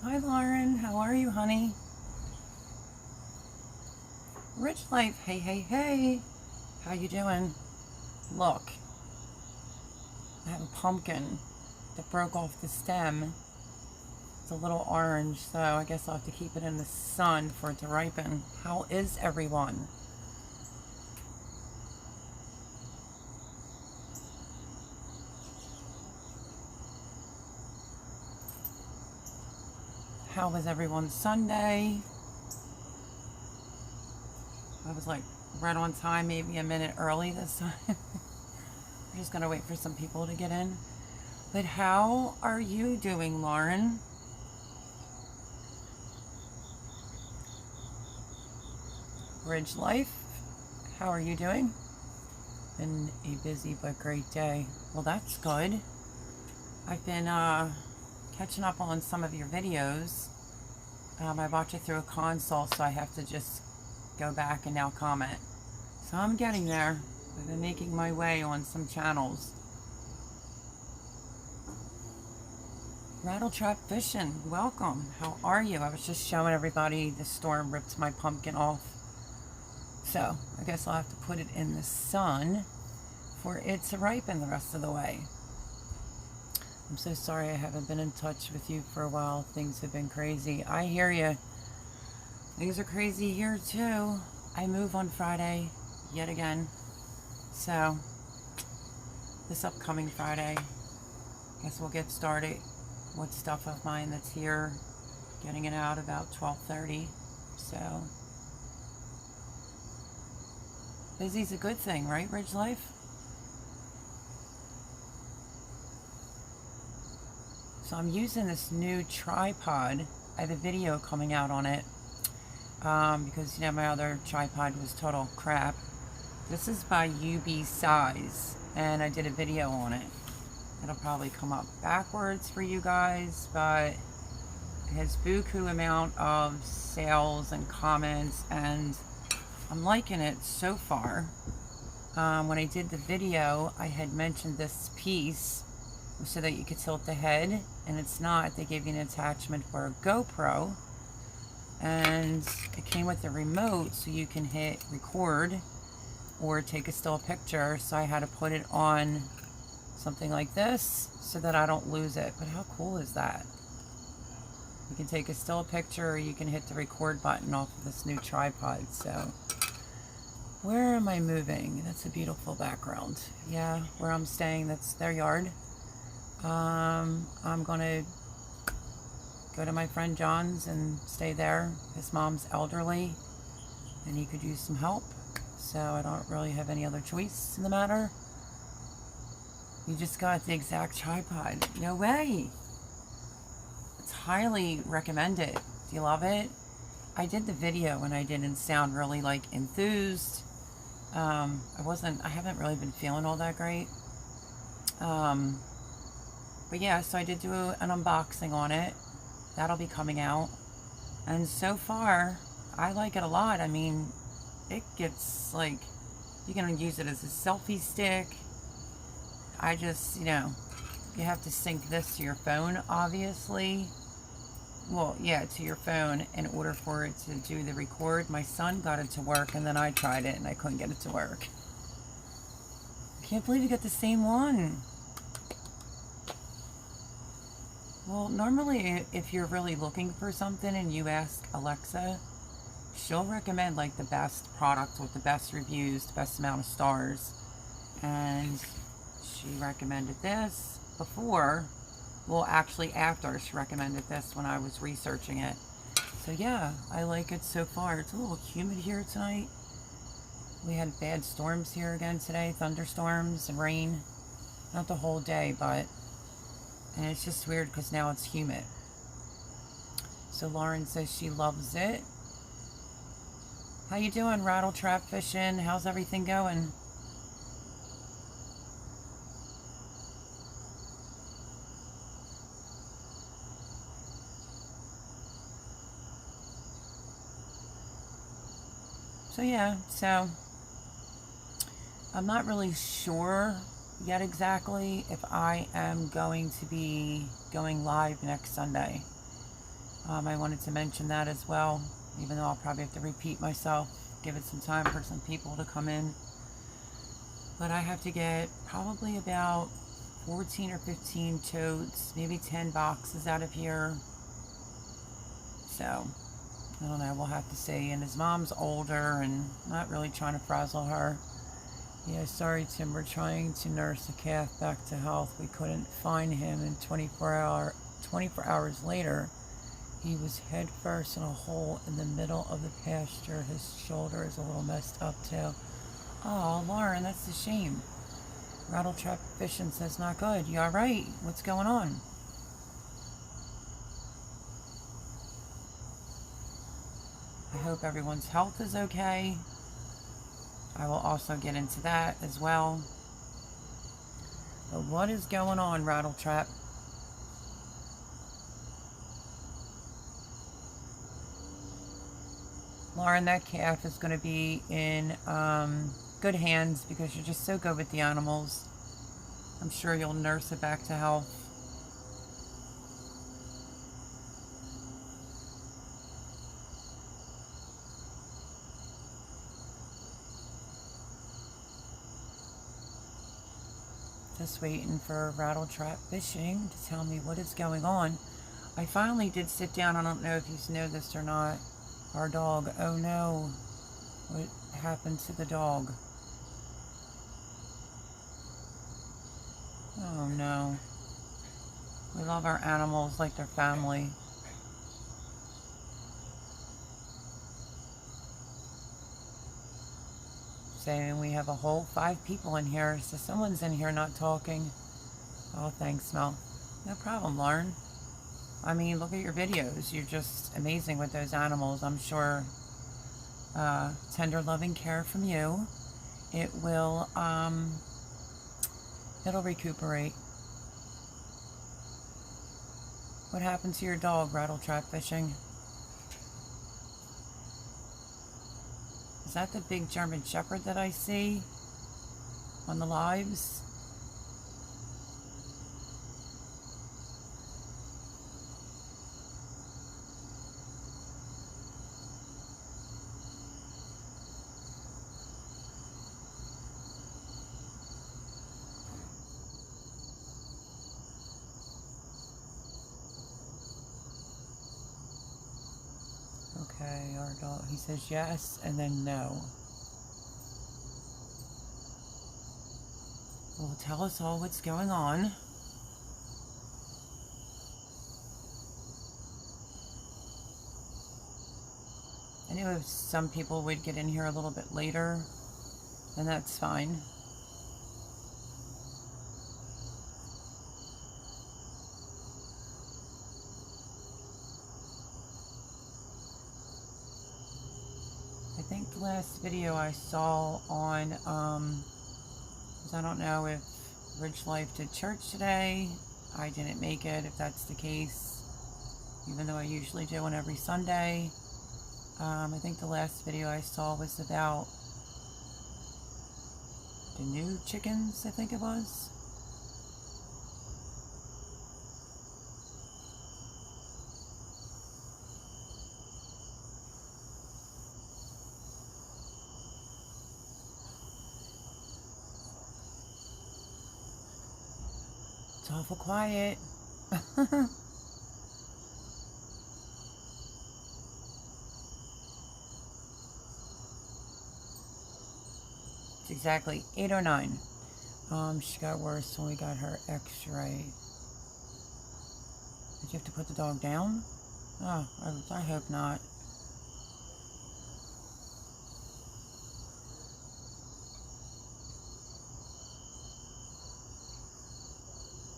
Hi Lauren, how are you, honey? Rich Life, hey, hey, hey. How you doing? Look, I have a pumpkin that broke off the stem. It's a little orange, so I guess I'll have to keep it in the sun for it to ripen. How is everyone? How was everyone's Sunday? I was like right on time, maybe a minute early this time. We're just gonna wait for some people to get in. But how are you doing, Lauren? Ridge Life, how are you doing? Been a busy but great day. Well, that's good. I've been catching up on some of your videos. I watch it through a console, so I have to just go back and now comment. So I'm getting there. I've been making my way on some channels. Rattletrap Fishing, welcome. How are you? I was just showing everybody the storm ripped my pumpkin off. So I guess I'll have to put it in the sun for it to ripen the rest of the way. I'm so sorry I haven't been in touch with you for a while. Things have been crazy. I hear you. Things are crazy here too. I move on Friday yet again. So this upcoming Friday, I guess we'll get started with stuff of mine that's here, getting it out about 12:30. So busy's a good thing, right, Ridge Life? So I'm using this new tripod. I have a video coming out on it because, you know, my other tripod was total crap. This is by UB Size, and I did a video on it. It'll probably come up backwards for you guys, but it has buku amount of sales and comments, and I'm liking it so far. When I did the video, I had mentioned this piece so that you could tilt the head, and it's not. They gave you an attachment for a GoPro, and it came with a remote so you can hit record or take a still picture. So I had to put it on something like this so that I don't lose it. But how cool is that? You can take a still picture, or you can hit the record button off of this new tripod. So where am I moving? That's a beautiful background. Yeah, where I'm staying, that's their yard. I'm gonna go to my friend John's and stay there. His mom's elderly and he could use some help, so I don't really have any other choice in the matter. You just got the exact tripod. No way. It's highly recommended. Do you love it? I did the video and I didn't sound really like enthused. I haven't really been feeling all that great. But yeah, so I did do an unboxing on it. That'll be coming out. And so far, I like it a lot. I mean, it gets like, you can use it as a selfie stick. I just, you know, you have to sync this to your phone, obviously. Well, yeah, to your phone in order for it to do the record. My son got it to work, and then I tried it and I couldn't get it to work. I can't believe you got the same one. Well, normally if you're really looking for something and you ask Alexa, she'll recommend like the best product with the best reviews, the best amount of stars. And she recommended this before, well, actually after she recommended this when I was researching it. So yeah, I like it so far. It's a little humid here tonight. We had bad storms here again today, thunderstorms and rain. Not the whole day, but, and it's just weird because now it's humid. So Lauren says she loves it. How you doing, Rattletrap Fishing? How's everything going? So yeah, so I'm not really sure yet exactly if I am going to be going live next Sunday. I wanted to mention that as well, even though I'll probably have to repeat myself, give it some time for some people to come in. But I have to get probably about 14 or 15 totes, maybe 10 boxes out of here. So, I don't know, we'll have to see. And his mom's older and not really trying to frazzle her. Yeah, sorry, Tim, we're trying to nurse a calf back to health. We couldn't find him, and 24 hours later, he was head first in a hole in the middle of the pasture. His shoulder is a little messed up, too. Oh, Lauren, that's a shame. Rattletrap Fishing says not good. You all right? What's going on? I hope everyone's health is okay. I will also get into that as well. But what is going on, Rattletrap? Lauren, that calf is going to be in good hands because you're just so good with the animals. I'm sure you'll nurse it back to health. Just waiting for Rattletrap Fishing to tell me what is going on. I finally did sit down. I don't know if you know this or not. Our dog. Oh no. What happened to the dog? Oh no. We love our animals like they're family. Saying we have a whole 5 people in here, so someone's in here not talking. Oh, thanks, Mel. No problem, Lauren. I mean, look at your videos. You're just amazing with those animals. I'm sure tender, loving care from you. It will, it'll recuperate. What happened to your dog, Rattletrap Fishing? Is that the big German Shepherd that I see on the lives? Okay, our dog, he says yes and then no. Well, tell us all what's going on. I knew if some people would get in here a little bit later, and that's fine. I think the last video I saw on, I don't know if Ridge Life did church today. I didn't make it, if that's the case, even though I usually do one every Sunday. I think the last video I saw was about the new chickens, I think it was. It's awful quiet. It's exactly 8:09. She got worse when we got her x-ray. Did you have to put the dog down? Oh, I hope not.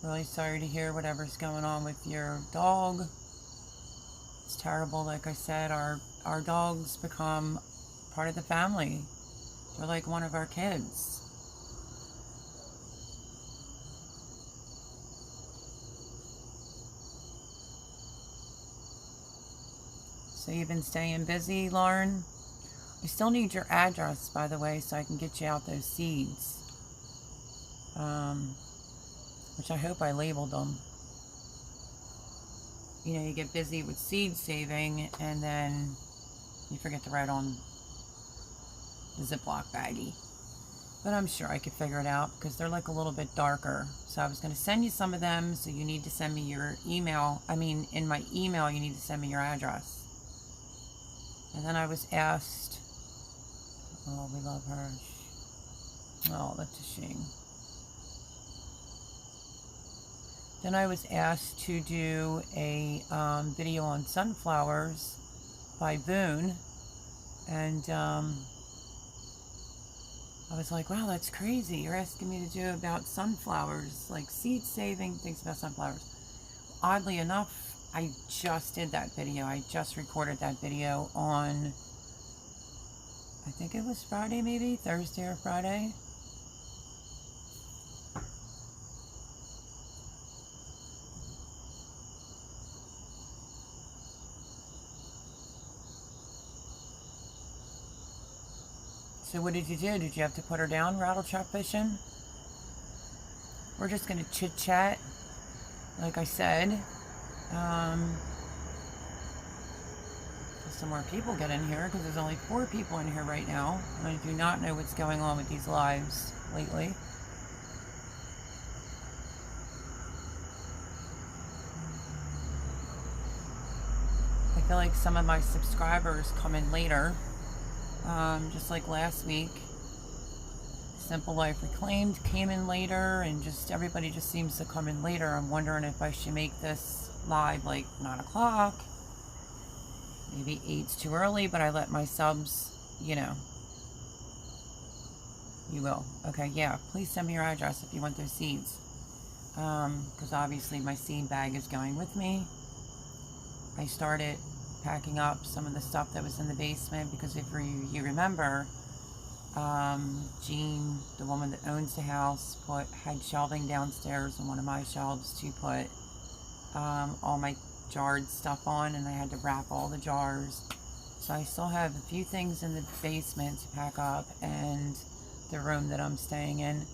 Really sorry to hear whatever's going on with your dog. It's terrible. Like I said, our dogs become part of the family. They're like one of our kids. So you've been staying busy, Lauren? I still need your address, by the way, so I can get you out those seeds. Which I hope I labeled them. you know, you get busy with seed saving and then you forget to write on the Ziploc baggie. But I'm sure I could figure it out because they're like a little bit darker. So I was going to send you some of them. So you need to send me your email. I mean, in my email, you need to send me your address. And then I was asked, oh, we love her. Oh, that's a shame. Then I was asked to do a video on sunflowers by Boone. And I was like, wow, that's crazy. You're asking me to do about sunflowers, like seed saving, things about sunflowers. Oddly enough, I just did that video. I just recorded that video on, I think it was Friday maybe, Thursday or Friday. So what did you do? Did you have to put her down, rattle trap fishing? We're just going to chit chat, like I said. Some more people get in here because there's only 4 people in here right now. I do not know what's going on with these lives lately. I feel like some of my subscribers come in later. Just like last week, Simple Life Reclaimed came in later, and just everybody just seems to come in later. I'm wondering if I should make this live like 9 o'clock. Maybe 8's too early, but I let my subs, you know. You will. Okay, yeah. Please send me your address if you want those seeds. Because obviously my seed bag is going with me. I started packing up some of the stuff that was in the basement because if you remember, Jean, the woman that owns the house, had shelving downstairs on one of my shelves to put all my jarred stuff on, and I had to wrap all the jars. So I still have a few things in the basement to pack up, and the room that I'm staying in,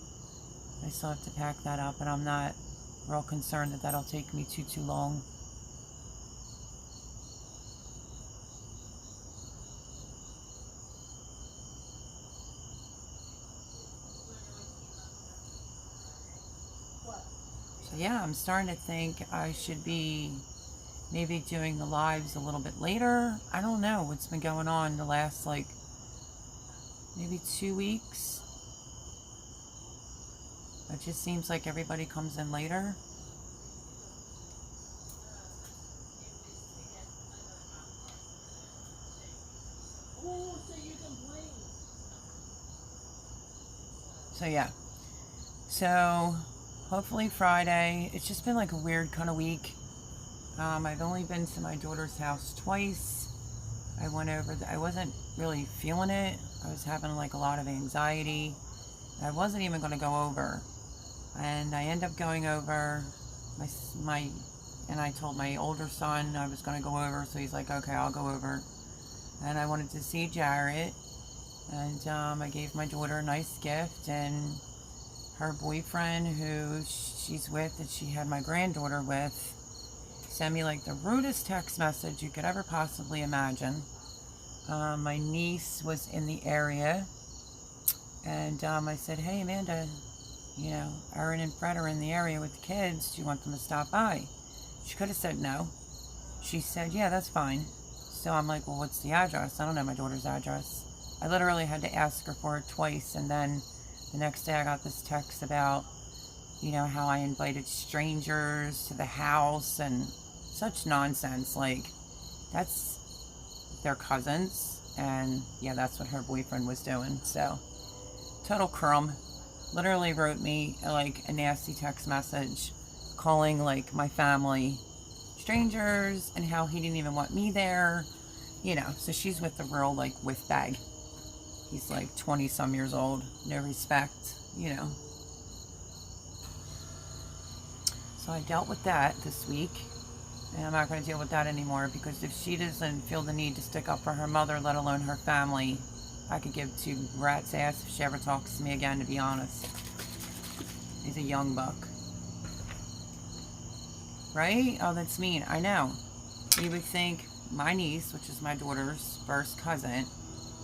I still have to pack that up, and I'm not real concerned that that'll take me too long. So yeah, I'm starting to think I should be maybe doing the lives a little bit later. I don't know what's been going on the last like maybe 2 weeks. It just seems like everybody comes in later. So yeah. So hopefully Friday. It's just been like a weird kind of week. I've only been to my daughter's house twice. I went over, I wasn't really feeling it. I was having like a lot of anxiety. I wasn't even going to go over. And I ended up going over. And I told my older son I was going to go over. So he's like, okay, I'll go over. And I wanted to see Jarrett. And I gave my daughter a nice gift. And her boyfriend, who she's with, that she had my granddaughter with, sent me like the rudest text message you could ever possibly imagine. My niece was in the area, and I said, hey Amanda, you know, Erin and Fred are in the area with the kids. Do you want them to stop by? She could have said no. She said, yeah, that's fine. So I'm like, well, what's the address? I don't know my daughter's address. I literally had to ask her for it twice, and then the next day I got this text about, you know, how I invited strangers to the house and such nonsense. Like, that's their cousins, and yeah, that's what her boyfriend was doing. So total crumb. Literally wrote me like a nasty text message calling like my family strangers and how he didn't even want me there, you know. So she's with the real like whiff bag. He's like 20 some years old, no respect, you know. So I dealt with that this week. And I'm not going to deal with that anymore, because if she doesn't feel the need to stick up for her mother, let alone her family, I could give 2 rats' ass if she ever talks to me again, to be honest. He's a young buck. right? Oh, that's mean. I know. You would think my niece, which is my daughter's first cousin,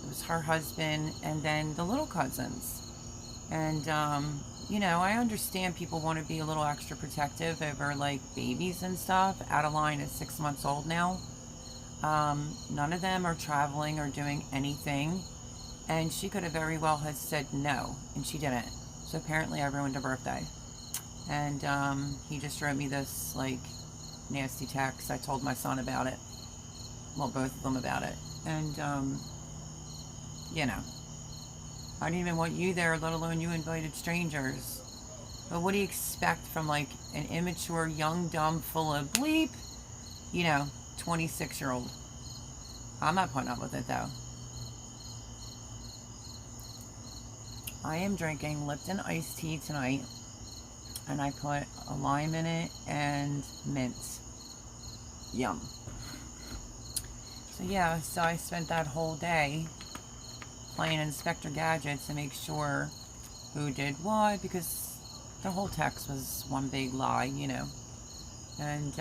it was her husband and then the little cousins. And, you know, I understand people want to be a little extra protective over like babies and stuff. Adeline is 6 months old now. None of them are traveling or doing anything. And she could have very well have said no, and she didn't. So apparently I ruined her birthday. And he just wrote me this like nasty text. I told my son about it. Well, both of them about it. And, you know, I didn't even want you there, let alone you invited strangers. But what do you expect from like an immature, young, dumb, full of bleep, you know, 26-year-old? I'm not putting up with it though. I am drinking Lipton iced tea tonight, and I put a lime in it and mint. Yum. So yeah, so I spent that whole day playing Inspector Gadget to make sure who did what, because the whole text was one big lie, you know. And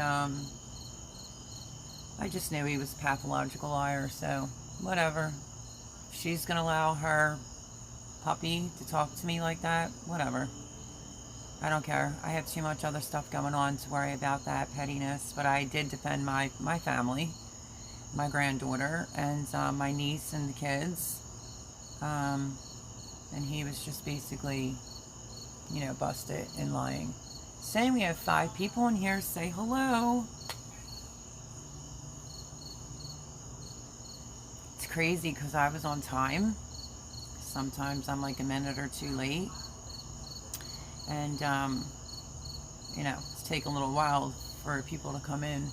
I just knew he was a pathological liar, so whatever. If she's gonna allow her puppy to talk to me like that, whatever. I don't care. I have too much other stuff going on to worry about that pettiness, but I did defend my family, my granddaughter, and my niece and the kids. And he was just basically, you know, busted and lying. Saying we have 5 people in here, say hello. It's crazy because I was on time. Sometimes I'm like a minute or two late. And, you know, it's taken a little while for people to come in.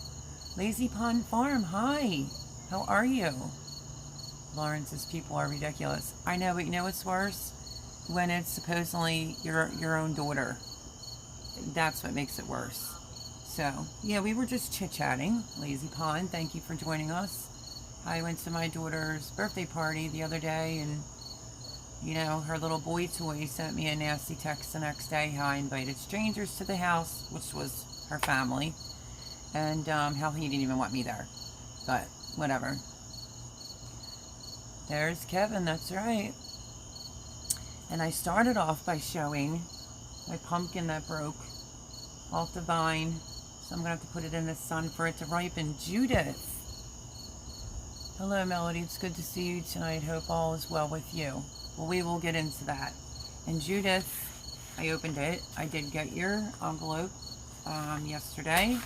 Lazy Pond Farm, hi. How are you? Lawrence's people are ridiculous. I know, but you know what's worse? When it's supposedly your own daughter. That's what makes it worse. So, yeah, we were just chit-chatting. Lazy Pond, thank you for joining us. I went to my daughter's birthday party the other day, and you know, her little boy toy sent me a nasty text the next day how I invited strangers to the house, which was her family, and how he didn't even want me there. But whatever. There's Kevin, that's right. And I started off by showing my pumpkin that broke off the vine. So I'm going to have to put it in the sun for it to ripen. Judith. Hello, Melody. It's good to see you tonight. Hope all is well with you. Well, we will get into that. And Judith, I opened it. I did get your envelope yesterday.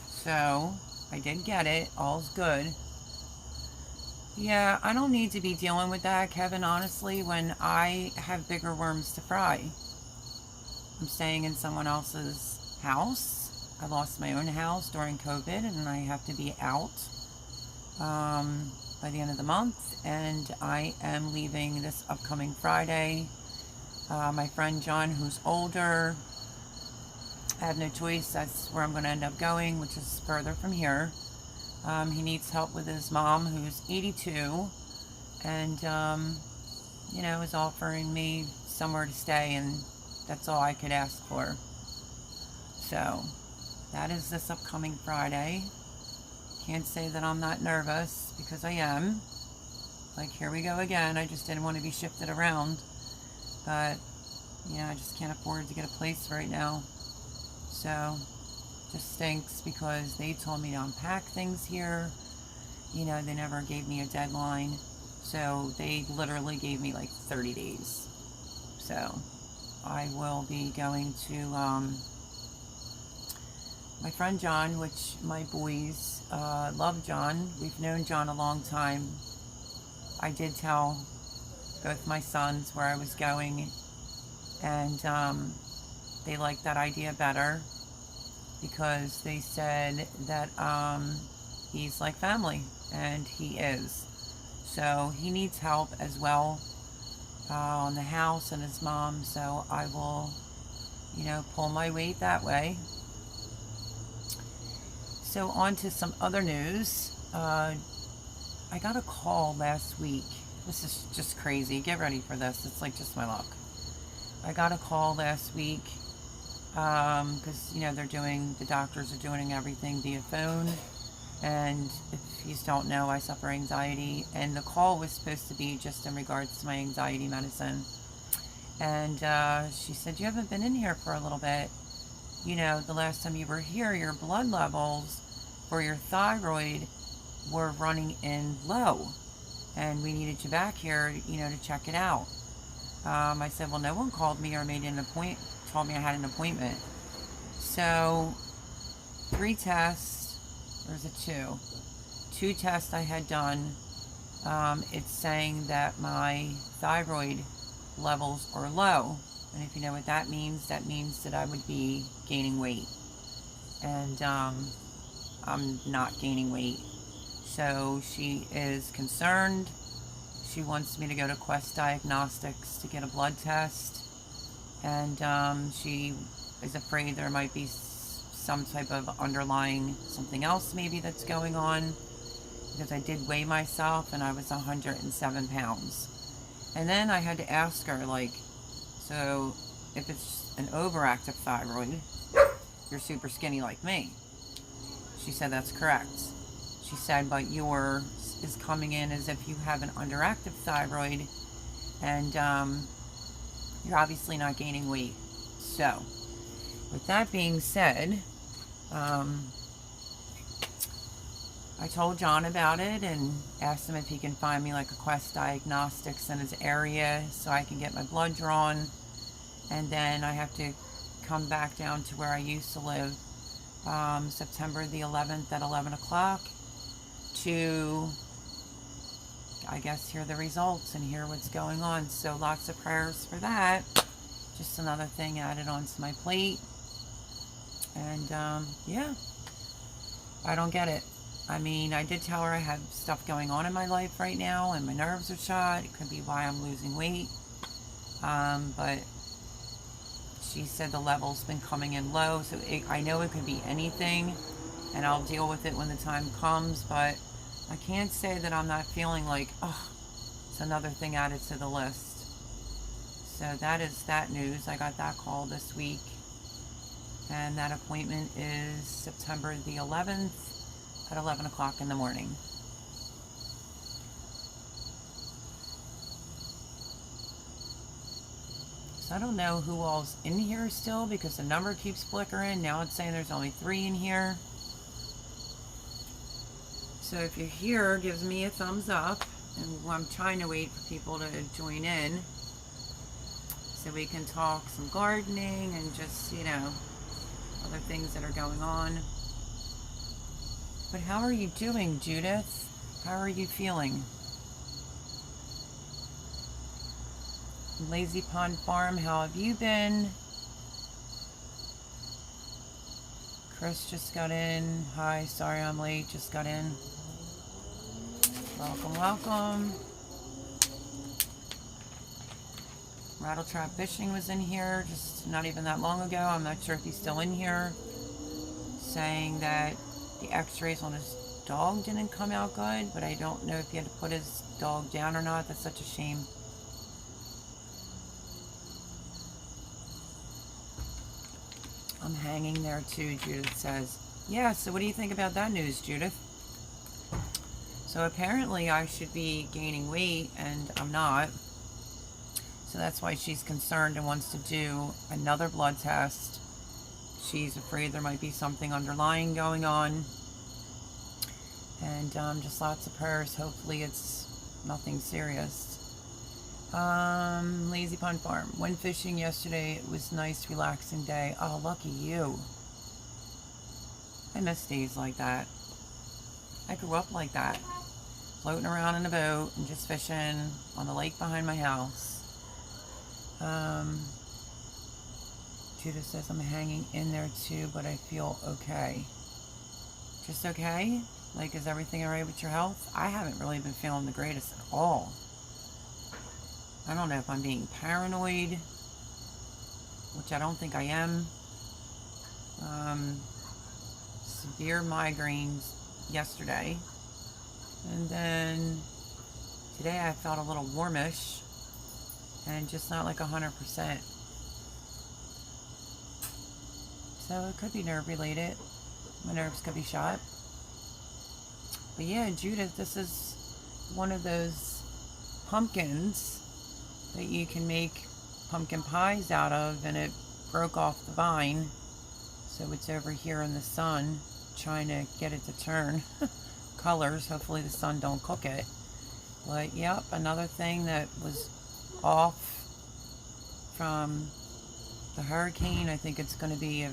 So I did get it. All's good. Yeah, I don't need to be dealing with that, Kevin, honestly, when I have bigger worms to fry. I'm staying in someone else's house. I lost my own house during COVID, and I have to be out by the end of the month, and I am leaving this upcoming Friday. My friend John, who's older, I have no choice. That's where I'm going to end up going, which is further from here. He needs help with his mom, who's 82, and, you know, is offering me somewhere to stay, and that's all I could ask for. So, that is this upcoming Friday. Can't say that I'm not nervous, because I am. Like, here we go again. I just didn't want to be shifted around. But, yeah, I just can't afford to get a place right now. So, just stinks because they told me to unpack things here. You know, they never gave me a deadline. So, they literally gave me like 30 days. So, I will be going to my friend John, which my boys love John. We've known John a long time. I did tell both my sons where I was going, and they liked that idea better because they said that he's like family, and he is. So he needs help as well on the house and his mom, so I will, you know, pull my weight that way. So on to some other news. I got a call last week. This is just crazy. Get ready for this. It's like just my luck. I got a call last week because you know the doctors are doing everything via phone. And if you don't know, I suffer anxiety, and the call was supposed to be just in regards to my anxiety medicine. And she said, you haven't been in here for a little bit. You know, the last time you were here, your blood levels for your thyroid were running in low, and we needed you back here, you know, to check it out. I said, well, no one called me or made an appointment, told me I had an appointment. So 3 tests, or is it 2? 2 tests I had done. It's saying that my thyroid levels are low. And if you know what that means that I would be gaining weight. And I'm not gaining weight. So she is concerned. She wants me to go to Quest Diagnostics to get a blood test. And she is afraid there might be some type of underlying something else maybe that's going on. Because I did weigh myself and I was 107 pounds. And then I had to ask her, like, so if it's an overactive thyroid, you're super skinny like me. She said that's correct. She said, but yours is coming in as if you have an underactive thyroid, and you're obviously not gaining weight. So, with that being said, I told John about it and asked him if he can find me like a Quest Diagnostics in his area so I can get my blood drawn. And then I have to come back down to where I used to live September the 11th at 11 o'clock to, I guess, hear the results and hear what's going on. So lots of prayers for that. Just another thing added onto my plate. And yeah, I don't get it. I mean, I did tell her I have stuff going on in my life right now and my nerves are shot. It could be why I'm losing weight. But she said the level's been coming in low, so I know it could be anything, and I'll deal with it when the time comes, but I can't say that I'm not feeling like, oh, it's another thing added to the list. So that is that news. I got that call this week, and that appointment is September the 11th at 11 o'clock in the morning. So I don't know who all's in here still because the number keeps flickering. Now it's saying there's only 3 in here. So if you're here, give me a thumbs up. And I'm trying to wait for people to join in so we can talk some gardening and just, you know, other things that are going on. But how are you doing, Judith? How are you feeling? Lazy Pond Farm, how have you been? Chris just got in. Hi, sorry I'm late, just got in. Welcome, welcome. Rattletrap Fishing was in here just not even that long ago. I'm not sure if he's still in here. Saying that the x-rays on his dog didn't come out good, but I don't know if he had to put his dog down or not. That's such a shame. I'm hanging there too, Judith says. Yeah, so what do you think about that news, Judith? So apparently I should be gaining weight and I'm not. So that's why she's concerned and wants to do another blood test. She's afraid there might be something underlying going on. And just lots of prayers. Hopefully it's nothing serious. Lazy Pond Farm. Went fishing yesterday. It was a nice, relaxing day. Oh, lucky you. I miss days like that. I grew up like that. Floating around in a boat and just fishing on the lake behind my house. Judith says I'm hanging in there too, but I feel okay. Just okay? Like, is everything alright with your health? I haven't really been feeling the greatest at all. I don't know if I'm being paranoid, which I don't think I am. Severe migraines yesterday. And then today I felt a little warmish and just not like 100%. So it could be nerve related. My nerves could be shot. But yeah, Judith, this is one of those pumpkins that you can make pumpkin pies out of, and it broke off the vine. So it's over here in the sun, trying to get it to turn colors. Hopefully the sun don't cook it. But yep, another thing that was off from the hurricane. I think it's going to be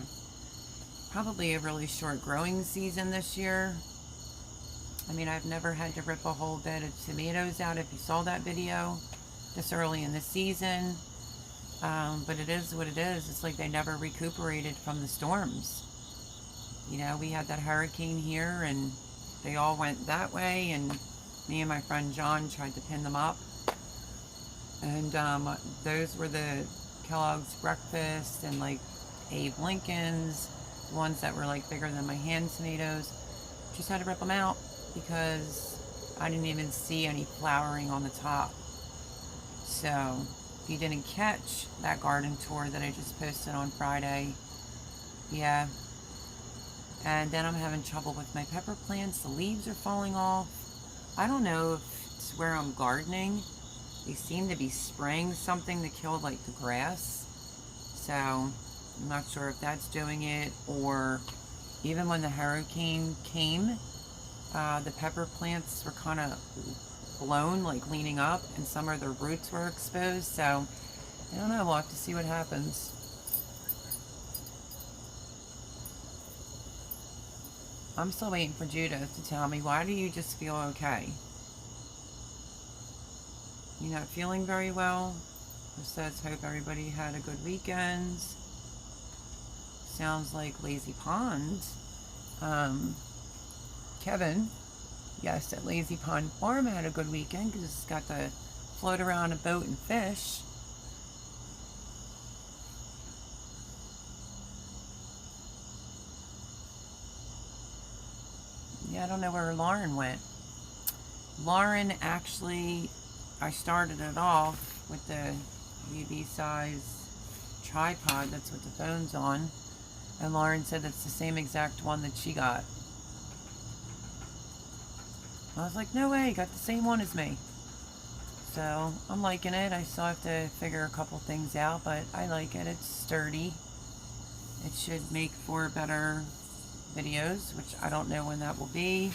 probably a really short growing season this year. I mean, I've never had to rip a whole bed of tomatoes out, if you saw that video, this early in the season. But it is what it is. It's like they never recuperated from the storms. You know, we had that hurricane here and they all went that way, and me and my friend John tried to pin them up. And those were the Kellogg's breakfast and like Abe Lincoln's, the ones that were like bigger than my hand tomatoes. Just had to rip them out because I didn't even see any flowering on the top. So if you didn't catch that garden tour that I just posted on Friday, yeah. And then I'm having trouble with my pepper plants. The leaves are falling off. I don't know if it's where I'm gardening. They seem to be spraying something to kill like the grass. So I'm not sure if that's doing it, or even when the hurricane came, the pepper plants were kind of blown, like leaning up, and some of their roots were exposed. So I don't know, we'll have to see what happens. I'm still waiting for Judith to tell me, why do you just feel okay? You're not feeling very well? It says, hope everybody had a good weekend. Sounds like Lazy Pond. Kevin, yes, at Lazy Pond Farm had a good weekend because it's got to float around a boat and fish. Yeah, I don't know where Lauren went. Lauren, actually, I started it off with the UV size tripod. That's what the phone's on. And Lauren said that's the same exact one that she got. I was like, no way, you got the same one as me. So I'm liking it. I still have to figure a couple things out, but I like it. It's sturdy. It should make for better videos, which I don't know when that will be.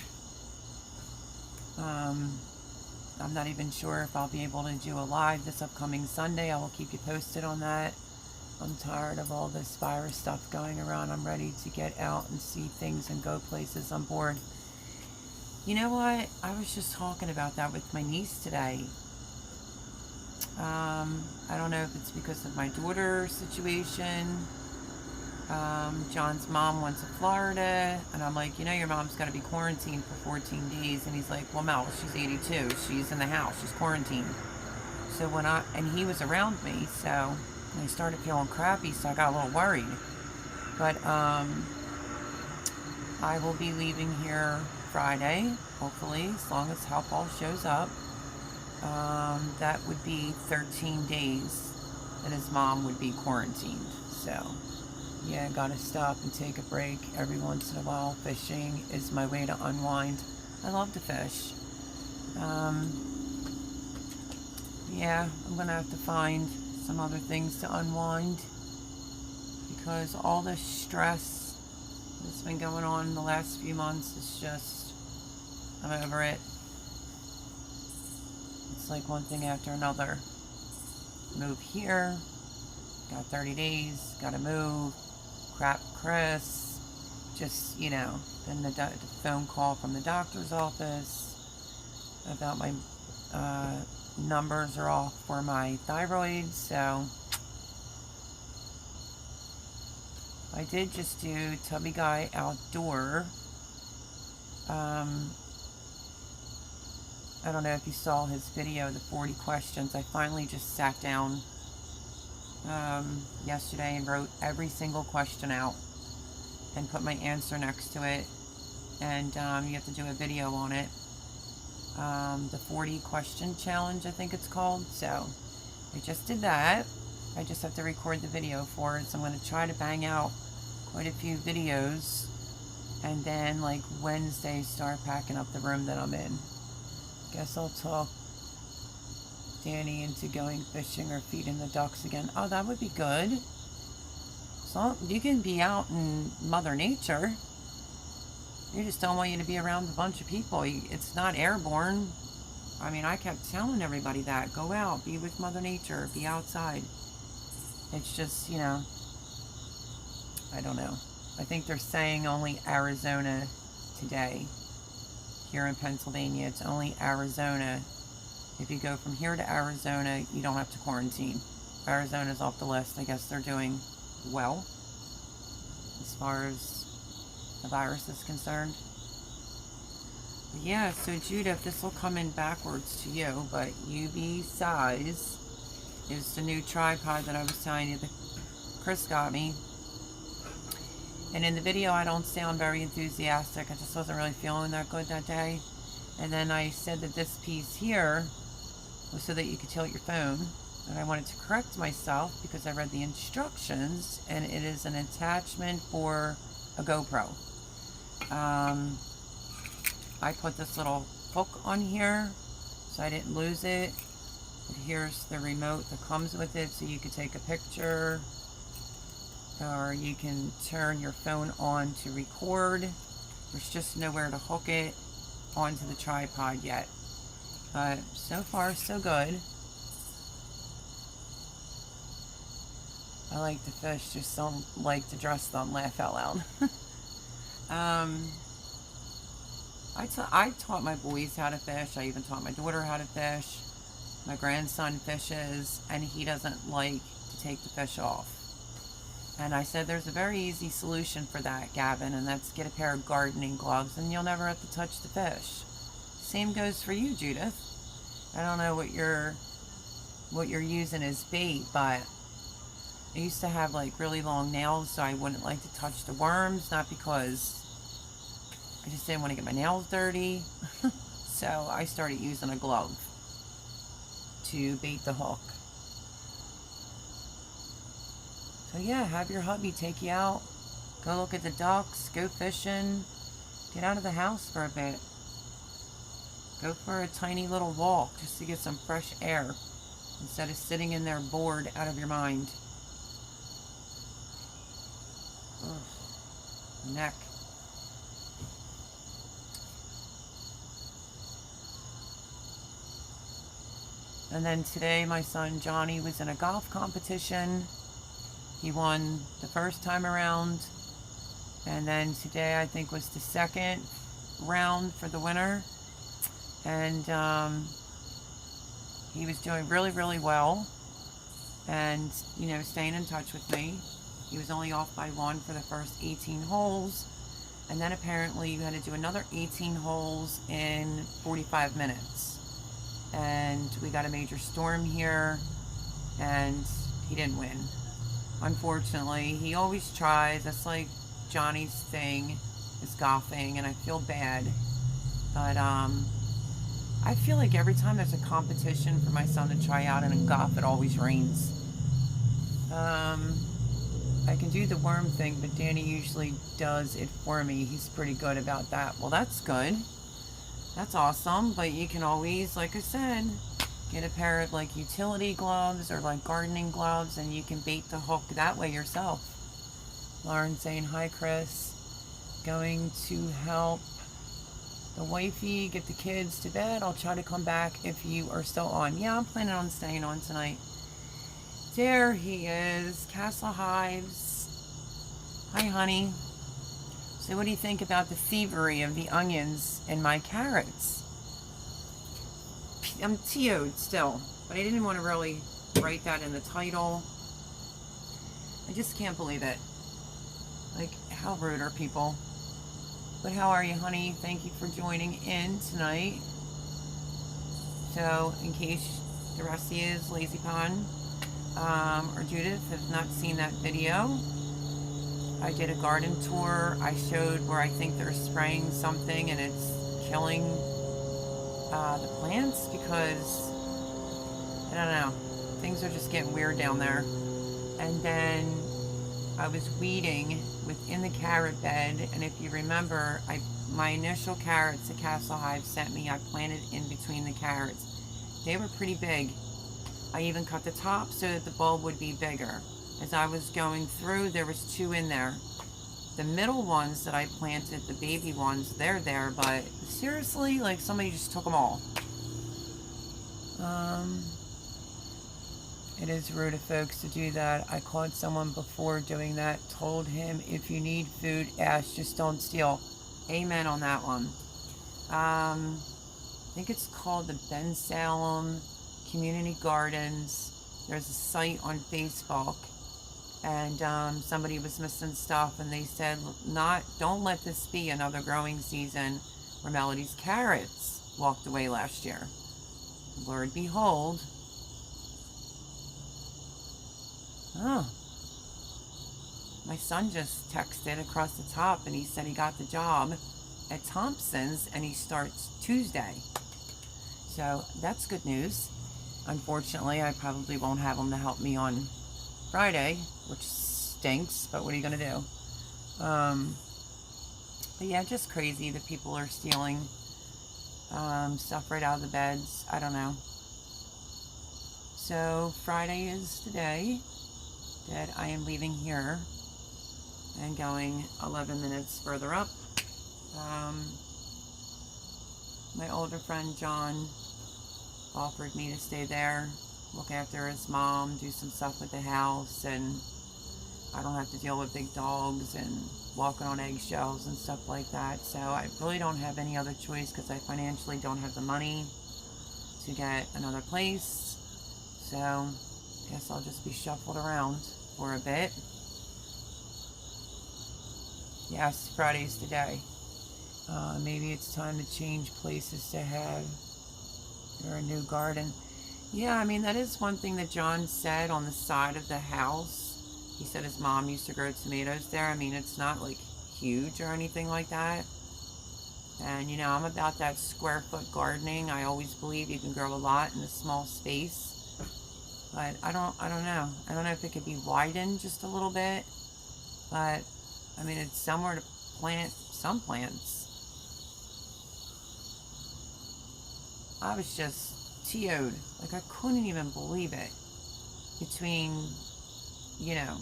I'm not even sure if I'll be able to do a live this upcoming Sunday. I will keep you posted on that. I'm tired of all this virus stuff going around. I'm ready to get out and see things and go places. I'm bored. You know what? I was just talking about that with my niece today. I don't know if it's because of my daughter's situation. John's mom went to Florida, and I'm like, you know, your mom's got to be quarantined for 14 days. And he's like, well, Mel, she's 82. She's in the house. She's quarantined. So and he was around me, so I started feeling crappy, so I got a little worried. But I will be leaving here Friday, hopefully, as long as Help All shows up. That would be 13 days that his mom would be quarantined. So yeah, gotta stop and take a break every once in a while. Fishing is my way to unwind. I love to fish. Yeah, I'm gonna have to find some other things to unwind, because all the stress that's been going on in the last few months is just, I'm over it. It's like one thing after another. Move here, got 30 days, gotta move, crap Chris, just, you know, then the phone call from the doctor's office about my numbers are off for my thyroid. So I did just do Tubby Guy Outdoor. I don't know if you saw his video, the 40 questions. I finally just sat down yesterday and wrote every single question out and put my answer next to it. And you have to do a video on it. The 40 question challenge, I think it's called. So I just did that. I just have to record the video for it. So I'm going to try to bang out quite a few videos, and then like Wednesday start packing up the room that I'm in. Guess I'll talk Danny into going fishing or feeding the ducks again. Oh, that would be good. So you can be out in Mother Nature. You just don't want you to be around a bunch of people. It's not airborne. I mean, I kept telling everybody that. Go out, be with Mother Nature, be outside. It's just, you know, I don't know. I think they're saying only Arizona today. Here in Pennsylvania, it's only Arizona. If you go from here to Arizona, you don't have to quarantine. Arizona's off the list. I guess they're doing well as far as the virus is concerned. But yeah, so Judith, this will come in backwards to you, but UB size is the new tripod that I was telling you that Chris got me. And in the video, I don't sound very enthusiastic. I just wasn't really feeling that good that day. And then I said that this piece here was so that you could tilt your phone. And I wanted to correct myself because I read the instructions, and it is an attachment for a GoPro. I put this little hook on here so I didn't lose it. And here's the remote that comes with it, so you could take a picture, or you can turn your phone on to record. There's just nowhere to hook it onto the tripod yet. But so far, so good. I like to fish, just don't like to dress them, laugh out loud. I taught my boys how to fish. I even taught my daughter how to fish. My grandson fishes, and he doesn't like to take the fish off. And I said, there's a very easy solution for that, Gavin, and that's get a pair of gardening gloves, and you'll never have to touch the fish. Same goes for you, Judith. I don't know what you're using as bait, but I used to have like really long nails, so I wouldn't like to touch the worms, not because I just didn't want to get my nails dirty. So I started using a glove to bait the hook. So yeah, have your hubby take you out, go look at the ducks, go fishing, get out of the house for a bit. Go for a tiny little walk just to get some fresh air instead of sitting in there bored out of your mind. Ugh. Neck. And then today my son Johnny was in a golf competition. He won the first time around, and then today I think was the second round for the winner. And he was doing really, really well, and, you know, staying in touch with me. He was only off by one for the first 18 holes, and then apparently you had to do another 18 holes in 45 minutes. And we got a major storm here, and he didn't win. Unfortunately, he always tries. That's like Johnny's thing, is golfing, and I feel bad. But I feel like every time there's a competition for my son to try out in golf, it always rains. I can do the worm thing, but Danny usually does it for me. He's pretty good about that. Well, that's good. That's awesome. But you can always, like I said, get a pair of like utility gloves or like gardening gloves, and you can bait the hook that way yourself. Lauren saying, hi, Chris. Going to help the wifey get the kids to bed. I'll try to come back if you are still on. Yeah, I'm planning on staying on tonight. There he is, Castle Hives. Hi, honey. So what do you think about the thievery of the onions in my carrots? I'm TO'd still, but I didn't want to really write that in the title. I just can't believe it. Like, how rude are people? But how are you, honey? Thank you for joining in tonight. So, in case the rest of you is Lazy Pond or Judith has not seen that video, I did a garden tour. I showed where I think they're spraying something and it's killing the plants because, I don't know, things are just getting weird down there. And then I was weeding within the carrot bed, and if you remember, my initial carrots that Castle Hive sent me, I planted in between the carrots. They were pretty big. I even cut the top so that the bulb would be bigger. As I was going through, there was 2 in there. The middle ones that I planted, the baby ones, they're there, but seriously, like somebody just took them all. It is rude of folks to do that. I caught someone before doing that, told him, if you need food, ask, just don't steal. Amen on that one. I think it's called the Ben Salem Community Gardens. There's a site on Facebook, and somebody was missing stuff, and they said, don't let this be another growing season where Melody's carrots walked away last year. Lord behold. Oh, my son just texted across the top, and he said he got the job at Thompson's, and he starts Tuesday. So that's good news. Unfortunately, I probably won't have him to help me on Friday, which stinks, but what are you going to do? But yeah, just crazy that people are stealing stuff right out of the beds. I don't know. So Friday is the day that I am leaving here and going 11 minutes further up. My older friend John offered me to stay there, look after his mom, do some stuff with the house, and I don't have to deal with big dogs and walking on eggshells and stuff like that. So I really don't have any other choice because I financially don't have the money to get another place. So I guess I'll just be shuffled around for a bit. Yes, Friday's the day. Maybe it's time to change places to have or a new garden. Yeah, I mean, that is one thing that John said on the side of the house. He said his mom used to grow tomatoes there. I mean, it's not like huge or anything like that. And you know, I'm about that square foot gardening. I always believe you can grow a lot in a small space. But I don't know. I don't know if it could be widened just a little bit. But I mean, it's somewhere to plant some plants. I was just TO'd. Like, I couldn't even believe it. Between, you know,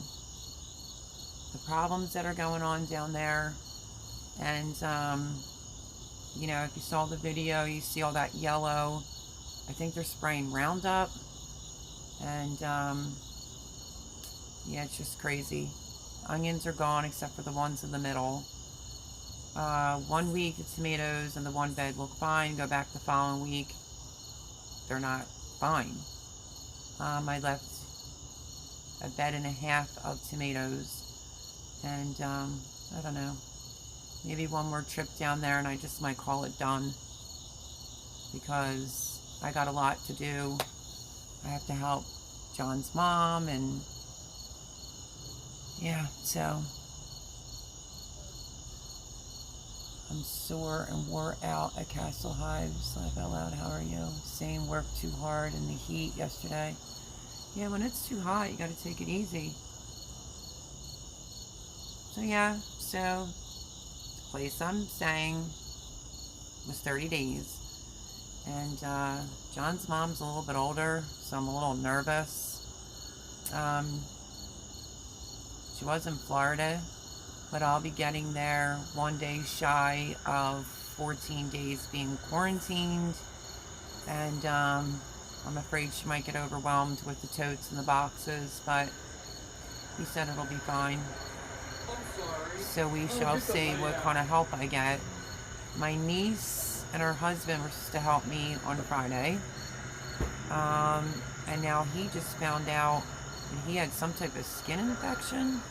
the problems that are going on down there. And, you know, if you saw the video, you see all that yellow. I think they're spraying Roundup. And, yeah, it's just crazy. Onions are gone except for the ones in the middle. 1 week the tomatoes and the one bed look fine. Go back the following week, they're not fine. I left a bed and a half of tomatoes, and I don't know, maybe one more trip down there and I just might call it done, because I got a lot to do. I have to help John's mom, and yeah, so I'm sore and wore out at Castle Hives. Laugh out loud, how are you? Same, worked too hard in the heat yesterday. Yeah, when it's too hot, you gotta take it easy. So yeah, so the place I'm staying was 30 days. And John's mom's a little bit older, so I'm a little nervous. She was in Florida, but I'll be getting there 1 day shy of 14 days being quarantined, and I'm afraid she might get overwhelmed with the totes and the boxes, but he said it'll be fine. So we shall see what kind of help I get. My niece and her husband were supposed to help me on Friday, and now he just found out that he had some type of skin infection,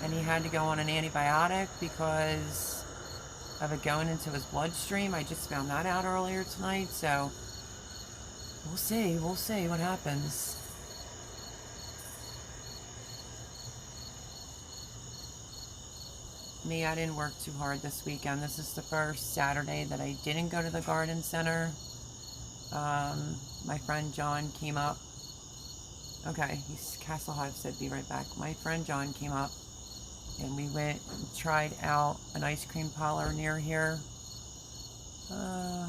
and he had to go on an antibiotic because of it going into his bloodstream. I just found that out earlier tonight, so we'll see what happens. Me, I didn't work too hard this weekend. This is the first Saturday that I didn't go to the garden center. My friend John came up. Okay, Castle Hive said be right back. My friend John came up And we went and tried out an ice cream parlor near here. About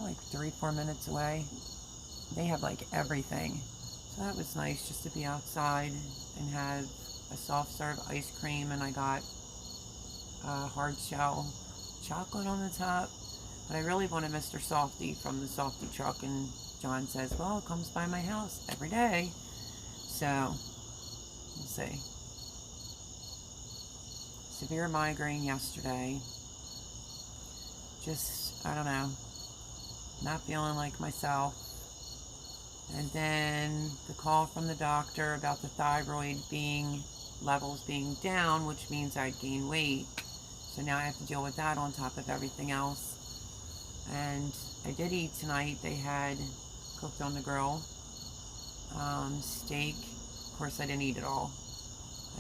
like 3-4 minutes away. They have like everything. So that was nice just to be outside and have a soft serve ice cream, and I got hard shell chocolate on the top. But I really wanted Mr. Softy from the Softy truck, and John says, well, it comes by my house every day. So, we'll see. Severe migraine yesterday. Just, I don't know, not feeling like myself. And then the call from the doctor about the thyroid levels being down, which means I'd gain weight. So now I have to deal with that on top of everything else. And I did eat tonight. They had cooked on the grill steak. Of course, I didn't eat it all.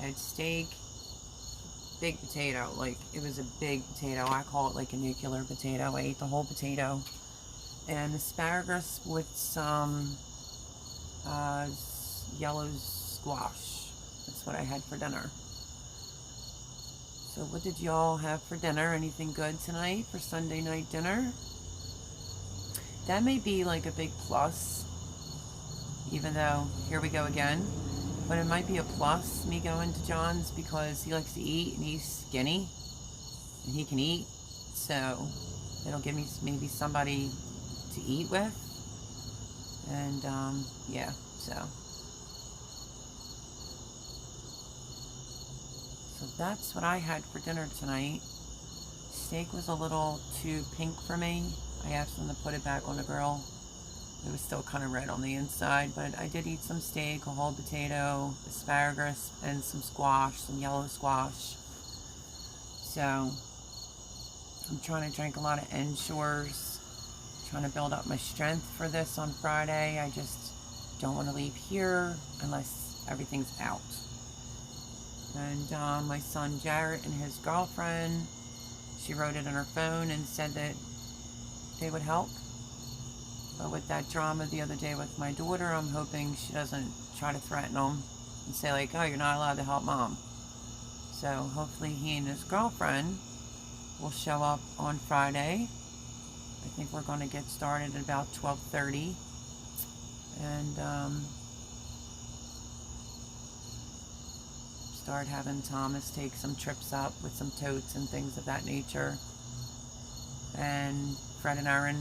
I had steak, big potato. Like, it was a big potato. I call it like a nuclear potato. I ate the whole potato. And asparagus with some yellow squash. That's what I had for dinner. So what did y'all have for dinner? Anything good tonight for Sunday night dinner? That may be like a big plus, even though, here we go again, but it might be a plus, me going to John's, because he likes to eat and he's skinny and he can eat. So it'll give me maybe somebody to eat with. And yeah, so that's what I had for dinner tonight. Steak was a little too pink for me. I asked them to put it back on the grill. It was still kind of red on the inside, but I did eat some steak, a whole potato, asparagus, and some squash, some yellow squash. So I'm trying to drink a lot of Ensures, trying to build up my strength for this on Friday. I just don't want to leave here unless everything's out. And my son Jarrett and his girlfriend, she wrote it on her phone and said that they would help. But with that drama the other day with my daughter, I'm hoping she doesn't try to threaten them and say like, oh, you're not allowed to help mom. So hopefully he and his girlfriend will show up on Friday. I think we're going to get started at about 12:30. And start having Thomas take some trips up with some totes and things of that nature. And Fred and Erin,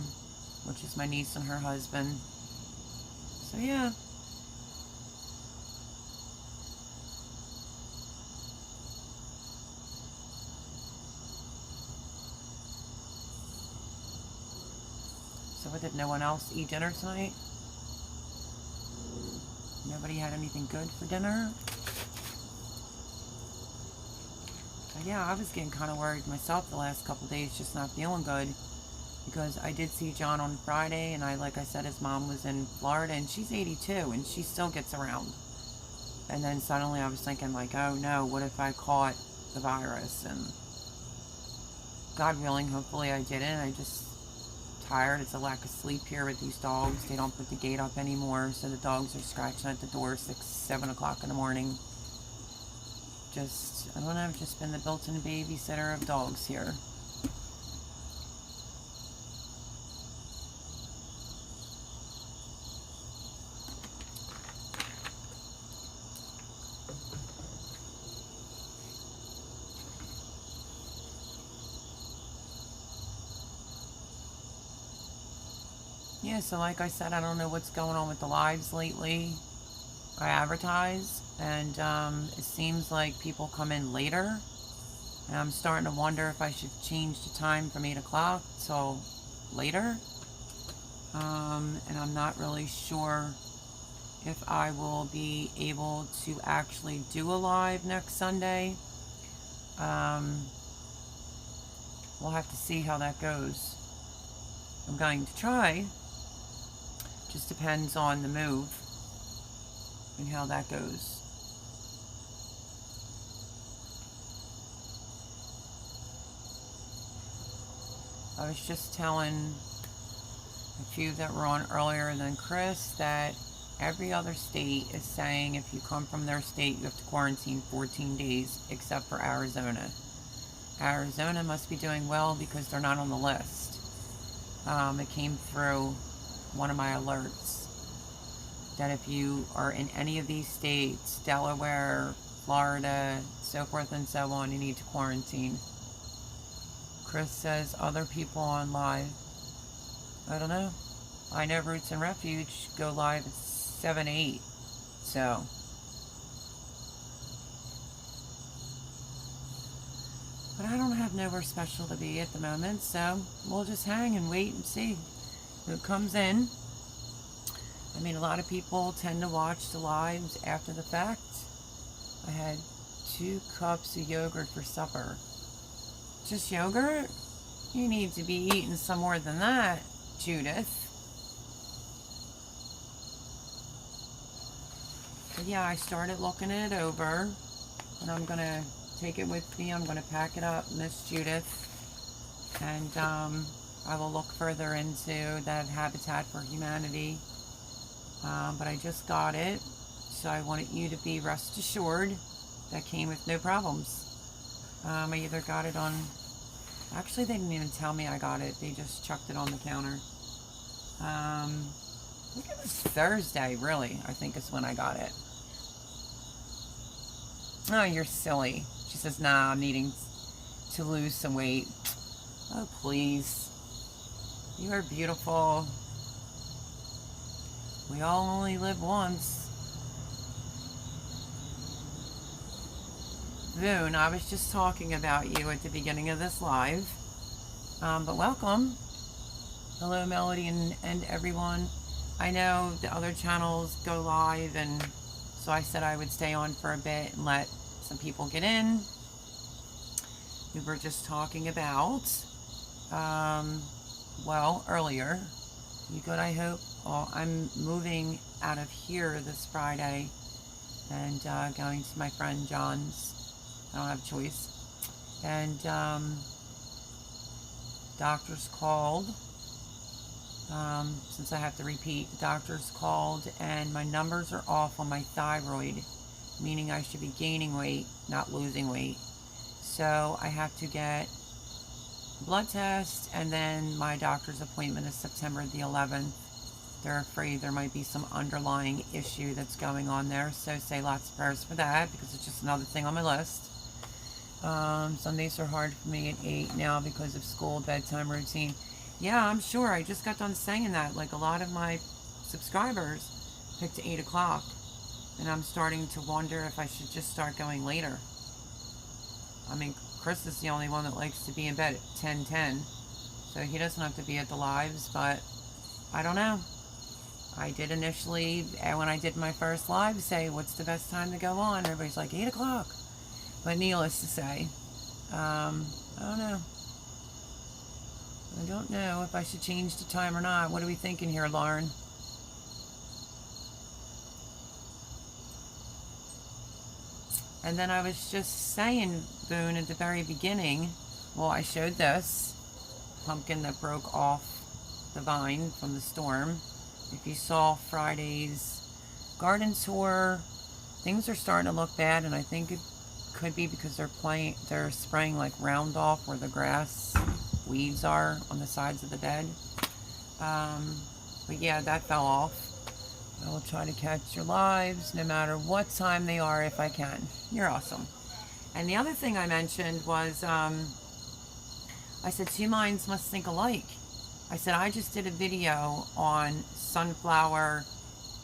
which is my niece and her husband. So yeah. So what, did no one else eat dinner tonight? Nobody had anything good for dinner? But yeah, I was getting kind of worried myself the last couple days, just not feeling good. Because I did see John on Friday, and like I said, his mom was in Florida, and she's 82, and she still gets around. And then suddenly I was thinking like, oh no, what if I caught the virus? And God willing, hopefully I didn't. I just tired. It's a lack of sleep here with these dogs. They don't put the gate up anymore, so the dogs are scratching at the door 6, 7 o'clock in the morning. I don't know, I've just been the built-in babysitter of dogs here. Yeah, so like I said, I don't know what's going on with the lives lately. I advertise, and it seems like people come in later. And I'm starting to wonder if I should change the time from 8 o'clock till later. And I'm not really sure if I will be able to actually do a live next Sunday. We'll have to see how that goes. I'm going to try. Just depends on the move and how that goes. I was just telling a few that were on earlier than Chris that every other state is saying if you come from their state, you have to quarantine 14 days, except for Arizona. Arizona must be doing well because they're not on the list. It came through one of my alerts that if you are in any of these states, Delaware, Florida, so forth and so on, you need to quarantine. Chris says other people on live. I don't know. I know Roots and Refuge go live at 7, 8. So. But I don't have nowhere special to be at the moment, so we'll just hang and wait and see who comes in. I mean, a lot of people tend to watch the lives after the fact. I had 2 cups of yogurt for supper. Just yogurt? You need to be eating some more than that, Judith. But yeah, I started looking it over, and I'm going to take it with me. I'm going to pack it up, Miss Judith, and I will look further into that Habitat for Humanity. But I just got it, so I wanted you to be rest assured that came with no problems. I either got it on, actually they didn't even tell me I got it, they just chucked it on the counter. I think it was Thursday, really, I think is when I got it. Oh, you're silly. She says, nah, I'm needing to lose some weight. Oh, please. You are beautiful. We all only live once. Voon, I was just talking about you at the beginning of this live. But welcome. Hello, Melody and everyone. I know the other channels go live, and so I said I would stay on for a bit and let some people get in. We were just talking about, well, earlier. You good, I hope? Well, I'm moving out of here this Friday and going to my friend John's. I don't have a choice. And doctors called. Since I have to repeat, the doctors called and my numbers are off on my thyroid, meaning I should be gaining weight, not losing weight. So I have to get a blood test, and then my doctor's appointment is September the 11th. They're afraid there might be some underlying issue that's going on there, so say lots of prayers for that, because it's just another thing on my list. Sundays are hard for me at 8 now because of school bedtime routine. Yeah, I'm sure. I just got done saying that. Like, a lot of my subscribers picked 8 o'clock, and I'm starting to wonder if I should just start going later. I mean, Chris is the only one that likes to be in bed at 10:10, so he doesn't have to be at the lives, but I don't know. I did initially, when I did my first live, say, what's the best time to go on? Everybody's like, 8 o'clock. But needless to say, I don't know. I don't know if I should change the time or not. What are we thinking here, Lauren? And then I was just saying, Boone, at the very beginning, well, I showed this pumpkin that broke off the vine from the storm. If you saw Friday's garden tour, things are starting to look bad, and I think it could be because they're spraying like Roundoff where the grass weeds are on the sides of the bed. But yeah, that fell off. I will try to catch your lives no matter what time they are if I can. You're awesome. And the other thing I mentioned was, I said, two minds must think alike. I said, I just did a video on sunflower.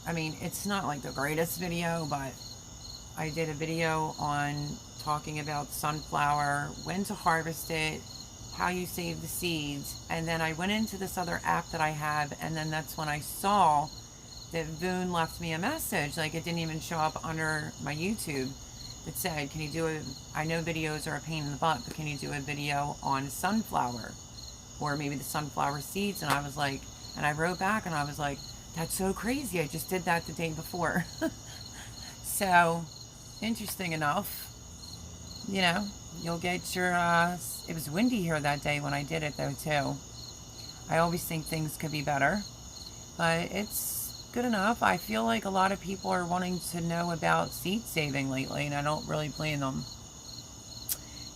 I mean, it's not like the greatest video, but I did a video on talking about sunflower, when to harvest it, how you save the seeds. And then I went into this other app that I have, and then that's when I saw that Voon left me a message. Like, it didn't even show up under my YouTube. It said, can you do I know videos are a pain in the butt, but can you do a video on sunflower? Or maybe the sunflower seeds? And I was like, and I wrote back and I was like, that's so crazy. I just did that the day before. So, interesting enough, you know, you'll get your, it was windy here that day when I did it though too. I always think things could be better, but it's good enough. I feel like a lot of people are wanting to know about seed saving lately, and I don't really blame them.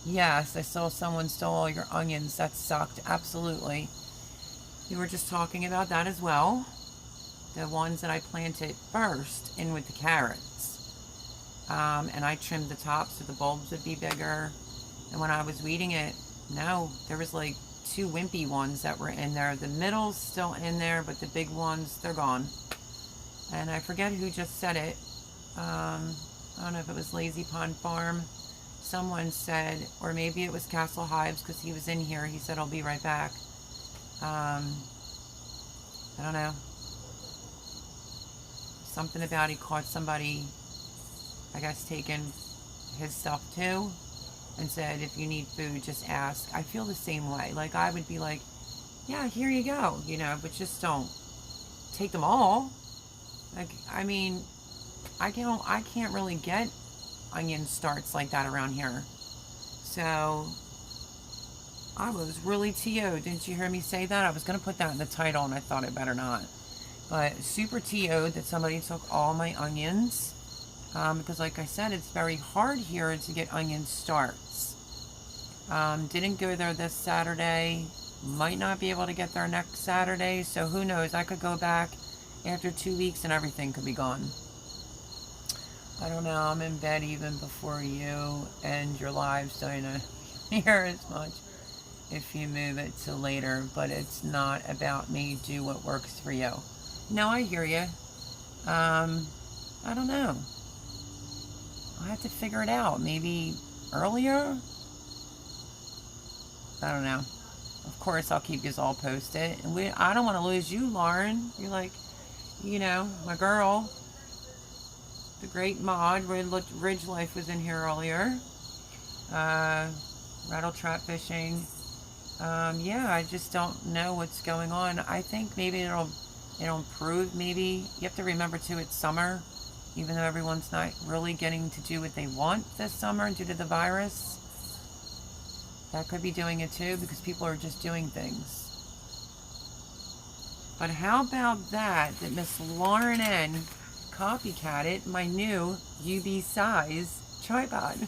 Yes, I saw someone stole all your onions. That sucked. Absolutely. You were just talking about that as well. The ones that I planted first in with the carrots. And I trimmed the tops so the bulbs would be bigger. And when I was weeding it, no, there was like 2 wimpy ones that were in there. The middle's still in there, but the big ones, they're gone. And I forget who just said it. I don't know if it was Lazy Pond Farm. Someone said, or maybe it was Castle Hives because he was in here. He said, I'll be right back. I don't know. Something about he caught somebody, I guess, taking his stuff too, and said, if you need food, just ask. I feel the same way. Like, I would be like, yeah, here you go, you know, but just don't take them all. Like, I mean, I can't really get onion starts like that around here. So I was really TO'd. Didn't you hear me say that? I was going to put that in the title, and I thought it better not. But super TO'd that somebody took all my onions. Because like I said, it's very hard here to get onion starts. Didn't go there this Saturday. Might not be able to get there next Saturday. So who knows? I could go back after 2 weeks and everything could be gone. I don't know. I'm in bed even before you, and your lives don't hear as much if you move it to later. But it's not about me. Do what works for you. No, I hear you. I don't know. I'll have to figure it out. Maybe earlier? I don't know. Of course, I'll keep you all posted. And I don't want to lose you, Lauren. You're like, you know, my girl. The great mod. Ridge Life was in here earlier. Rattle trap fishing. Yeah, I just don't know what's going on. I think maybe it'll improve. Maybe you have to remember too, it's summer, even though everyone's not really getting to do what they want this summer due to the virus. That could be doing it too, because people are just doing things. But how about that Miss Lauren N copycatted my new UB size tripod.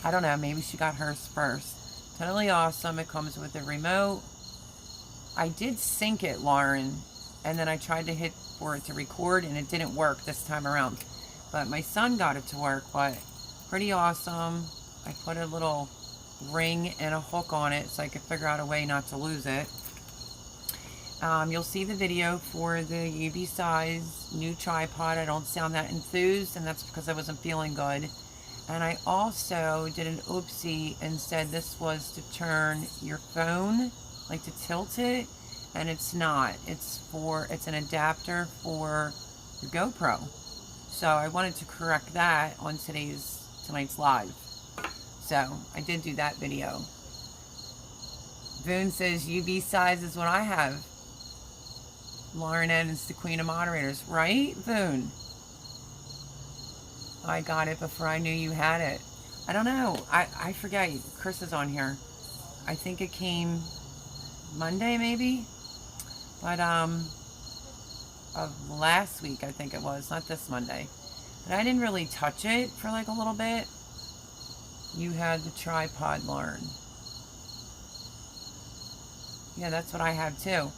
I don't know, maybe she got hers first. Totally awesome. It comes with a remote. I did sync it, Lauren, and then I tried to hit for it to record, and it didn't work this time around. But my son got it to work, but pretty awesome. I put a little ring and a hook on it so I could figure out a way not to lose it. You'll see the video for the UB size new tripod. I don't sound that enthused, and that's because I wasn't feeling good. And I also did an oopsie and said this was to turn your phone, like to tilt it, and it's not. It's an adapter for your GoPro. So I wanted to correct that on tonight's live. So I did do that video. Boone says UB size is what I have. Lauren N is the queen of moderators, right, Boone? I got it before I knew you had it. I don't know. I forget. Chris is on here. I think it came Monday, maybe? But, of last week, I think it was. Not this Monday. But I didn't really touch it for like a little bit. You had the tripod, Lauren. Yeah, that's what I have too.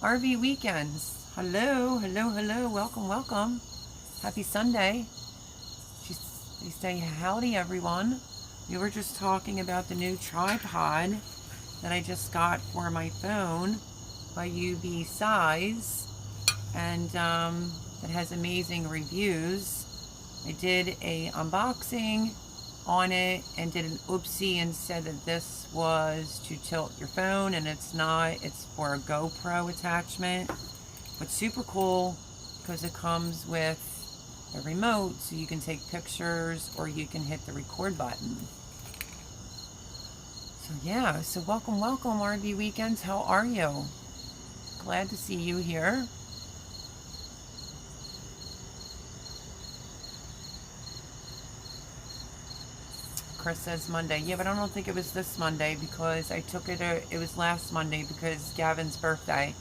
RV Weekends. Hello, hello, hello. Welcome, welcome. Happy Sunday. You say howdy, everyone. We were just talking about the new tripod that I just got for my phone by UB Size, and it has amazing reviews. I did a unboxing on it and did an oopsie and said that this was to tilt your phone, and it's not. It's for a GoPro attachment, but super cool because it comes with a remote, so you can take pictures or you can hit the record button. So yeah, so welcome, welcome, RV Weekends. How are you? Glad to see you here. Chris says Monday. Yeah, but I don't think it was this Monday because I took it, it was last Monday because Gavin's birthday.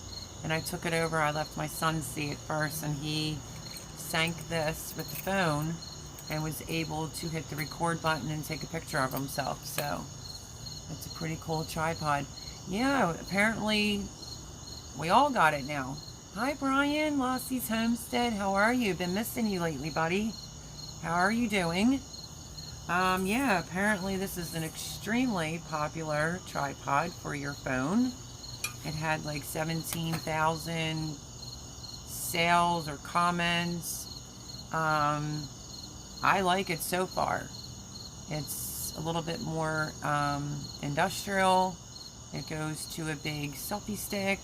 and I took it over. I left my son see it first, and he sank this with the phone and was able to hit the record button and take a picture of himself. So it's a pretty cool tripod. Yeah, apparently we all got it now. Hi Brian, Lossie's Homestead. How are you? Been missing you lately, buddy. How are you doing? Yeah, apparently this is an extremely popular tripod for your phone. It had like 17,000 sales or comments. I like it so far. It's a little bit more industrial. It goes to a big selfie stick.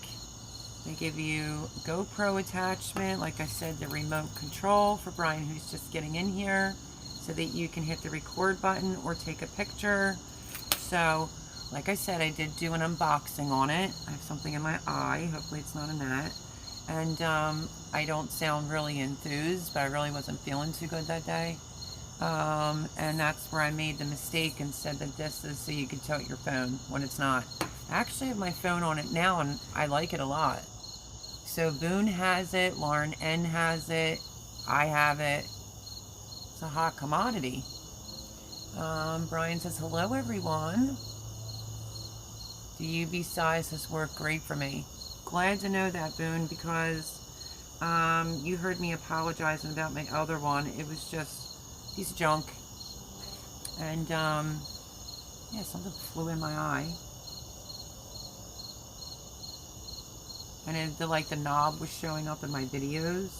They give you GoPro attachment, like I said, the remote control for Brian who's just getting in here, so that you can hit the record button or take a picture. So, like I said, I did do an unboxing on it. I have something in my eye, hopefully it's not a gnat. And I don't sound really enthused, but I really wasn't feeling too good that day. And that's where I made the mistake and said that this is so you can tote your phone when it's not. I actually have my phone on it now and I like it a lot. So Boone has it, Lauren N has it, I have it. It's a hot commodity. Brian says, hello everyone. The UV size has worked great for me. Glad to know that, Boone, because you heard me apologizing about my other one. It was just a piece of junk. And yeah, something flew in my eye. And the knob was showing up in my videos.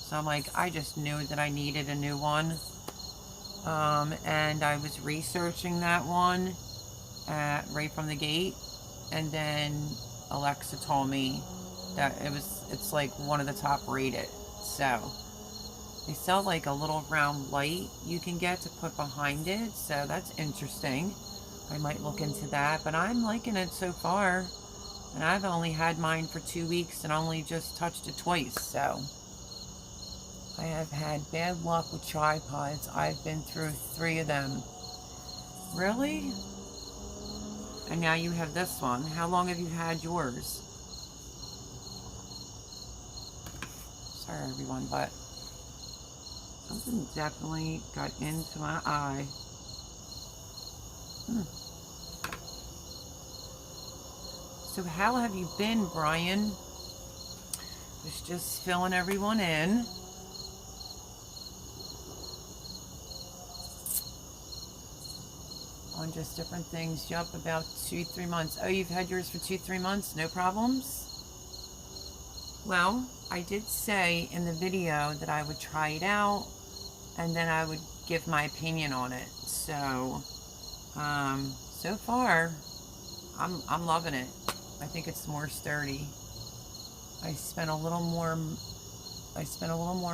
So I'm like, I just knew that I needed a new one. And I was researching that one right from the gate. And then Alexa told me that it's like one of the top rated. So they sell like a little round light you can get to put behind it. So that's interesting. I might look into that, but I'm liking it so far. And I've only had mine for 2 weeks and only just touched it twice, so. I have had bad luck with tripods. I've been through 3 of them. Really? And now you have this one. How long have you had yours? Sorry everyone, but something definitely got into my eye. So how have you been, Brian? Just filling everyone in. On just different things. Yup, about 2-3 months. Oh, you've had yours for 2-3 months? No problems? Well, I did say in the video that I would try it out and then I would give my opinion on it. So, so far, I'm loving it. I think it's more sturdy. I spent a little more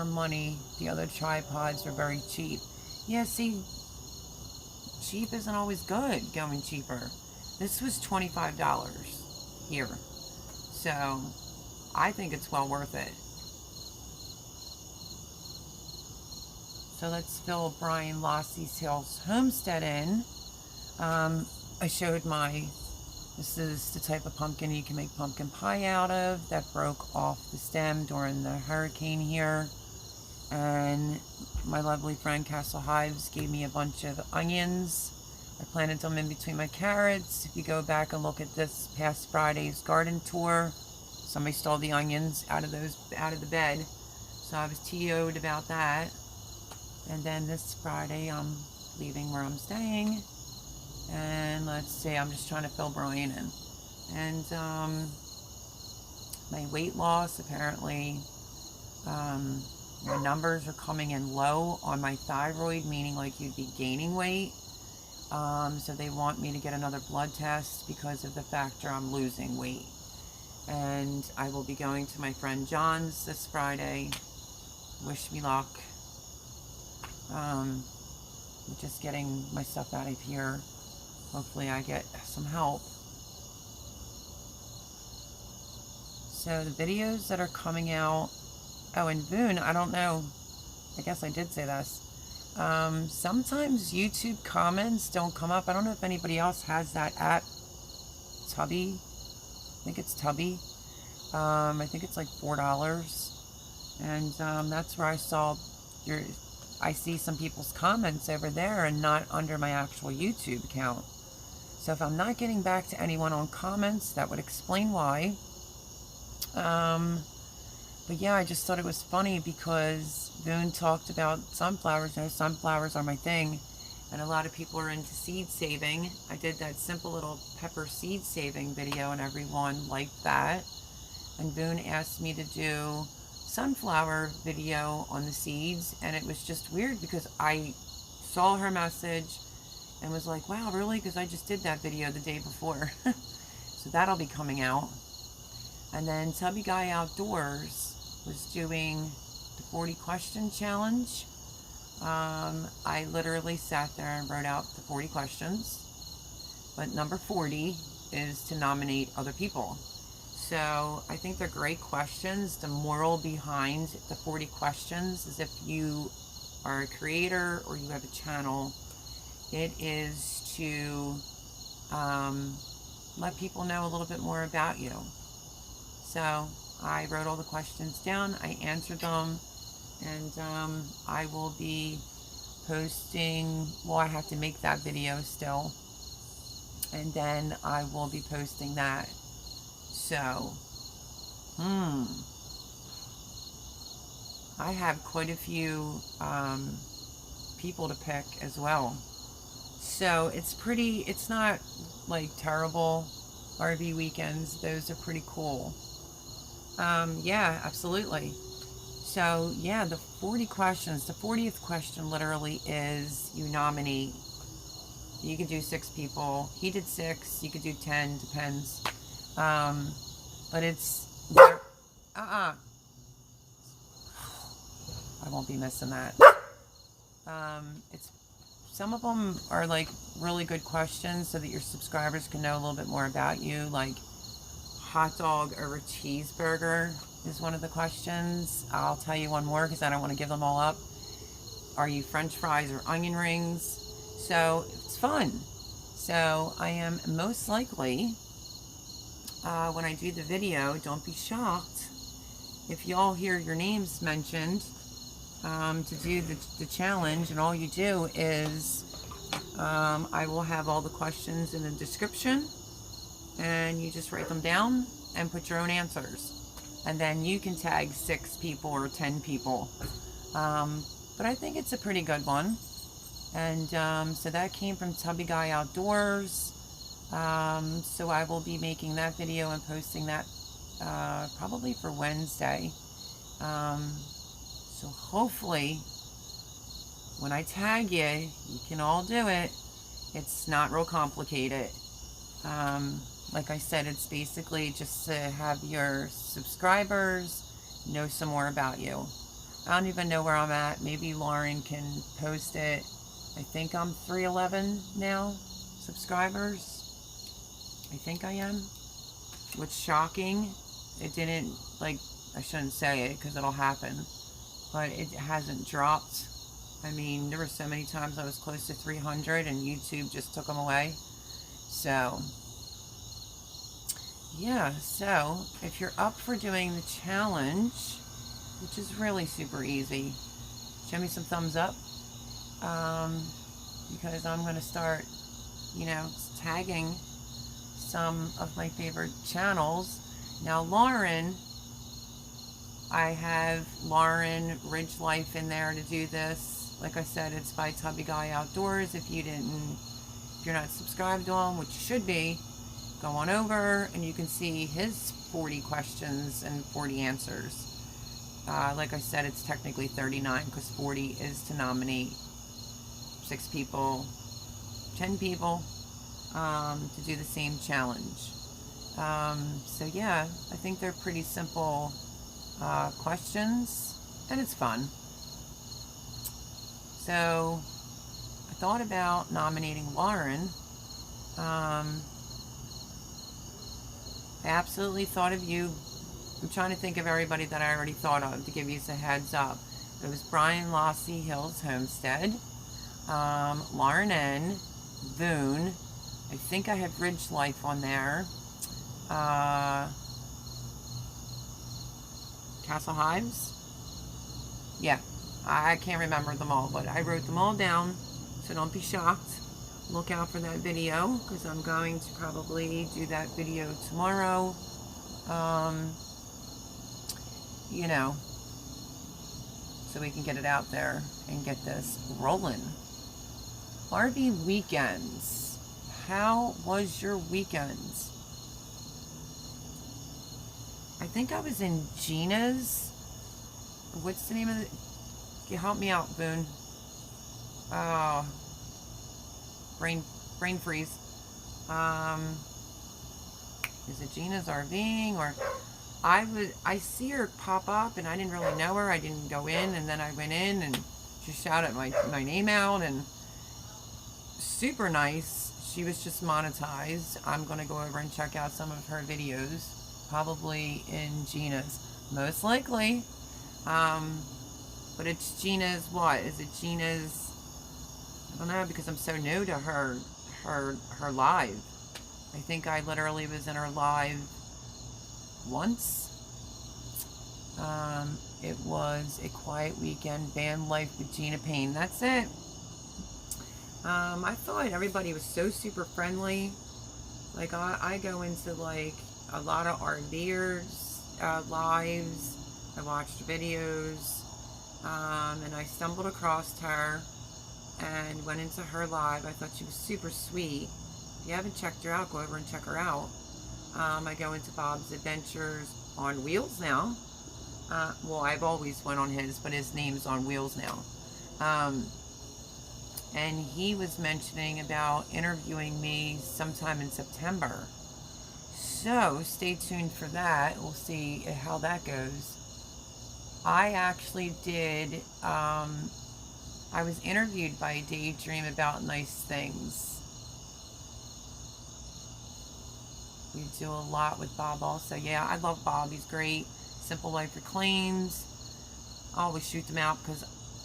money. The other tripods are very cheap. Yeah, see, cheap isn't always good, going cheaper. This was $25 here. So, I think it's well worth it. So let's fill Brian Lossie's Homestead in. I showed this is the type of pumpkin you can make pumpkin pie out of that broke off the stem during the hurricane here. And my lovely friend Castle Hives gave me a bunch of onions. I planted them in between my carrots. If you go back and look at this past Friday's garden tour, somebody stole the onions out of the bed. So I was TO'd about that. And then this Friday I'm leaving where I'm staying. And let's see, I'm just trying to fill Brian in. And my weight loss, apparently, my numbers are coming in low on my thyroid, meaning like you'd be gaining weight. So they want me to get another blood test because of the factor I'm losing weight. And I will be going to my friend John's this Friday. Wish me luck. Just getting my stuff out of here. Hopefully I get some help. So the videos that are coming out, oh, and Boone, I don't know, I guess I did say this. Sometimes YouTube comments don't come up. I don't know if anybody else has that app, Tubby. I think it's Tubby. I think it's like $4. And that's where I saw I see some people's comments over there and not under my actual YouTube account. So if I'm not getting back to anyone on comments, that would explain why. But yeah, I just thought it was funny because Boone talked about sunflowers. You know, sunflowers are my thing. And a lot of people are into seed saving. I did that simple little pepper seed saving video and everyone liked that. And Boone asked me to do sunflower video on the seeds, and it was just weird because I saw her message and was like, wow, really? Because I just did that video the day before. So that'll be coming out. And then Tubby Guy Outdoors was doing the 40 question challenge. I literally sat there and wrote out the 40 questions, but number 40 is to nominate other people. So I think they're great questions. The moral behind the 40 questions is if you are a creator or you have a channel, it is to let people know a little bit more about you. So I wrote all the questions down, I answered them, and I will be posting, well, I have to make that video still, and then I will be posting that. So, I have quite a few people to pick as well. So it's not like terrible. RV weekends, those are pretty cool. Yeah, absolutely. So yeah, the 40 questions, the 40th question literally is you nominate. You could do 6 people. He did 6, you could do 10, depends. But it's, I won't be missing that. It's, some of them are like really good questions so that your subscribers can know a little bit more about you, like hot dog or a cheeseburger is one of the questions. I'll tell you one more because I don't want to give them all up. Are you French fries or onion rings? So it's fun. So I am most likely, when I do the video, don't be shocked if you all hear your names mentioned to do the challenge, and all you do is I will have all the questions in the description, and you just write them down and put your own answers, and then you can tag 6 people or 10 people. But I think it's a pretty good one. And so that came from Tubby Guy Outdoors. So I will be making that video and posting that probably for Wednesday. So hopefully when I tag you, you can all do it. It's not real complicated. Like I said, it's basically just to have your subscribers know some more about you. I don't even know where I'm at. Maybe Lauren can post it. I think I'm 311 now, subscribers. I think I am. What's shocking, it didn't, like, I shouldn't say it because it'll happen, but it hasn't dropped. I mean, there were so many times I was close to 300 and YouTube just took them away. So, yeah, so if you're up for doing the challenge, which is really super easy, show me some thumbs up. Because I'm going to start, you know, tagging some of my favorite channels. Now, Lauren, I have Lauren Ridge Life in there to do this. Like I said, it's by Tubby Guy Outdoors. If you're not subscribed to him, which you should be, go on over and you can see his 40 questions and 40 answers. Like I said, it's technically 39 because 40 is to nominate 6 people, 10 people to do the same challenge. So yeah, I think they're pretty simple questions, and it's fun. So I thought about nominating Lauren. I absolutely thought of you. I'm trying to think of everybody that I already thought of to give you a heads up. It was Brian Lossy Hills Homestead, Lauren N, Boone. I think I have Ridge Life on there. Castle Hives. Yeah, I can't remember them all, but I wrote them all down, so don't be shocked. Look out for that video, because I'm going to probably do that video tomorrow. You know, so we can get it out there and get this rolling. RV weekends. How was your weekends? I think I was in Gina's. What's the name of it? Help me out, Boone. Oh, brain freeze. Is it Gina's RVing, or I see her pop up and I didn't really know her. I didn't go in, and then I went in and she shouted my name out, and super nice. She was just monetized. I'm gonna go over and check out some of her videos, probably in Gina's, most likely. But it's Gina's what? Is it Gina's? I don't know, because I'm so new to her live. I think I literally was in her live once. It was a quiet weekend, van life with Gina Payne. That's it. I thought everybody was so super friendly. Like I go into like a lot of RVers lives. I watched videos, and I stumbled across her and went into her live. I thought she was super sweet. If you haven't checked her out, go over and check her out. I go into Bob's Adventures on Wheels now. Well, I've always went on his, but his name's on Wheels now. And he was mentioning about interviewing me sometime in September. So stay tuned for that. We'll see how that goes. I actually did, I was interviewed by Daydream about nice things. We do a lot with Bob also. Yeah, I love Bob. He's great. Simple Life Reclaims. I always shoot them out because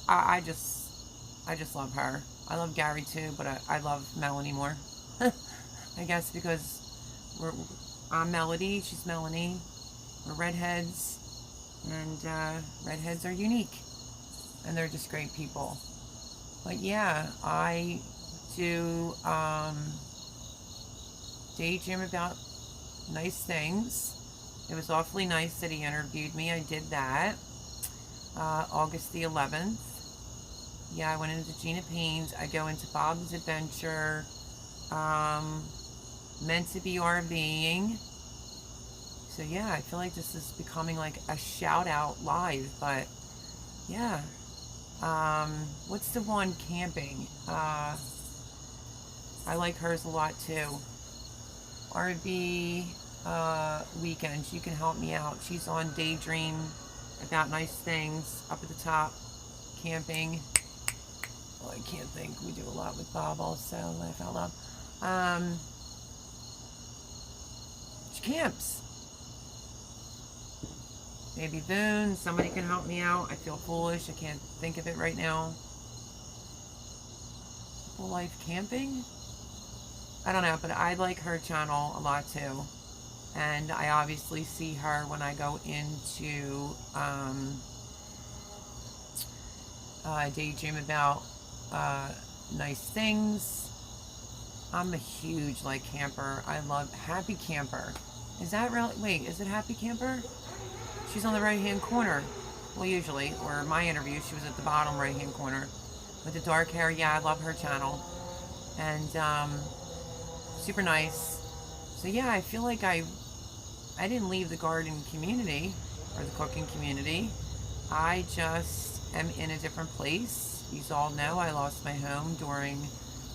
I just love her. I love Gary too, but I love Melanie more. I guess because I'm Melody, she's Melanie. We're redheads, and redheads are unique, and they're just great people. But yeah, I do daydream about nice things. It was awfully nice that he interviewed me. I did that. August the 11th. Yeah, I went into Gina Payne's. I go into Bob's Adventure. Meant to be RVing. So yeah, I feel like this is becoming like a shout out live, but yeah. What's the one camping? I like hers a lot too. RV weekends, you can help me out. She's on Daydream about nice things up at the top. Camping. Well, I can't think. We do a lot with Bob also. Laugh out loud. She camps. Maybe Boone. Somebody can help me out. I feel foolish. I can't think of it right now. Full Life Camping? I don't know, but I like her channel a lot too. And I obviously see her when I go into Daydream about nice things. I'm a huge like camper. I love Happy Camper. Is that really? Wait, is it Happy Camper? She's on the right hand corner. Well, usually, or my interview, she was at the bottom right hand corner with the dark hair. Yeah, I love her channel, and super nice. So yeah, I feel like I didn't leave the garden community or the cooking community. I just am in a different place. You all know I lost my home during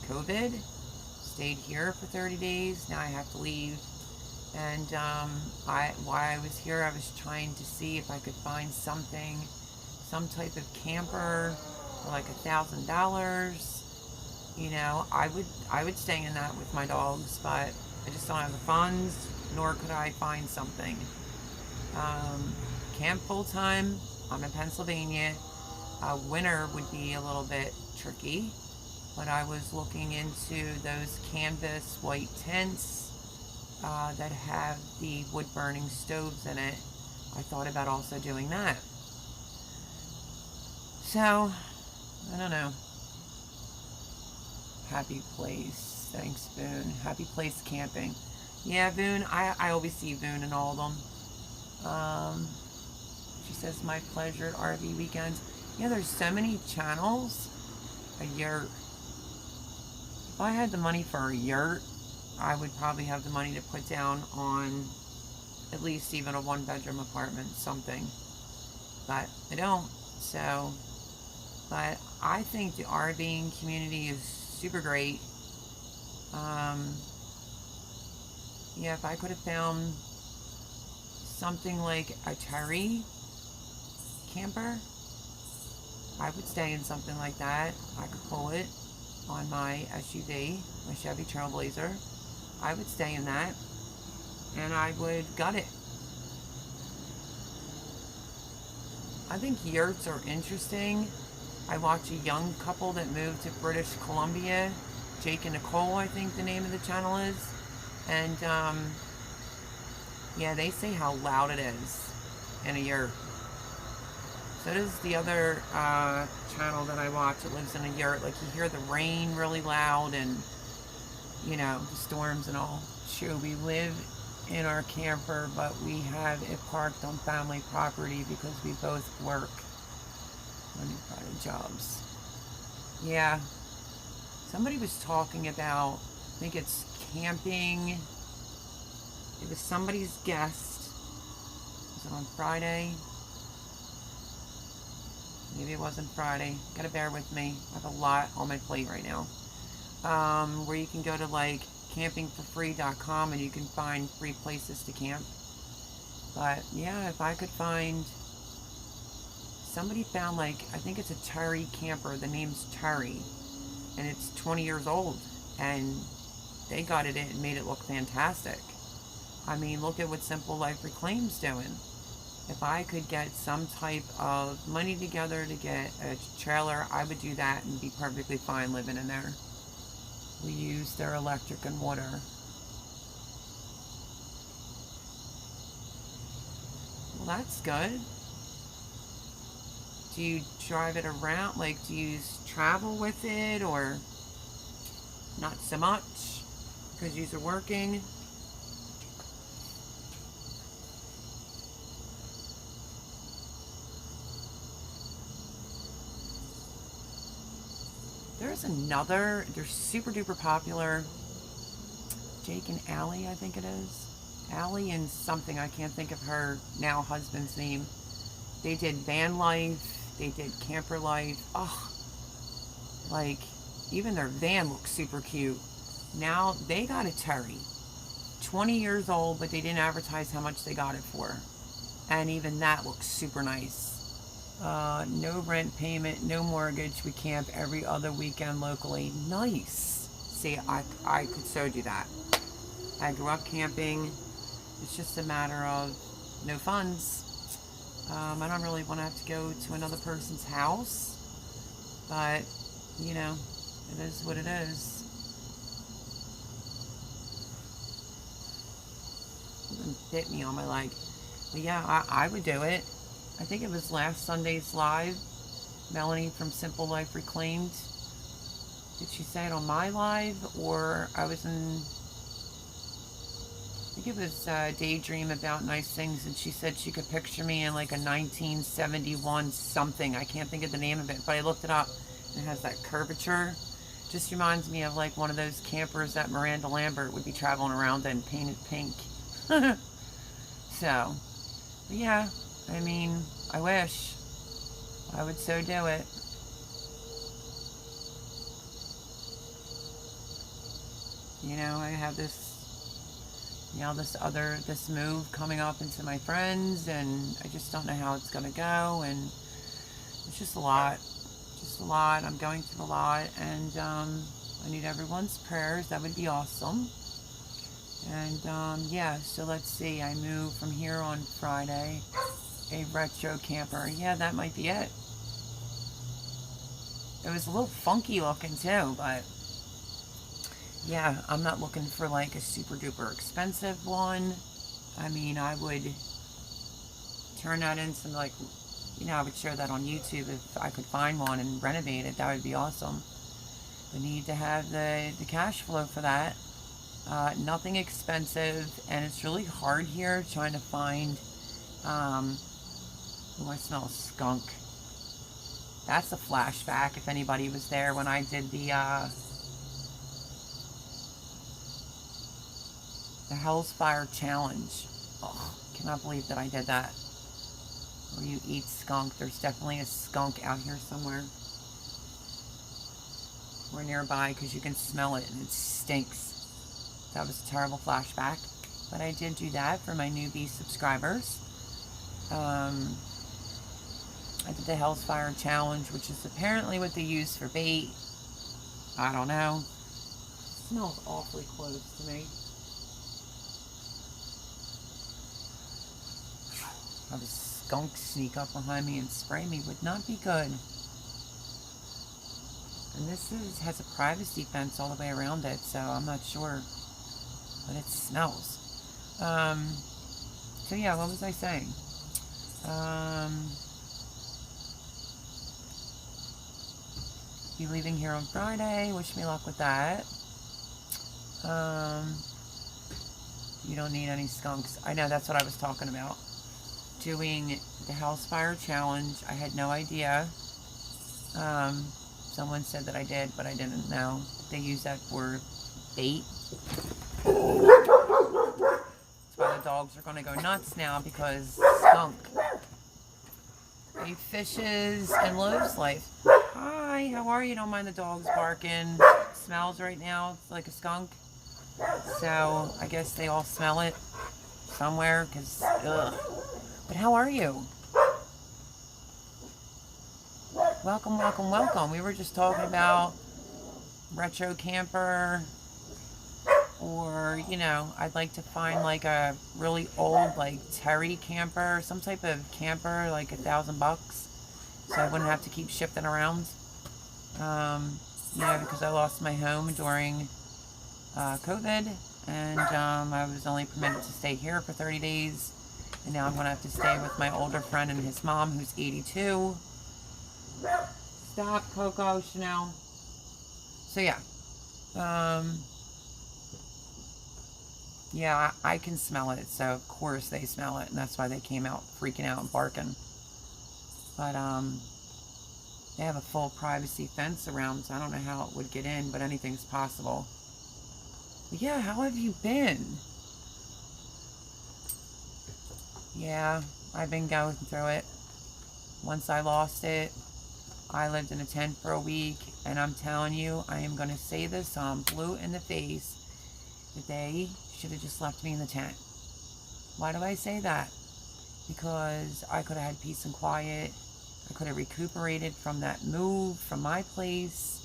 COVID. Stayed here for 30 days. Now I have to leave. And while I was here, I was trying to see if I could find something, some type of camper for like $1,000. You know, I would stay in that with my dogs, but I just don't have the funds, nor could I find something. Camp full time. I'm in Pennsylvania. Winter would be a little bit tricky, but I was looking into those canvas white tents that have the wood burning stoves in it. I thought about also doing that. So, I don't know. Happy Place. Thanks, Boone. Happy Place Camping. Yeah, Boone. I always see Boone in all of them. She says, my pleasure at RV weekends. Yeah, there's so many channels. A yurt. If I had the money for a yurt, I would probably have the money to put down on at least even a one-bedroom apartment, something. But I don't. So, but I think the RVing community is super great. Yeah, if I could have found something like a Terry camper, I would stay in something like that. I could pull it on my SUV, my Chevy Trailblazer. I would stay in that, and I would gut it. I think yurts are interesting. I watch a young couple that moved to British Columbia, Jake and Nicole, I think the name of the channel is. And yeah, they say how loud it is in a yurt. So does the other channel that I watch. It lives in a yurt. Like, you hear the rain really loud and, you know, the storms and all. True, we live in our camper, but we have it parked on family property because we both work unemployed jobs. Yeah. Somebody was talking about, I think it's camping. It was somebody's guest. Was it on Friday? Maybe it wasn't Friday. Gotta bear with me. I have a lot on my plate right now. Where you can go to like campingforfree.com and you can find free places to camp. But yeah, if I could find, somebody found, like, I think it's a Terry camper. The name's Terry, and it's 20 years old, and they got it in and made it look fantastic. I mean, look at what Simple Life Reclaim's doing. If I could get some type of money together to get a trailer, I would do that and be perfectly fine living in there. We use their electric and water. Well, that's good. Do you drive it around? Like, do you travel with it, or not so much because you're working? There's another, they're super duper popular. Jake and Allie, I think it is. Allie and something, I can't think of her now husband's name. They did van life, they did camper life. Oh, like, even their van looks super cute. Now they got a Terry, 20 years old, but they didn't advertise how much they got it for. And even that looks super nice. No rent payment, no mortgage. We camp every other weekend locally. Nice. See, I could so do that. I grew up camping. It's just a matter of no funds. I don't really want to have to go to another person's house, but, you know, it is what it is. Something bit me on my leg. But yeah, I would do it. I think it was last Sunday's live. Melanie from Simple Life Reclaimed. Did she say it on my live, or I was in, I think it was Daydream About Nice Things, and she said she could picture me in like a 1971 something. I can't think of the name of it, but I looked it up, and it has that curvature. Just reminds me of like one of those campers that Miranda Lambert would be traveling around in, painted pink. So, but yeah, I mean, I wish. I would so do it. You know, I have this, you know, this move coming up into my friends, and I just don't know how it's going to go, and it's just a lot. Just a lot. I'm going through a lot, and I need everyone's prayers. That would be awesome. And yeah, so let's see. I moved from here on Friday. A retro camper. Yeah, that might be it. It was a little funky looking too, but yeah, I'm not looking for like a super duper expensive one. I mean, I would turn that into like, you know, I would share that on YouTube if I could find one and renovate it. That would be awesome. We need to have the cash flow for that. Nothing expensive, and it's really hard here trying to find, oh, I smell skunk. That's a flashback if anybody was there when I did the Hell's Fire Challenge. Oh, cannot believe that I did that. Where you eat skunk. There's definitely a skunk out here somewhere. Or nearby, because you can smell it and it stinks. That was a terrible flashback. But I did do that for my newbie subscribers. I did the Hell's Fire Challenge, which is apparently what they use for bait. I don't know. It smells awfully close to me. Have a skunk sneak up behind me and spray me would not be good. And this has a privacy fence all the way around it, so I'm not sure. But it smells. So yeah, what was I saying? Be leaving here on Friday. Wish me luck with that. You don't need any skunks. I know, that's what I was talking about. Doing the Hell's Fire Challenge. I had no idea. Someone said that I did, but I didn't know. They use that for bait. That's why the dogs are going to go nuts now, because skunk. He fishes and lives life. Hi, how are you? Don't mind the dogs barking. Smells right now. It's like a skunk. So I guess they all smell it somewhere, because, ugh. But how are you? Welcome, welcome, welcome. We were just talking about retro camper, or, you know, I'd like to find like a really old, like Terry camper, some type of camper, like $1,000, so I wouldn't have to keep shifting around. You know, because I lost my home during COVID, and I was only permitted to stay here for 30 days, and now I'm going to have to stay with my older friend and his mom, who's 82. Stop, Coco, Chanel. So yeah, yeah, I can smell it, so of course they smell it, and that's why they came out freaking out and barking. But they have a full privacy fence around, so I don't know how it would get in, but anything's possible. But yeah, how have you been? Yeah, I've been going through it. Once I lost it, I lived in a tent for a week, and I'm telling you, I am going to say this so I'm blue in the face, that they should have just left me in the tent. Why do I say that? Because I could have had peace and quiet. I could have recuperated from that move from my place.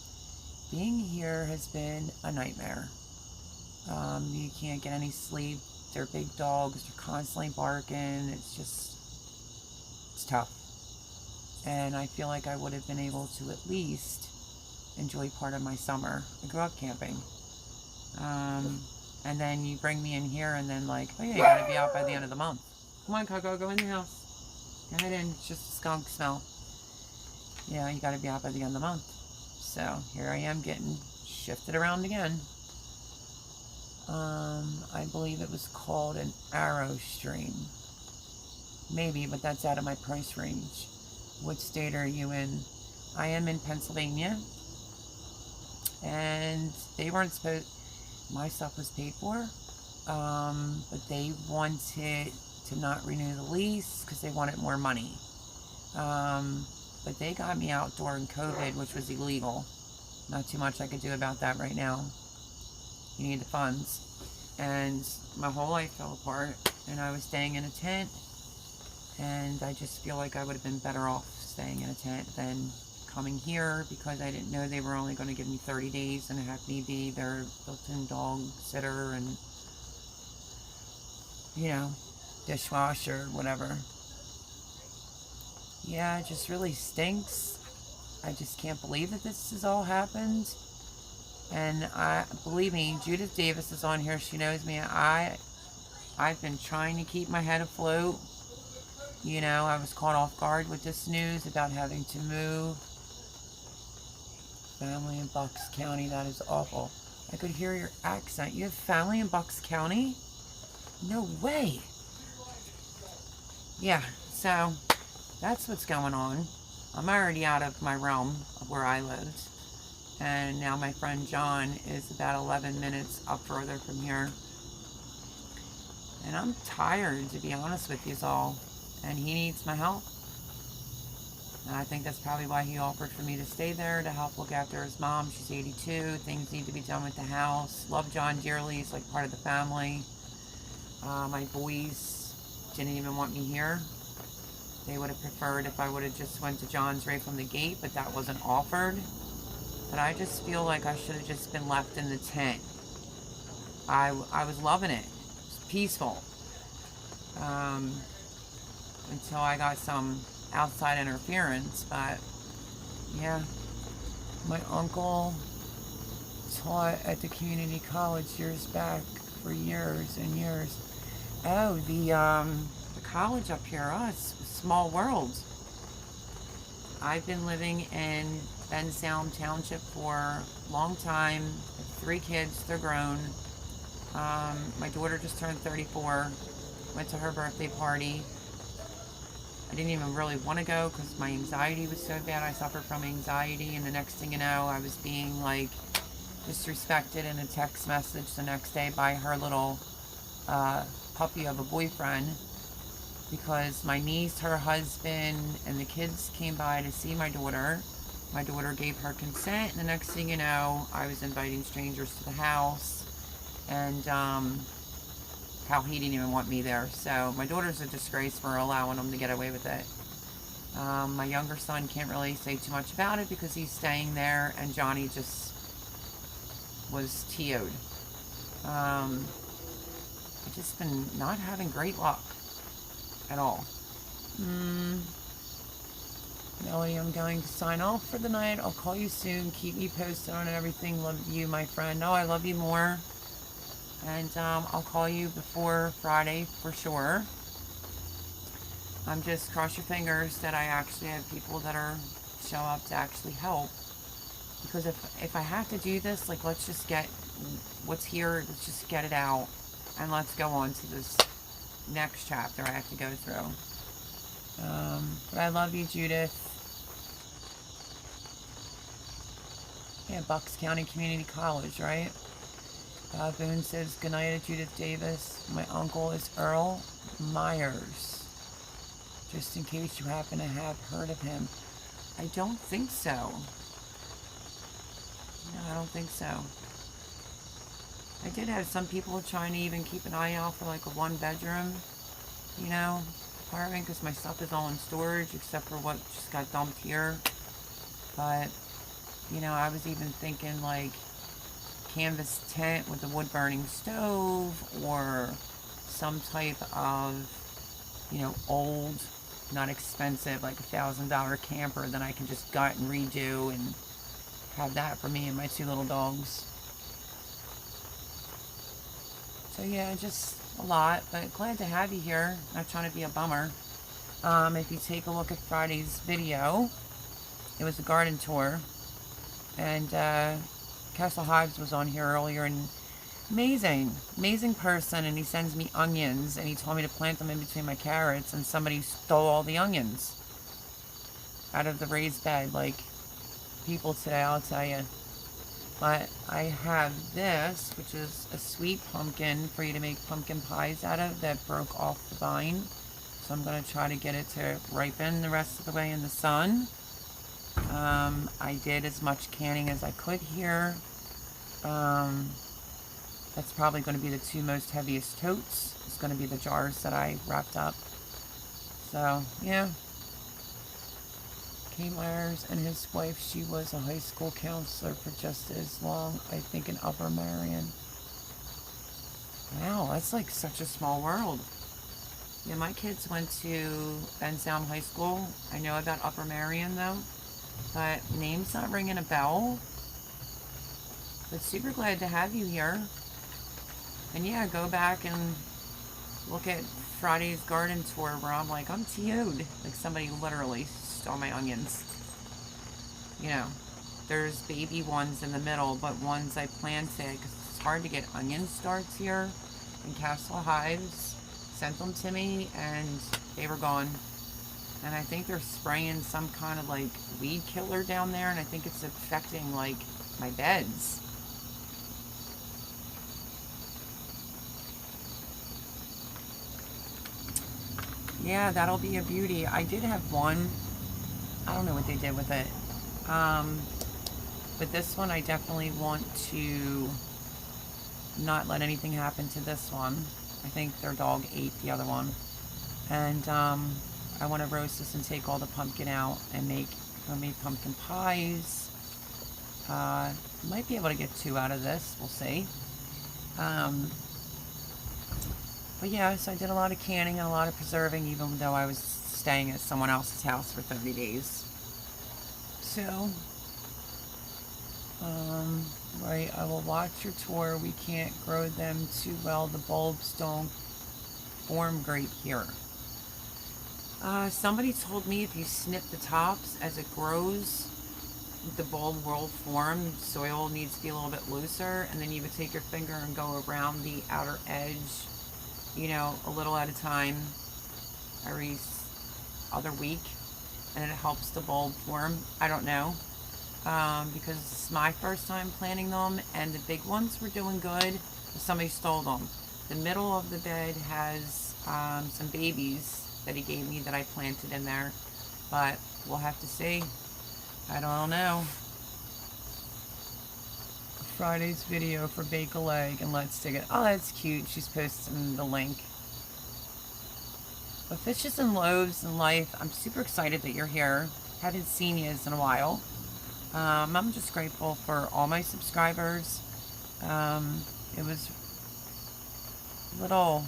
Being here has been a nightmare. You can't get any sleep. They're big dogs. They're constantly barking. It's tough. And I feel like I would have been able to at least enjoy part of my summer. I grew up camping. And then you bring me in here, and then like, oh yeah, you gotta be out by the end of the month. Come on, Coco, go in the house. Go ahead in. It's just a skunk smell. Yeah, you gotta be out by the end of the month. So here I am getting shifted around again. I believe it was called an Arrow Stream. Maybe, but that's out of my price range. What state are you in? I am in Pennsylvania. And they weren't supposed... My stuff was paid for. But they wanted to not renew the lease because they wanted more money. But they got me out during COVID, which was illegal. Not too much I could do about that right now. You need the funds. And my whole life fell apart. And I was staying in a tent. And I just feel like I would have been better off staying in a tent than coming here, because I didn't know they were only going to give me 30 days and have me be their built-in dog sitter and, you know, dishwasher, whatever. Yeah, it just really stinks. I just can't believe that this has all happened. And believe me, Judith Davis is on here. She knows me. I've been trying to keep my head afloat. You know, I was caught off guard with this news about having to move. Family in Bucks County, that is awful. I could hear your accent. You have family in Bucks County? No way. Yeah, so that's what's going on. I'm already out of my realm of where I lived. And now my friend John is about 11 minutes up further from here. And I'm tired, to be honest with you all. And he needs my help. And I think that's probably why he offered for me to stay there to help look after his mom. She's 82. Things need to be done with the house. Love John dearly. He's like part of the family. My boys didn't even want me here. They would have preferred if I would have just went to John's right from the gate, but that wasn't offered. But I just feel like I should have just been left in the tent. I was loving it. It was peaceful. Until I got some outside interference, but yeah. My uncle taught at the community college years back for years and years. Oh, the college up here, it's a small world. I've been living in Bensalem Township for a long time. I have 3 kids, they're grown. My daughter just turned 34, went to her birthday party. I didn't even really want to go because my anxiety was so bad. I suffered from anxiety, and the next thing you know, I was being like disrespected in a text message the next day by her little puppy of a boyfriend, because my niece, her husband, and the kids came by to see my daughter. My daughter gave her consent, and the next thing you know, I was inviting strangers to the house, and how he didn't even want me there. So my daughter's a disgrace for allowing him to get away with it. My younger son can't really say too much about it because he's staying there, and Johnny just was TO'd. I've just been not having great luck at all. Melody, I'm going to sign off for the night. I'll call you soon. Keep me posted on everything. Love you, my friend. No, I love you more. And I'll call you before Friday for sure. Just cross your fingers that I actually have people that are show up to actually help. Because if I have to do this, like, let's just get what's here, let's just get it out, and let's go on to this next chapter I have to go through. But I love you, Judith. Yeah, Bucks County Community College, right? Boone says, good night to Judith Davis. My uncle is Earl Myers. Just in case you happen to have heard of him. I don't think so. No, I don't think so. I did have some people trying to even keep an eye out for like a 1-bedroom, you know, apartment, because my stuff is all in storage except for what just got dumped here. But, you know, I was even thinking like canvas tent with a wood burning stove, or some type of, you know, old, not expensive, like $1,000 camper that I can just gut and redo and have that for me and my 2 little dogs. So yeah, just a lot, but glad to have you here. Not trying to be a bummer. If you take a look at Friday's video, it was a garden tour, and Castle Hives was on here earlier, and amazing person, and he sends me onions, and he told me to plant them in between my carrots, and somebody stole all the onions out of the raised bed. Like, people today, I'll tell you. But I have this, which is a sweet pumpkin for you to make pumpkin pies out of, that broke off the vine. So I'm going to try to get it to ripen the rest of the way in the sun. I did as much canning as I could here. That's probably going to be the 2 most heaviest totes. It's going to be the jars that I wrapped up. So, yeah. Kay Myers and his wife, she was a high school counselor for just as long, I think, in Upper Marion. Wow, that's like such a small world. Yeah, my kids went to Bensalem High School. I know about Upper Marion, though. But name's not ringing a bell. But super glad to have you here. And yeah, go back and look at Friday's garden tour where I'm like, I'm TO'd. Like somebody literally stole my onions. You know, there's baby ones in the middle, but ones I planted, because it's hard to get onion starts here in Castle Hives, sent them to me and they were gone. And I think they're spraying some kind of like weed killer down there, and I think it's affecting like my beds. Yeah, that'll be a beauty. I did have one. I don't know what they did with it. But this one I definitely want to not let anything happen to this one. I think their dog ate the other one. And I want to roast this and take all the pumpkin out and make homemade pumpkin pies. Might be able to get 2 out of this. We'll see. But yeah, so I did a lot of canning and a lot of preserving, even though I was staying at someone else's house for 30 days. So, right, I will watch your tour. We can't grow them too well. The bulbs don't form great here. Somebody told me if you snip the tops as it grows, the bulb will form. Soil needs to be a little bit looser, and then you would take your finger and go around the outer edge, you know, a little at a time every other week, and it helps the bulb form. I don't know, because it's my first time planting them, and the big ones were doing good, but somebody stole them. The middle of the bed has some babies that he gave me that I planted in there, but we'll have to see. I don't know. Friday's video for Bake a Leg and Let's Dig It. Oh, that's cute. She's posting the link. But Fishes and Loaves in Life, I'm super excited that you're here. Haven't seen you in a while. I'm just grateful for all my subscribers. It was a little,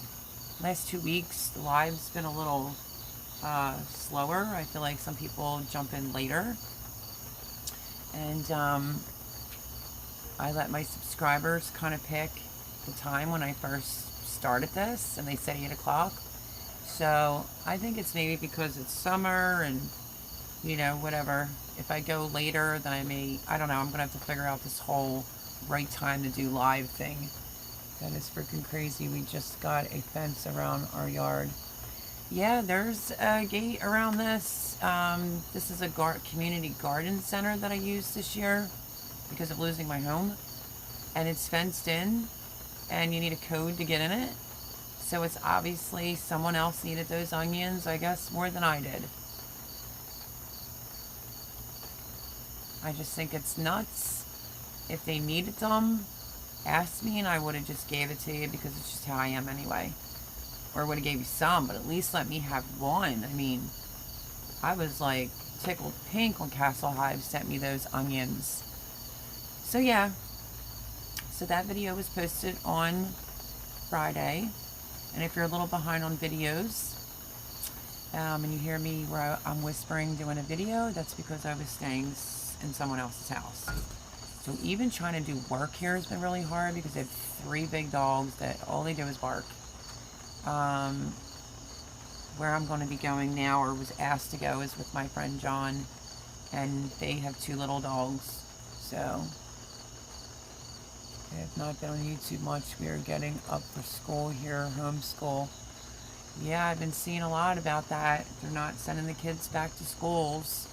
last 2 weeks, the live's been a little slower. I feel like some people jump in later. And I let my subscribers kind of pick the time when I first started this, and they said 8 o'clock. So I think it's maybe because it's summer and, you know, whatever. If I go later, then I don't know, I'm going to have to figure out this whole right time to do live thing. That is freaking crazy. We just got a fence around our yard. Yeah, there's a gate around this. This is a community garden center that I used this year because of losing my home. And it's fenced in, and you need a code to get in it. So it's obviously someone else needed those onions, I guess, more than I did. I just think it's nuts. If they needed them, ask me and I would have just gave it to you, because it's just how I am anyway. Or would have gave you some, but at least let me have one. I mean, I was like tickled pink when Castle Hive sent me those onions. So yeah, so that video was posted on Friday. And if you're a little behind on videos, and you hear me where I'm whispering doing a video, that's because I was staying in someone else's house. So even trying to do work here has been really hard, because I have 3 big dogs that all they do is bark. Where I'm going to be going now, or was asked to go, is with my friend John, and they have 2 little dogs. So I have not been on YouTube much. We are getting up for school here, homeschool. Yeah, I've been seeing a lot about that. They're not sending the kids back to schools.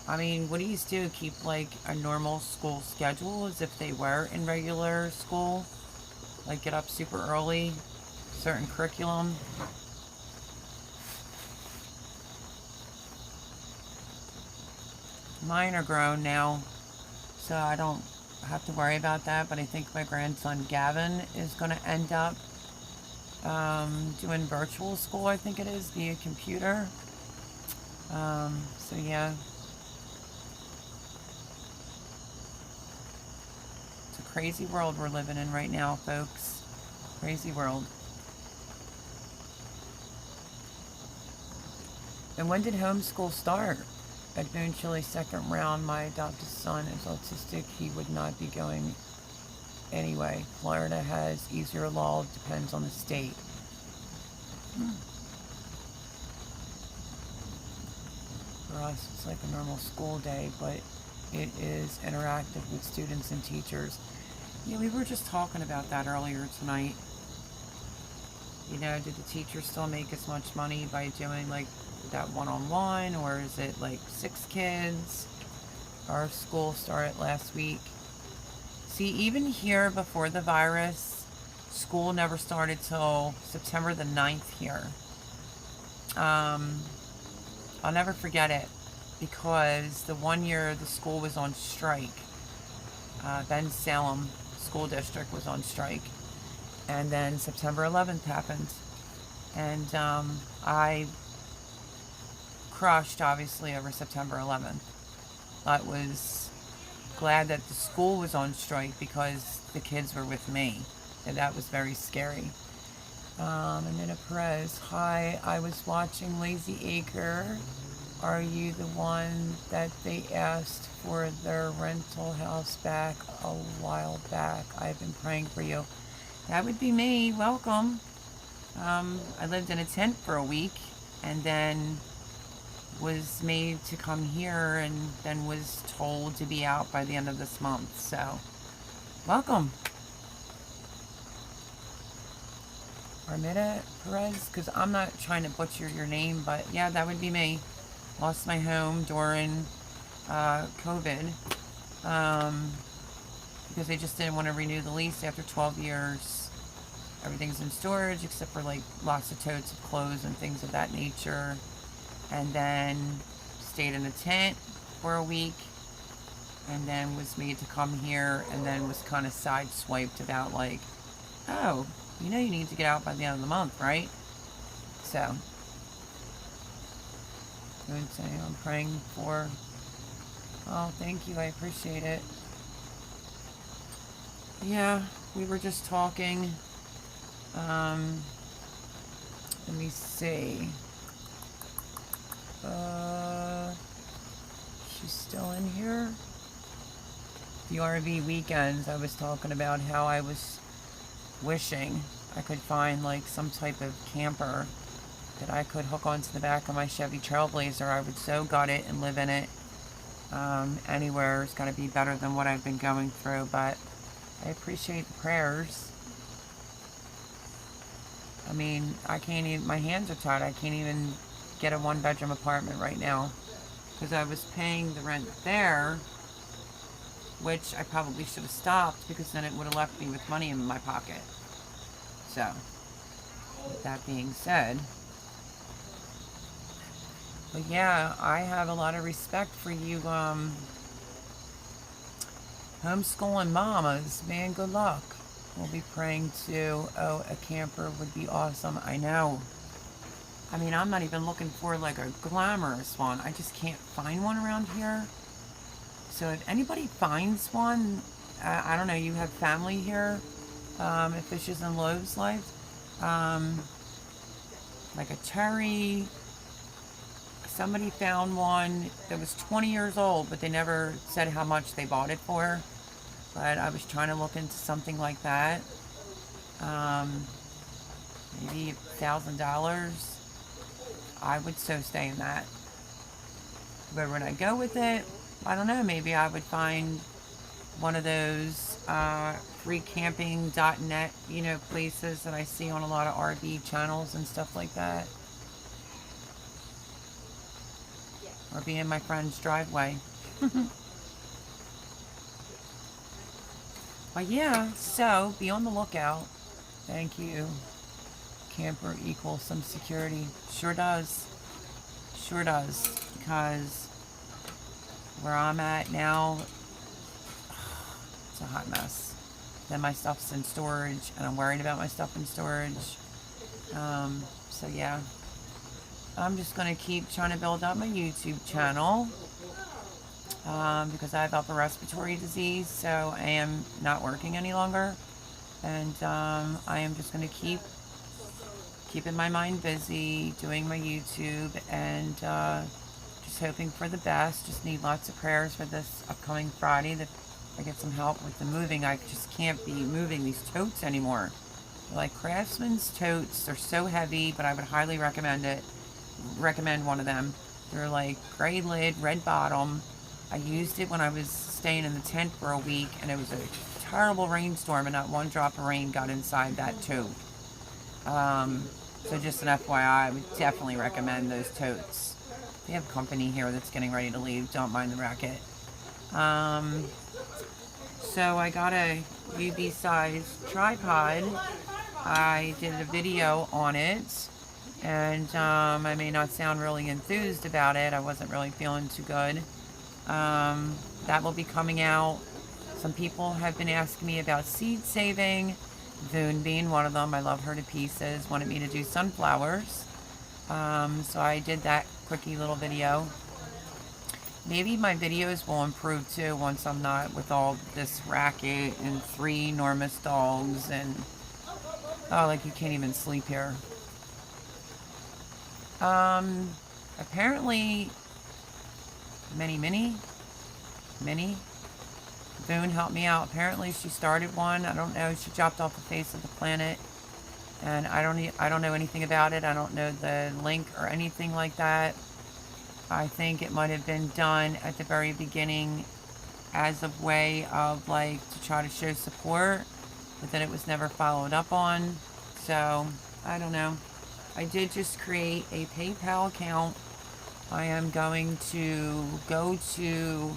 I mean, what do you do? Keep like a normal school schedule as if they were in regular school? Like get up super early, certain curriculum. Mine are grown now, so I don't have to worry about that, but I think my grandson Gavin is going to end up doing virtual school, I think it is, via computer. So yeah. It's a crazy world we're living in right now, folks. Crazy world. And when did homeschool start? Eventually, second round, my adopted son is autistic. He would not be going anyway. Florida has easier law, depends on the state. For us, it's like a normal school day, but it is interactive with students and teachers. Yeah, we were just talking about that earlier tonight. You know, did the teachers still make as much money by doing like that one-on-one, or is it like 6 kids? Our school started last week. See, even here before the virus, school never started till September the 9th here. I'll never forget it, because the one year the school was on strike, Ben Salem School District was on strike, and then September 11th happened, and I crushed, obviously, over September 11th. I was glad that the school was on strike because the kids were with me, and that was very scary. Anita Perez, hi, I was watching Lazy Acre. Are you the one that they asked for their rental house back a while back? I've been praying for you. That would be me. Welcome. I lived in a tent for a week and then was made to come here and then was told to be out by the end of this month. So, welcome. Armida Perez, because I'm not trying to butcher your name, but yeah, that would be me. Lost my home during COVID because they just didn't want to renew the lease after 12 years. Everything's in storage except for like lots of totes of clothes and things of that nature. And then stayed in a tent for a week and then was made to come here and then was kind of sideswiped about like, oh, you know you need to get out by the end of the month, right? So, good saying I'm praying for. Oh, thank you. I appreciate it. Yeah, we were just talking. Let me see. She's still in here. The RV weekends, I was talking about how I was wishing I could find like some type of camper that I could hook onto the back of my Chevy Trailblazer. I would so gut it and live in it. Anywhere is going to be better than what I've been going through, but I appreciate the prayers. I mean, I can't even, my hands are tied. I can't even get a 1-bedroom apartment right now because I was paying the rent there, which I probably should have stopped because then it would have left me with money in my pocket. So, with that being said, but yeah, I have a lot of respect for you homeschooling mamas. Man, good luck. We'll be praying too. Oh, a camper would be awesome. I know. I mean, I'm not even looking for like a glamorous one. I just can't find one around here. So if anybody finds one, I don't know, you have family here, at Fishes and Loaves Life, like a Terry, somebody found one that was 20 years old, but they never said how much they bought it for. But I was trying to look into something like that. Maybe $1,000. I would so stay in that. Where would I go with it? I don't know. Maybe I would find one of those freecamping.net, you know, places that I see on a lot of RV channels and stuff like that. Or be in my friend's driveway. But yeah, so be on the lookout. Thank you. Camper equals some security. Sure does. Sure does. Because where I'm at now, it's a hot mess. Then my stuff's in storage, and I'm worried about my stuff in storage. So yeah. I'm just going to keep trying to build up my YouTube channel. Because I have upper respiratory disease, so I am not working any longer. And I am just going to keeping my mind busy, doing my YouTube, and just hoping for the best. Just need lots of prayers for this upcoming Friday, the I get some help with the moving. I just can't be moving these totes anymore. They're like Craftsman's totes. They're so heavy, but I would highly recommend one of them. They're like gray lid, red bottom. I used it when I was staying in the tent for a week, and it was a terrible rainstorm, and not one drop of rain got inside that tote. So just an FYI, I would definitely recommend those totes. We have company here that's getting ready to leave. Don't mind the racket. So I got a UB size tripod. I did a video on it, and I may not sound really enthused about it. I wasn't really feeling too good. That will be coming out. Some people have been asking me about seed saving, Voon being one of them. I love her to pieces. Wanted me to do sunflowers. So I did that quickie little video. Maybe my videos will improve too once I'm not with all this racket and 3 enormous dogs and like you can't even sleep here. Apparently Mini Boone helped me out. Apparently she started one. I don't know. She dropped off the face of the planet, and I don't know anything about it. I don't know the link or anything like that. I think it might have been done at the very beginning as a way of like to try to show support, but then it was never followed up on. So I don't know. I did just create a PayPal account. I am going to go to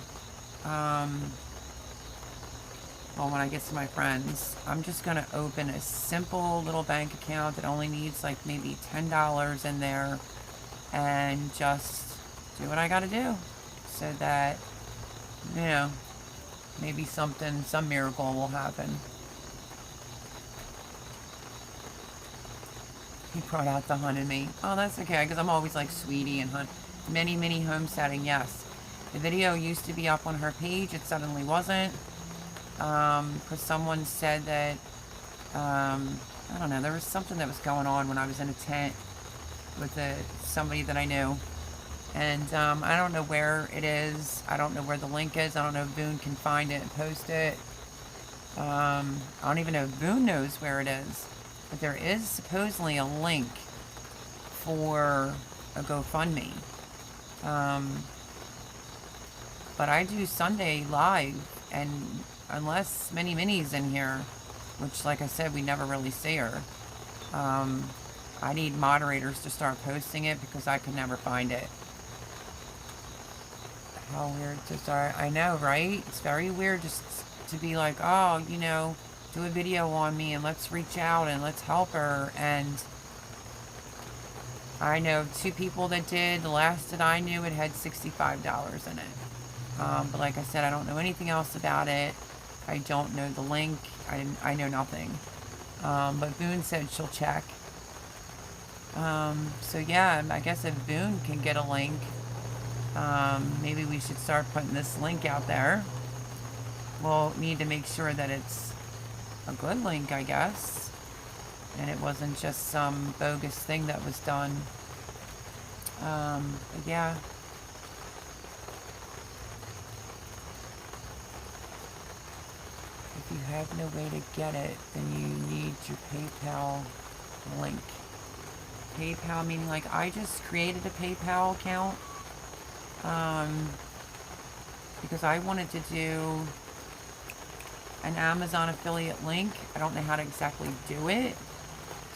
when I get to my friends, I'm just going to open a simple little bank account that only needs like maybe $10 in there, and just do what I got to do so that, you know, maybe some miracle will happen. He brought out the hun in me. Oh, that's okay, because I'm always like sweetie and hun. Mini homesteading, yes. The video used to be up on her page. It suddenly wasn't. Because someone said that, I don't know, there was something that was going on when I was in a tent with somebody that I knew. And I don't know where it is. I don't know where the link is. I don't know if Boone can find it and post it. I don't even know if Boone knows where it is. But there is supposedly a link for a GoFundMe. But I do Sunday live, and unless Mini's in here, which like I said, we never really see her, I need moderators to start posting it because I could never find it. How weird to start. I know, right? It's very weird just to be like, oh, you know, do a video on me and let's reach out and let's help her. And I know 2 people that did. The last that I knew, it had $65 in it. But like I said, I don't know anything else about it. I don't know the link. I know nothing. But Boone said she'll check. So yeah, I guess if Boone can get a link, maybe we should start putting this link out there. We'll need to make sure that it's a good link, I guess, and it wasn't just some bogus thing that was done. But yeah. If you have no way to get it, then you need your PayPal link. PayPal meaning like I just created a PayPal account because I wanted to do an Amazon affiliate link. I don't know how to exactly do it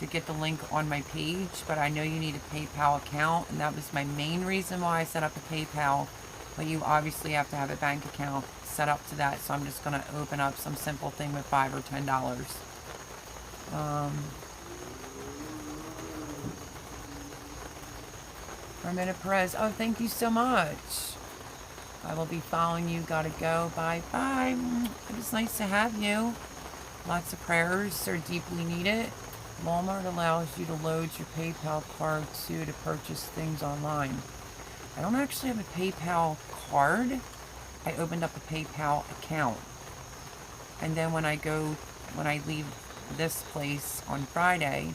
to get the link on my page, but I know you need a PayPal account, and that was my main reason why I set up a PayPal. But you obviously have to have a bank account set up to that, so I'm just going to open up some simple thing with $5 or $10. Romina Perez, oh, thank you so much. I will be following you. Gotta go. Bye bye. It was nice to have you. Lots of prayers are deeply needed. Walmart allows you to load your PayPal card too to purchase things online. I don't actually have a PayPal card. I opened up a PayPal account. And then when I leave this place on Friday,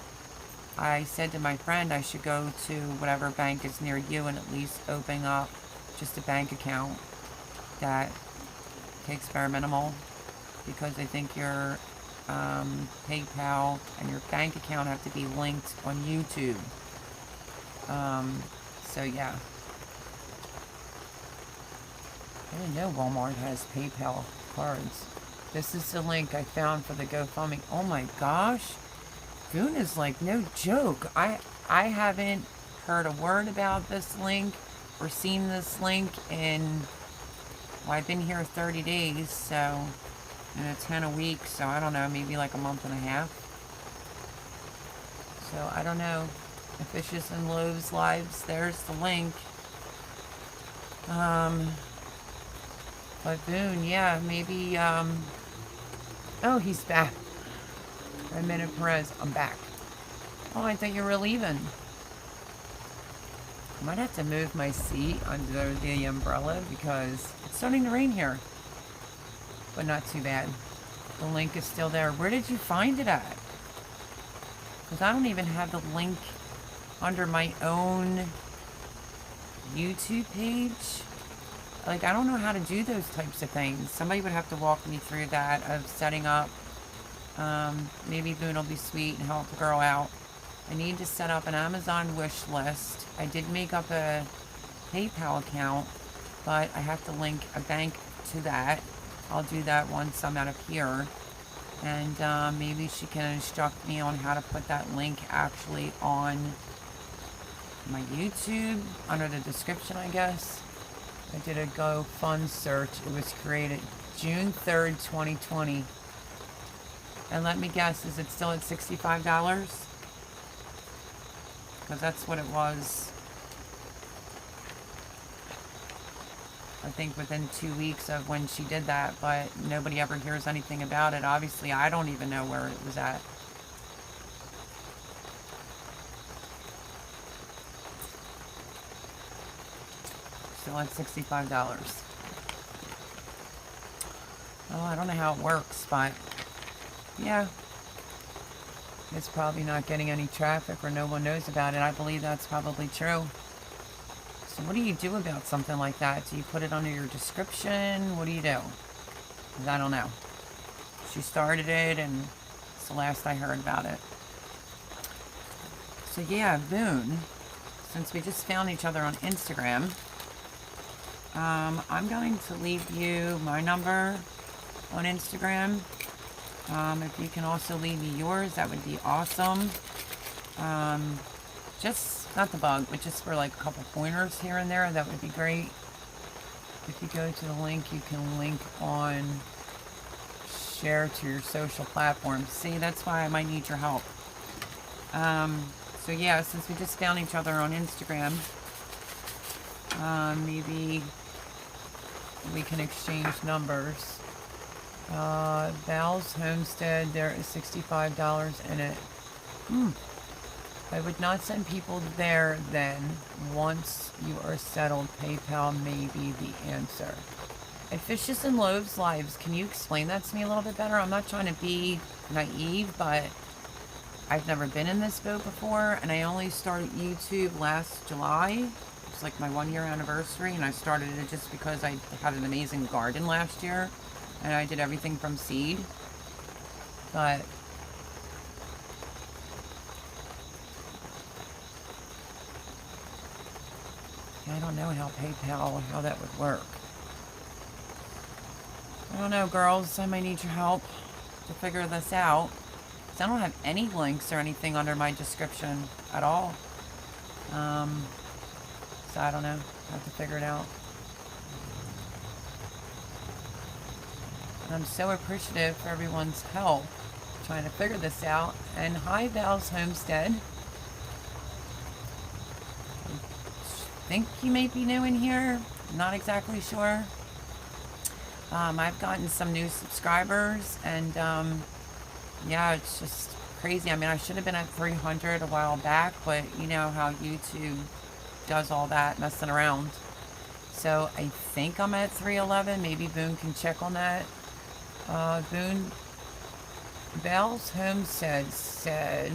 I said to my friend I should go to whatever bank is near you and at least open up just a bank account that takes bare minimal because I think your PayPal and your bank account have to be linked on YouTube. So yeah. I didn't know Walmart has PayPal cards. This is the link I found for the GoFundMe. Oh my gosh. Boone is like no joke. I haven't heard a word about this link or seen this link in, well, I've been here 30 days, so, and it's 10 a week, so I don't know, maybe like a month and a half. So I don't know. Fishes and Loaves Lives, there's the link. But Boone, yeah, maybe, oh, he's back. Minute Perez, I'm back. Oh, I thought you were leaving. I might have to move my seat under the umbrella because it's starting to rain here. But not too bad. The link is still there. Where did you find it at? Because I don't even have the link under my own YouTube page. Like, I don't know how to do those types of things. Somebody would have to walk me through that of setting up. Maybe Boone will be sweet and help the girl out. I need to set up an Amazon wish list. I did make up a PayPal account, but I have to link a bank to that. I'll do that once I'm out of here. And maybe she can instruct me on how to put that link actually on my YouTube, under the description, I guess. I did a GoFund search. It was created June 3rd, 2020. And let me guess, is it still at $65? Because that's what it was, I think, within 2 weeks of when she did that, but nobody ever hears anything about it. Obviously, I don't even know where it was at. Still at $65. Oh, I don't know how it works, but yeah. It's probably not getting any traffic or no one knows about it. I believe that's probably true. So what do you do about something like that? Do you put it under your description? What do you do? 'Cause I don't know. She started it and it's the last I heard about it. So yeah, Boone, since we just found each other on Instagram, I'm going to leave you my number on Instagram. If you can also leave me yours, that would be awesome. Just, not the bug, but just for like a couple pointers here and there, that would be great. If you go to the link, you can link on share to your social platforms. See, that's why I might need your help. So yeah, since we just found each other on Instagram, maybe we can exchange numbers. Val's Homestead, there is $65 in it. I would not send people there then. Once you are settled, PayPal may be the answer. And Fishes and Loaves Lives, can you explain that to me a little bit better? I'm not trying to be naive, but I've never been in this boat before, and I only started YouTube last July. It's like my 1 year anniversary, and I started it just because I had an amazing garden last year. And I did everything from seed. But I don't know how PayPal, how that would work. I don't know, girls. I might need your help to figure this out. Because I don't have any links or anything under my description at all. So I don't know. I have to figure it out. I'm so appreciative for everyone's help trying to figure this out. And hi, Val's Homestead. I think you may be new in here. Not exactly sure. I've gotten some new subscribers, and yeah, it's just crazy. I mean, I should have been at 300 a while back, but you know how YouTube does all that messing around. So I think I'm at 311. Maybe Boone can check on that. Boone, Val's Homestead said,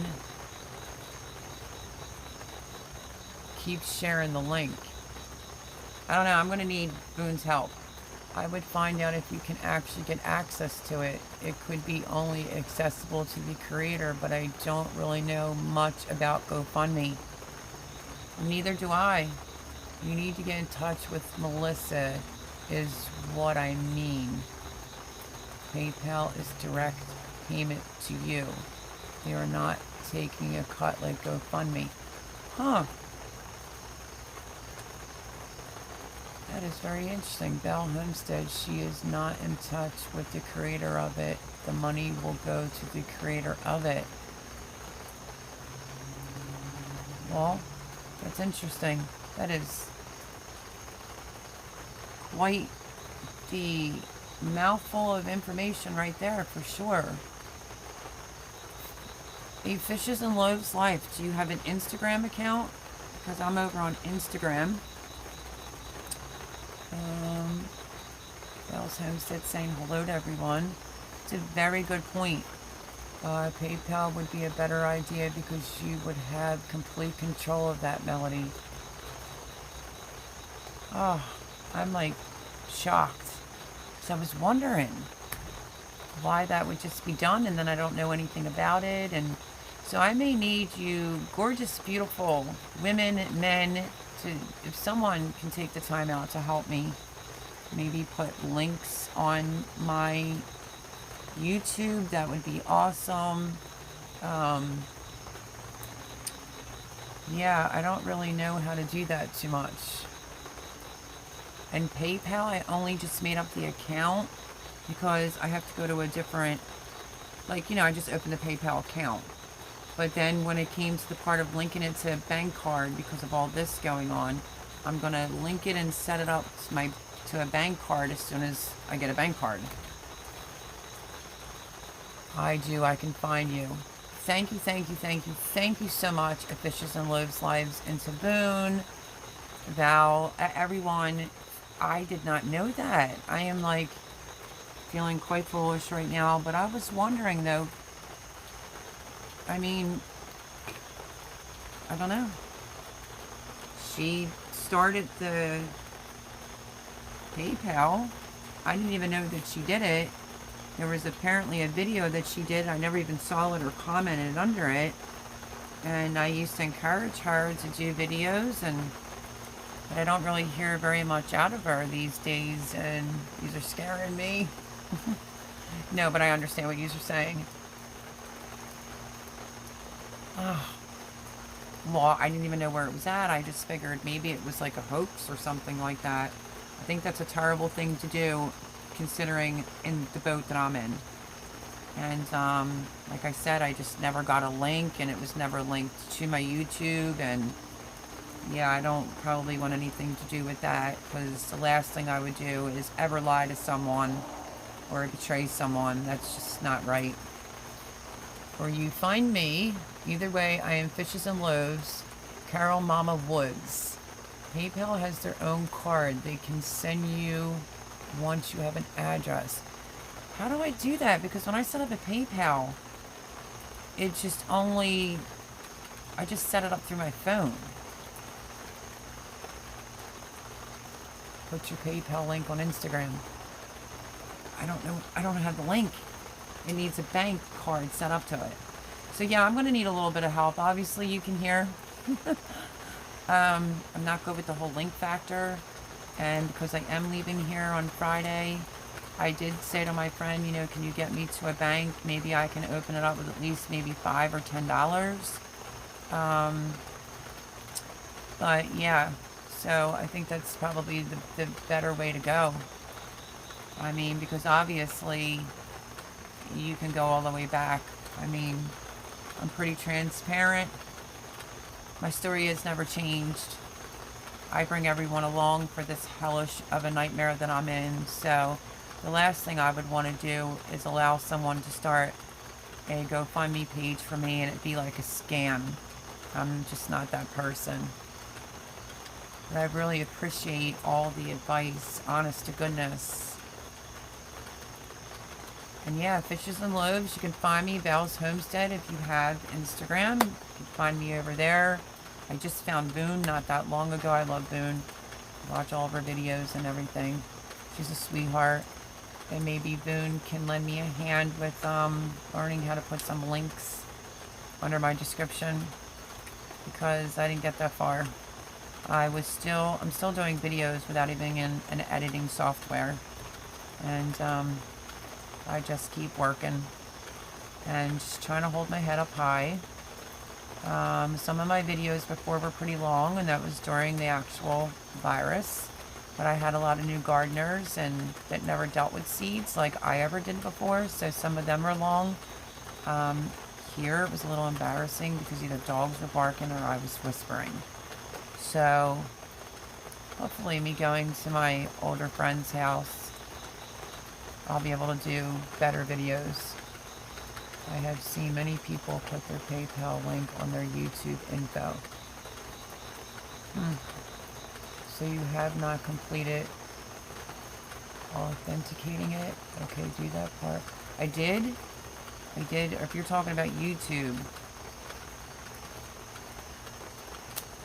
keep sharing the link. I don't know, I'm going to need Boone's help. I would find out if you can actually get access to it. It could be only accessible to the creator, but I don't really know much about GoFundMe. Neither do I. You need to get in touch with Melissa, is what I mean. PayPal is direct payment to you. They are not taking a cut like GoFundMe. Huh. That is very interesting. Belle Homestead, she is not in touch with the creator of it. The money will go to the creator of it. Well, that's interesting. That is quite the mouthful of information right there, for sure. A Fishes and Loaves Life. Do you have an Instagram account? Because I'm over on Instagram. Belle's Homestead saying hello to everyone. It's a very good point. PayPal would be a better idea because you would have complete control of that, Melody. Oh, I'm like shocked. So I was wondering why that would just be done, and then I don't know anything about it. And so I may need you, gorgeous, beautiful women, men, to, if someone can take the time out to help me, maybe put links on my YouTube, that would be awesome. Yeah, I don't really know how to do that too much. And PayPal, I only just made up the account because I have to go to a different, like, I just opened the PayPal account. But then when it came to the part of linking it to a bank card, because of all this going on, I'm going to link it and set it up to a bank card as soon as I get a bank card. I can find you. Thank you, thank you, thank you, thank you so much, A Fishes and Loaves Lives, and to Boone, Val, everyone. I did not know that. I am like feeling quite foolish right now, but I was wondering though, I mean, I don't know. She started the PayPal. I didn't even know that she did it. There was apparently a video that she did. I never even saw it or commented under it. And I used to encourage her to do videos, but I don't really hear very much out of her these days, and these are scaring me. No, but I understand what you're saying. Oh. Well, I didn't even know where it was at. I just figured maybe it was like a hoax or something like that. I think that's a terrible thing to do, considering in the boat that I'm in. And like I said, I just never got a link, and it was never linked to my YouTube. And yeah, I don't probably want anything to do with that, because the last thing I would do is ever lie to someone or betray someone. That's just not right. Or you find me. Either way, I am Fishes and Loaves, Carol Mama Woods. PayPal has their own card they can send you once you have an address. How do I do that? Because when I set up a PayPal, it just only, I just set it up through my phone. Put your PayPal link on Instagram. I don't know how to link. It needs a bank card set up to it. So yeah, I'm going to need a little bit of help. Obviously, you can hear. I'm not good with the whole link factor. And because I am leaving here on Friday, I did say to my friend, can you get me to a bank? Maybe I can open it up with at least maybe $5 or $10. But yeah, so I think that's probably the better way to go. I mean, because obviously you can go all the way back. I mean, I'm pretty transparent. My story has never changed. I bring everyone along for this hellish of a nightmare that I'm in. So the last thing I would want to do is allow someone to start a GoFundMe page for me and it be like a scam. I'm just not that person. But I really appreciate all the advice, honest to goodness. And yeah, Fishes and Loaves, you can find me, Belle's Homestead, if you have Instagram. You can find me over there. I just found Boone not that long ago. I love Boone. Watch all of her videos and everything. She's a sweetheart. And maybe Boone can lend me a hand with learning how to put some links under my description, because I didn't get that far. I'm still doing videos without even an editing software. And I just keep working and just trying to hold my head up high. Some of my videos before were pretty long, and that was during the actual virus. But I had a lot of new gardeners and that never dealt with seeds like I ever did before, so some of them are long. Here it was a little embarrassing because either dogs were barking or I was whispering. So hopefully me going to my older friend's house, I'll be able to do better videos. I have seen many people put their PayPal link on their YouTube info. So you have not completed authenticating it. Okay, do that part. I did. If you're talking about YouTube,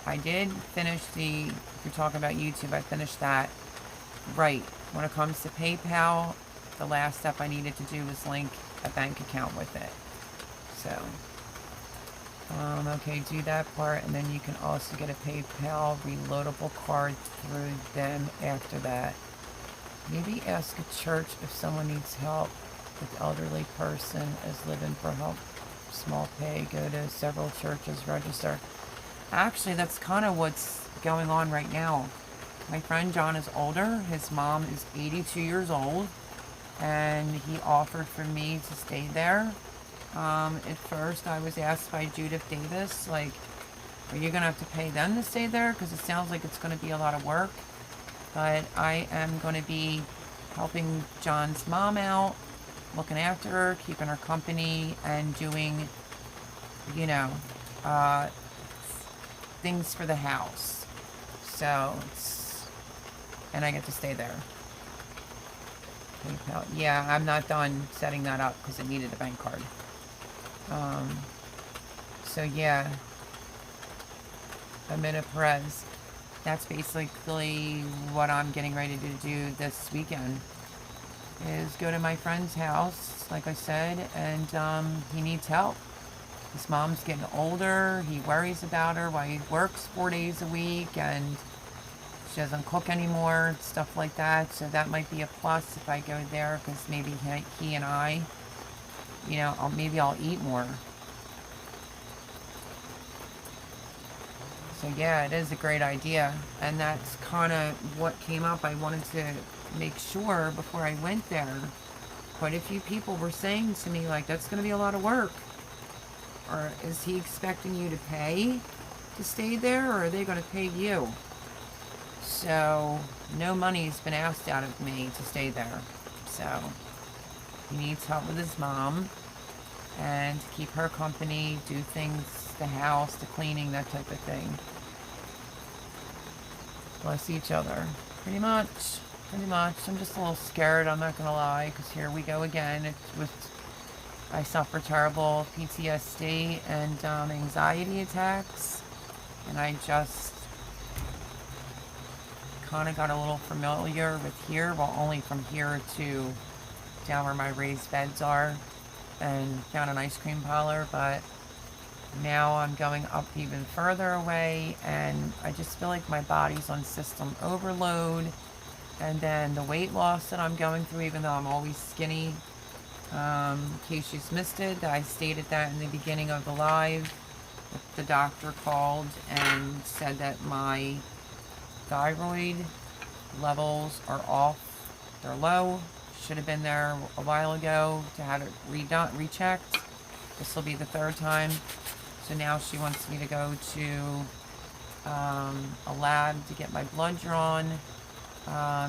I did finish if you're talking about YouTube, I finished that. Right. When it comes to PayPal, the last step I needed to do was link a bank account with it. So, okay, do that part, and then you can also get a PayPal reloadable card through them after that. Maybe ask a church if someone needs help with elderly person is living for help. Small pay, go to several churches, register. Actually, that's kind of what's going on right now. My friend John is older. His mom is 82 years old, and he offered for me to stay there. At first, I was asked by Judith Davis, like, are you going to have to pay them to stay there? Because it sounds like it's going to be a lot of work. But I am going to be helping John's mom out, looking after her, keeping her company, and doing, things for the house. So, and I get to stay there. PayPal. Yeah, I'm not done setting that up because it needed a bank card. So yeah, Amina Perez. That's basically what I'm getting ready to do this weekend. Is go to my friend's house, like I said, and he needs help. His mom's getting older. He worries about her while he works 4 days a week, and she doesn't cook anymore, stuff like that. So that might be a plus if I go there, because maybe he and I, maybe I'll eat more. So yeah, it is a great idea, and that's kind of what came up. I wanted to make sure before I went there. Quite a few people were saying to me, like, that's going to be a lot of work. Or is he expecting you to pay to stay there, or are they going to pay you? So no money's been asked out of me to stay there. So he needs help with his mom and to keep her company, do things, the house, the cleaning, that type of thing. Bless each other. Pretty much. I'm just a little scared, I'm not gonna lie, because here we go again. I suffer terrible PTSD and anxiety attacks, and I just kind of got a little familiar with here, well, only from here to down where my raised beds are, and found an ice cream parlor, but now I'm going up even further away, and I just feel like my body's on system overload. And then the weight loss that I'm going through, even though I'm always skinny, in case you missed it, I stated that in the beginning of the live. The doctor called and said that my thyroid levels are off. They're low. Should have been there a while ago to have it rechecked. This will be the third time. So now she wants me to go to a lab to get my blood drawn.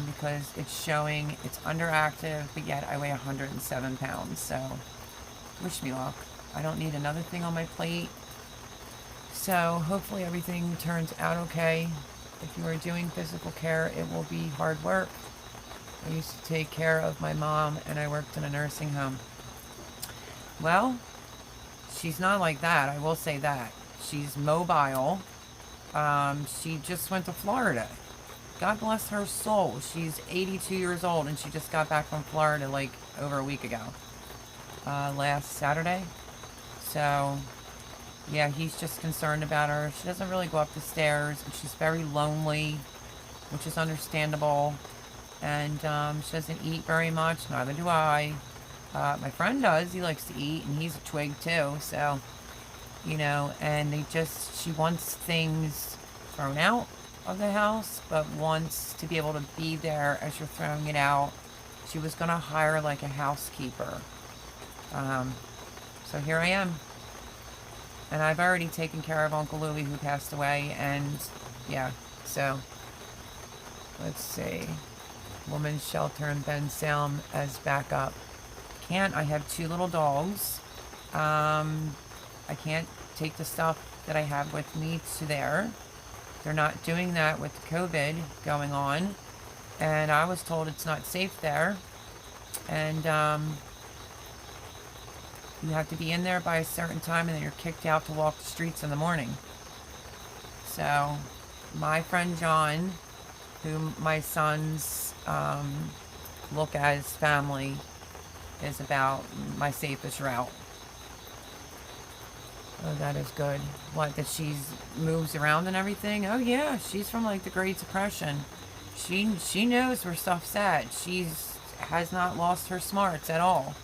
Because it's showing it's underactive, but yet I weigh 107 pounds, so wish me luck. I don't need another thing on my plate, so hopefully everything turns out okay. If you are doing physical care, it will be hard work. I used to take care of my mom, and I worked in a nursing home. Well, she's not like that, I will say that. She's mobile. She just went to Florida. God bless her soul. She's 82 years old, and she just got back from Florida like over a week ago, last Saturday. So, yeah, he's just concerned about her. She doesn't really go up the stairs, and she's very lonely, which is understandable. And she doesn't eat very much. Neither do I. My friend does. He likes to eat, and he's a twig too. So, you know, and she wants things thrown out of the house, but wants to be able to be there as you're throwing it out. She was going to hire like a housekeeper. So here I am. And I've already taken care of Uncle Louie, who passed away. And yeah, so let's see. Women's shelter in Ben Salem as backup. I have 2 little dogs. I can't take the stuff that I have with me to there. They're not doing that with the COVID going on. And I was told it's not safe there. And you have to be in there by a certain time, and then you're kicked out to walk the streets in the morning. So my friend John, whom my sons look at as family, is about my safest route. Oh, that is good. What, that she's moves around and everything? Oh yeah, she's from like the Great Depression. She knows where stuff's at. Has not lost her smarts at all.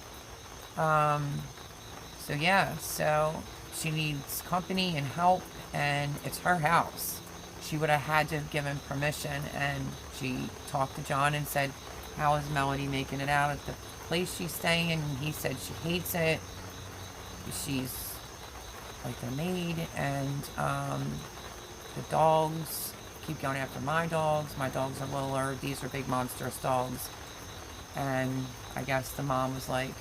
So yeah, so she needs company and help, and it's her house. She would have had to have given permission, and she talked to John and said, how is Melody making it out at the place she's staying in? And he said she hates it. She's like the maid, and the dogs keep going after my dogs. My dogs are littler. These are big monstrous dogs. And I guess the mom was like,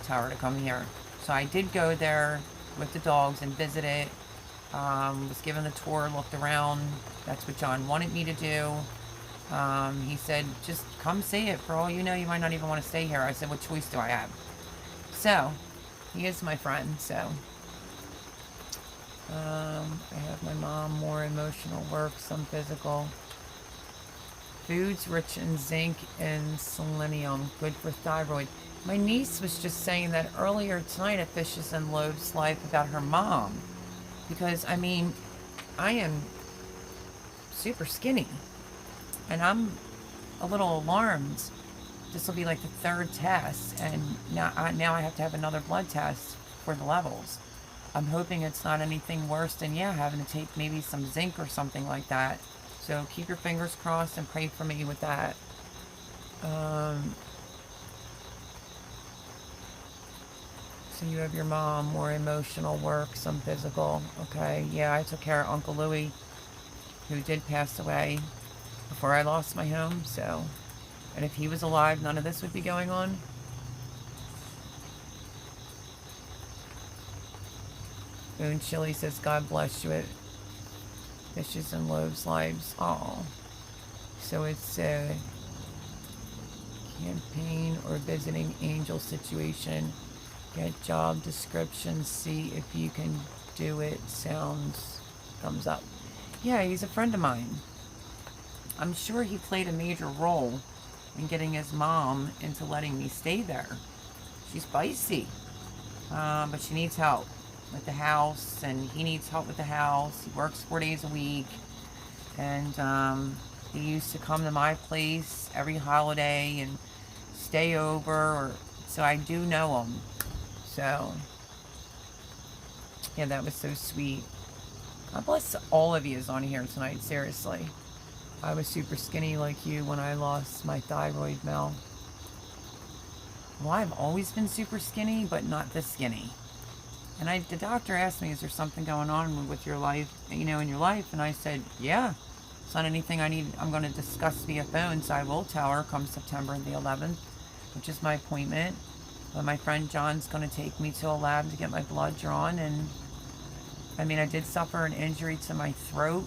tell her to come here. So I did go there with the dogs and visit it. Was given the tour, looked around. That's what John wanted me to do. He said, just come see it. For all you know, you might not even want to stay here. I said, what choice do I have? So, he is my friend, so. I have my mom, more emotional work, some physical. Foods rich in zinc and selenium, good for thyroid. My niece was just saying that earlier tonight at Fishes and Loaves Life about her mom. Because, I mean, I am super skinny. And I'm a little alarmed. This will be like the 3rd test. And now I have to have another blood test for the levels. I'm hoping it's not anything worse than, having to take maybe some zinc or something like that. So keep your fingers crossed and pray for me with that. So you have your mom, more emotional work, some physical. Okay, yeah, I took care of Uncle Louie, who did pass away before I lost my home, so. And if he was alive, none of this would be going on. Moon Chili says, God bless you at Fishes and Loaves Lives. Oh. So it's a campaign or visiting angel situation. Get job description, see if you can do it. Sounds, thumbs up. Yeah, he's a friend of mine. I'm sure he played a major role in getting his mom into letting me stay there. She's feisty, but she needs help with the house, and he needs help with the house. He works 4 days a week, and he used to come to my place every holiday and stay over, so I do know him. So, yeah, that was so sweet. God bless all of you on here tonight, seriously. I was super skinny like you when I lost my thyroid, Mel. Well, I've always been super skinny, but not this skinny. And the doctor asked me, is there something going on with your life, in your life? And I said, yeah, it's not anything I'm going to discuss via phone, so I will tell her come September the 11th, which is my appointment. But my friend John's going to take me to a lab to get my blood drawn. And I mean, I did suffer an injury to my throat.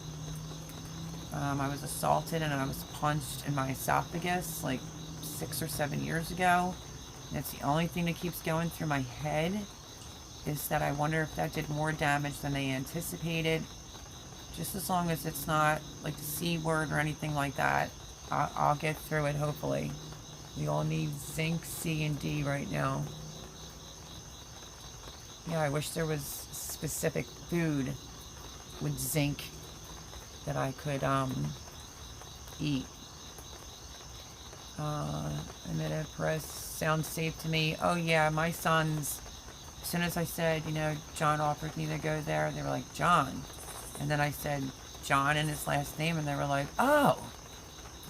I was assaulted and I was punched in my esophagus like 6 or 7 years ago. And it's the only thing that keeps going through my head, is that I wonder if that did more damage than they anticipated. Just as long as it's not like the C word or anything like that, I'll get through it, hopefully. We all need zinc, C, and D right now. Yeah, I wish there was specific food with zinc that I could eat. Amita Press sounds safe to me. Oh yeah, my sons, as soon as I said, you know, John offered me to go there, they were like, John. And then I said John and his last name, and they were like, oh,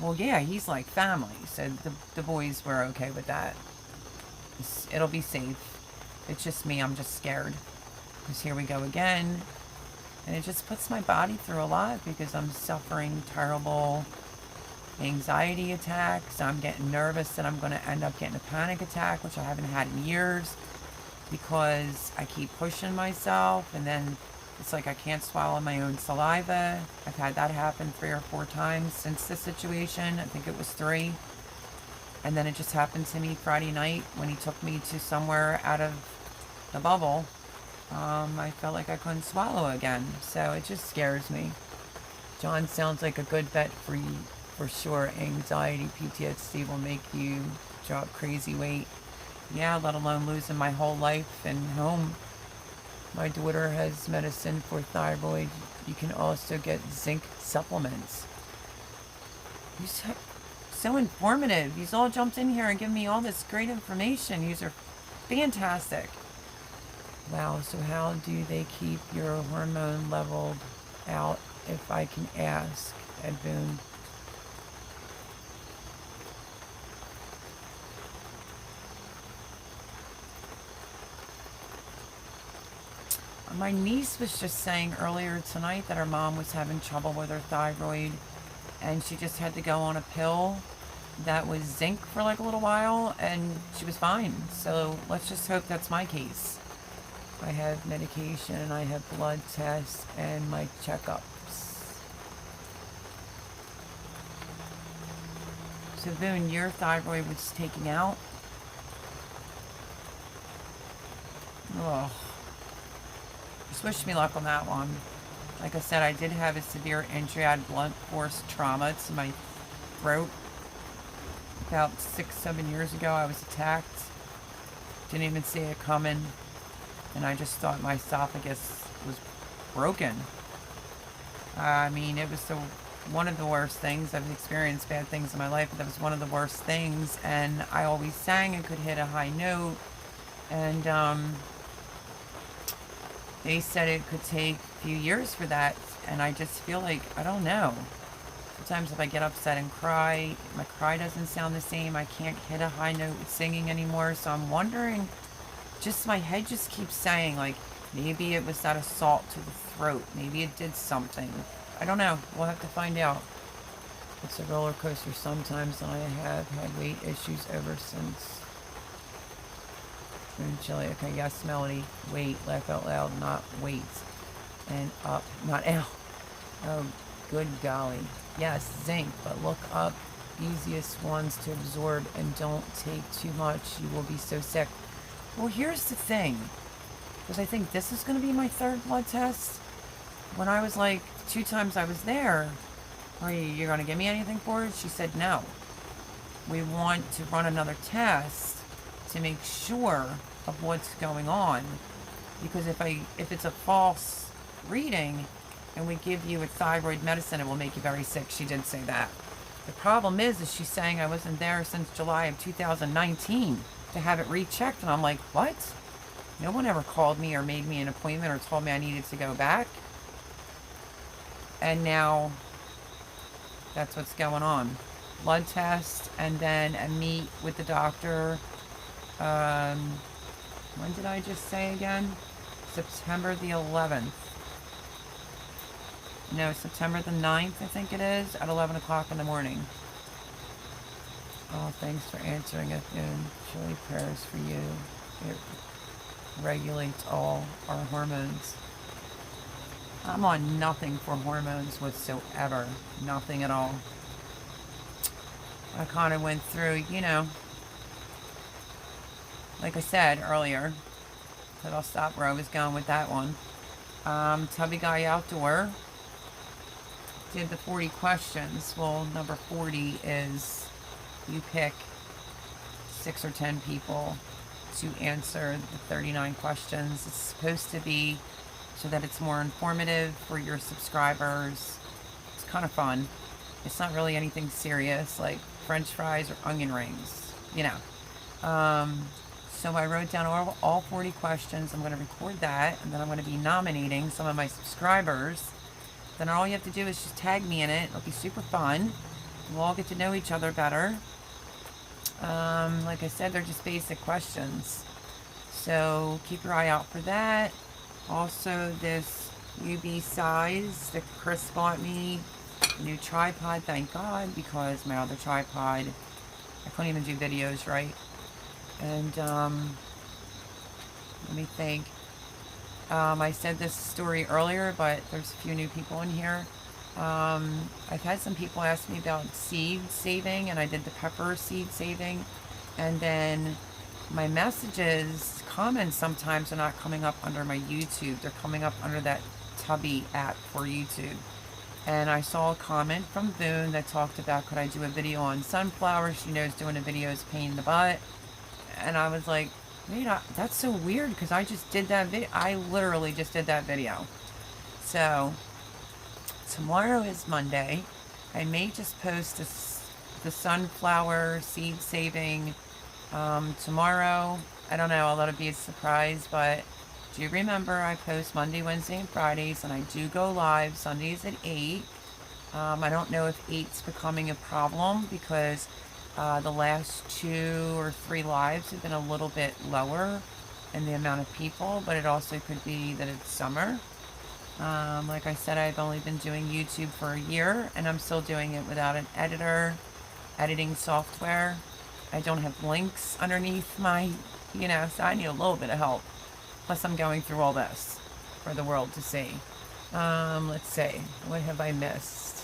well yeah, he's like family. So the boys were okay with that. It'll be safe. It's just me, I'm just scared. Because here we go again. And it just puts my body through a lot because I'm suffering terrible anxiety attacks. I'm getting nervous that I'm going to end up getting a panic attack, which I haven't had in years, because I keep pushing myself, and then it's like I can't swallow my own saliva. I've had that happen 3 or 4 times since this situation. I think it was 3. And then it just happened to me Friday night when he took me to somewhere out of the bubble. I felt like I couldn't swallow again. So it just scares me. John sounds like a good bet for you, for sure. Anxiety, PTSD will make you drop crazy weight. Yeah, let alone losing my whole life and home. My daughter has medicine for thyroid. You can also get zinc supplements. You're so informative. You've all jumped in here and given me all this great information. Yous are fantastic. Wow, so how do they keep your hormone leveled out, if I can ask? Ed Boone. My niece was just saying earlier tonight that her mom was having trouble with her thyroid, and she just had to go on a pill that was zinc for like a little while, and she was fine. So let's just hope that's my case. I have medication, and I have blood tests, and my checkups. So Boone, your thyroid was taken out? Oh. Just wish me luck on that one. Like I said, I did have a severe injury. I had blunt force trauma to my throat. About 6-7 years ago, I was attacked. Didn't even see it coming. And I just thought my esophagus was broken. I mean, it was one of the worst things. I've experienced bad things in my life, but that was one of the worst things. And I always sang and could hit a high note. And they said it could take a few years for that. And I just feel like, I don't know. Sometimes if I get upset and cry, my cry doesn't sound the same. I can't hit a high note with singing anymore. So I'm wondering, just my head just keeps saying, like, maybe it was that assault to the throat. Maybe it did something. I don't know. We'll have to find out. It's a roller coaster sometimes, and I have had weight issues ever since. Moon chili. Okay, yes, Melody. Wait, laugh out loud, not wait. And up, not out. Oh, good golly. Yes, zinc, but look up. Easiest ones to absorb, and don't take too much. You will be so sick. Well, here's the thing. Because I think this is going to be my 3rd blood test. When I was like, 2 times I was there, are you going to give me anything for it? She said no. We want to run another test to make sure of what's going on. Because if it's a false reading and we give you a thyroid medicine, it will make you very sick. She did say that. The problem is she's saying I wasn't there since July of 2019 to have it rechecked. And I'm like, what? No one ever called me or made me an appointment or told me I needed to go back. And now that's what's going on. Blood test and then a meet with the doctor. When did I just say again? September the 11th. No, September the 9th, I think it is, at 11 o'clock in the morning. Oh, thanks for answering it, Boone. Chili prayers for you. It regulates all our hormones. I'm on nothing for hormones whatsoever. Nothing at all. I kind of went through, you know, like I said earlier, but I'll stop where I was going with that one. Tubby Guy Outdoor. did the 40 questions. Well, number 40 is you pick 6 or 10 people to answer the 39 questions. It's supposed to be so that it's more informative for your subscribers. It's kind of fun. It's not really anything serious like French fries or onion rings, you know. So I wrote down all 40 questions. I'm going to record that, and then I'm going to be nominating some of my subscribers. Then all you have to do is just tag me in it. It'll be super fun. We'll all get to know each other better. Like I said, they're just basic questions. So keep your eye out for that. Also, this UB size that Chris bought me. New tripod, thank God, because my other tripod, I couldn't even do videos right. And let me think. I said this story earlier, but there's a few new people in here. I've had some people ask me about seed saving, and I did the pepper seed saving. And then my messages, comments sometimes are not coming up under my YouTube. They're coming up under that Tubby app for YouTube. And I saw a comment from Boone that talked about, could I do a video on sunflowers? She knows doing a video is a pain in the butt. And I was like, wait, that's so weird, because I just did that video. I literally just did that video. So, tomorrow is Monday. I may just post the sunflower seed saving tomorrow. I don't know, I'll let it be a surprise, but do remember I post Monday, Wednesday, and Fridays, and I do go live Sundays at 8. I don't know if 8's becoming a problem, because the last 2 or 3 lives have been a little bit lower in the amount of people, but it also could be that it's summer. Like I said, I've only been doing YouTube for a year, and I'm still doing it without an editing software. I don't have links underneath my, so I need a little bit of help. Plus I'm going through all this for the world to see. Let's see, what have I missed?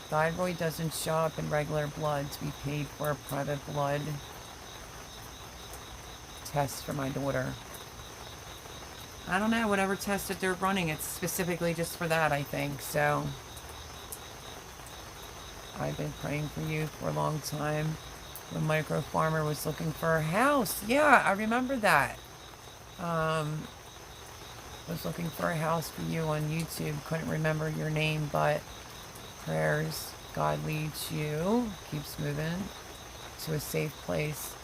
Thyroid doesn't show up in regular blood to be paid for a private blood test for my daughter. I don't know, whatever test that they're running, it's specifically just for that, I think. So I've been praying for you for a long time. When Micro Farmer was looking for a house. Yeah, I remember that. Was looking for a house for you on YouTube. Couldn't remember your name, but prayers. God leads you. Keeps moving to a safe place.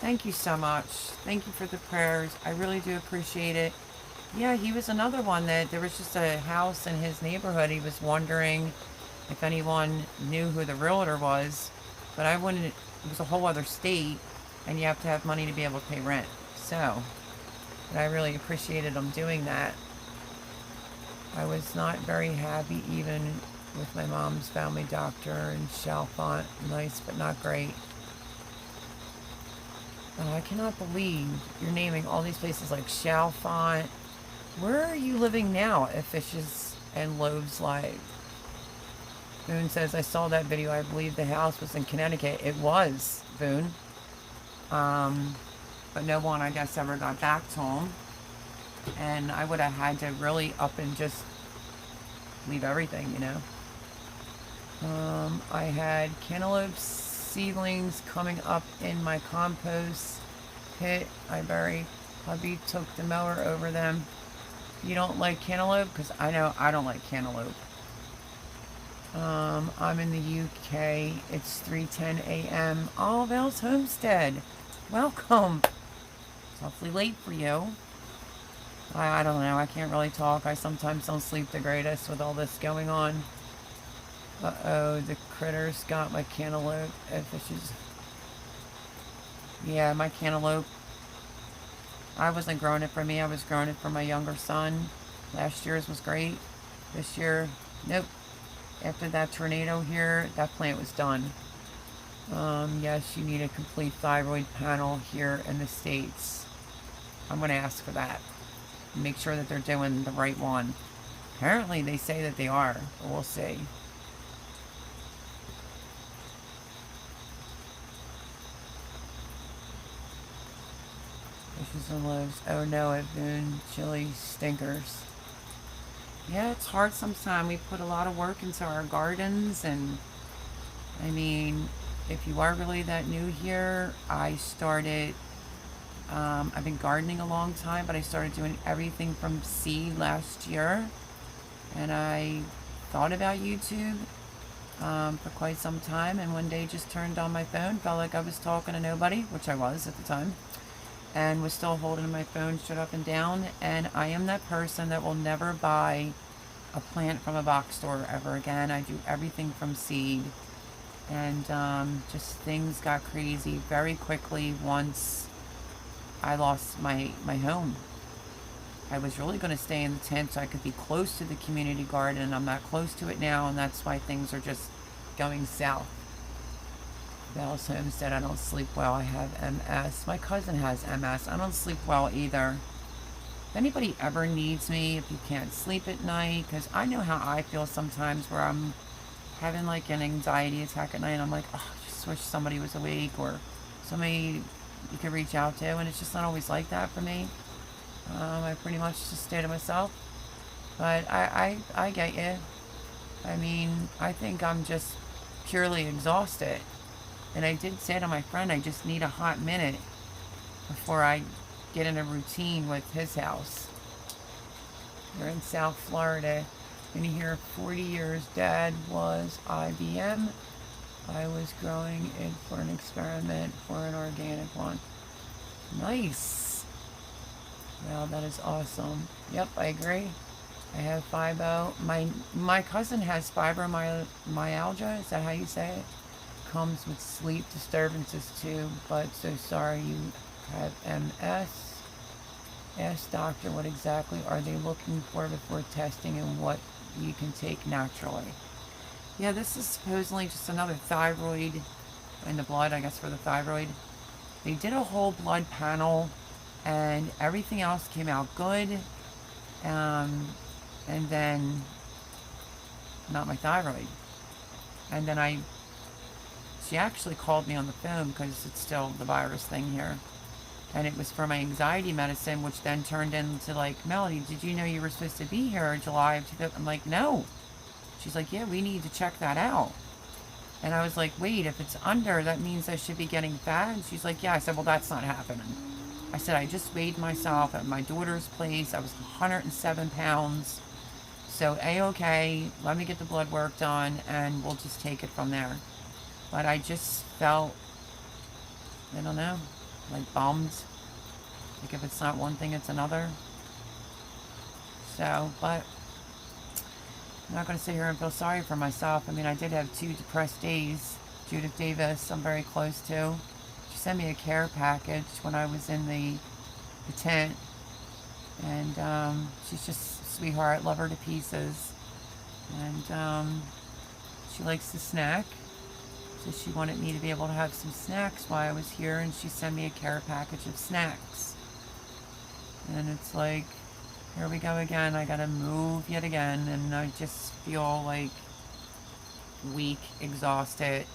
Thank you so much. Thank you for the prayers. I really do appreciate it. Yeah, he was another one that there was just a house in his neighborhood. He was wondering if anyone knew who the realtor was, but I wouldn't. It was a whole other state, and you have to have money to be able to pay rent. So, but I really appreciated him doing that. I was not very happy even with my mom's family doctor in Chalfont. Nice, but not great. I cannot believe you're naming all these places like Chalfont. Where are you living now at Fishes and Loaves Live? Boone says, I saw that video. I believe the house was in Connecticut. It was, Boone. But no one, I guess, ever got back to him. And I would have had to really up and just leave everything, I had cantaloupe seedlings coming up in my compost pit. I buried. Hubby took the mower over them. You don't like cantaloupe? Because I know I don't like cantaloupe. I'm in the UK. It's 3:10 a.m. Oh, Val's Homestead. Welcome. It's awfully late for you. I don't know. I can't really talk. I sometimes don't sleep the greatest with all this going on. Uh-oh, the critters got my cantaloupe. Yeah, my cantaloupe. I wasn't growing it for me. I was growing it for my younger son. Last year's was great. This year, nope. After that tornado here, that plant was done. Yes, you need a complete thyroid panel here in the States. I'm going to ask for that. Make sure that they're doing the right one. Apparently, they say that they are, but we'll see. Fishes and loaves. Oh no, I've been chili stinkers. Yeah, it's hard sometimes. We put a lot of work into our gardens, and I mean, if you are really that new here, I've been gardening a long time, but I started doing everything from seed last year, and I thought about YouTube for quite some time, and one day just turned on my phone, felt like I was talking to nobody, which I was at the time, and was still holding my phone shut up and down. And I am that person that will never buy a plant from a box store ever again. I do everything from seed, and just things got crazy very quickly once I lost my home. I was really going to stay in the tent so I could be close to the community garden, and I'm not close to it now, and that's why things are just going south. Val's Homestead, I don't sleep well. I have MS. My cousin has MS. I don't sleep well either. If anybody ever needs me, if you can't sleep at night, because I know how I feel sometimes where I'm having like an anxiety attack at night, and I'm like, oh, I just wish somebody was awake or somebody you could reach out to, and it's just not always like that for me. I pretty much just stay to myself. But I get you. I mean, I think I'm just purely exhausted. And I did say to my friend, I just need a hot minute before I get in a routine with his house. You're in South Florida. Been here 40 years. Dad was IBM. I was growing it for an experiment for an organic one. Nice. Wow, that is awesome. Yep, I agree. I have fibro. My cousin has fibromyalgia. Is that how you say it? Comes with sleep disturbances too. But so sorry you have MS. Ask doctor what exactly are they looking for before testing and what you can take naturally. Yeah, this is supposedly just another thyroid in the blood, I guess, for the thyroid. They did a whole blood panel and everything else came out good. And then, not my thyroid. And then she actually called me on the phone because it's still the virus thing here. And it was for my anxiety medicine, which then turned into like, Melody, did you know you were supposed to be here in July of 2000? I'm like, no. She's like, yeah, we need to check that out. And I was like, wait, if it's under, that means I should be getting fat? And she's like, yeah. I said, well, that's not happening. I said, I just weighed myself at my daughter's place. I was 107 pounds. So A-okay, let me get the blood work done, and we'll just take it from there. But I just felt, I don't know, like bummed. Like if it's not one thing, it's another. So, but I'm not going to sit here and feel sorry for myself. I mean, I did have 2 depressed days. Judith Davis, I'm very close to. She sent me a care package when I was in the tent. And she's just a sweetheart. Love her to pieces. And she likes to snack. So she wanted me to be able to have some snacks while I was here. And she sent me a care package of snacks. And it's like, here we go again. I gotta move yet again. And I just feel like weak, exhausted,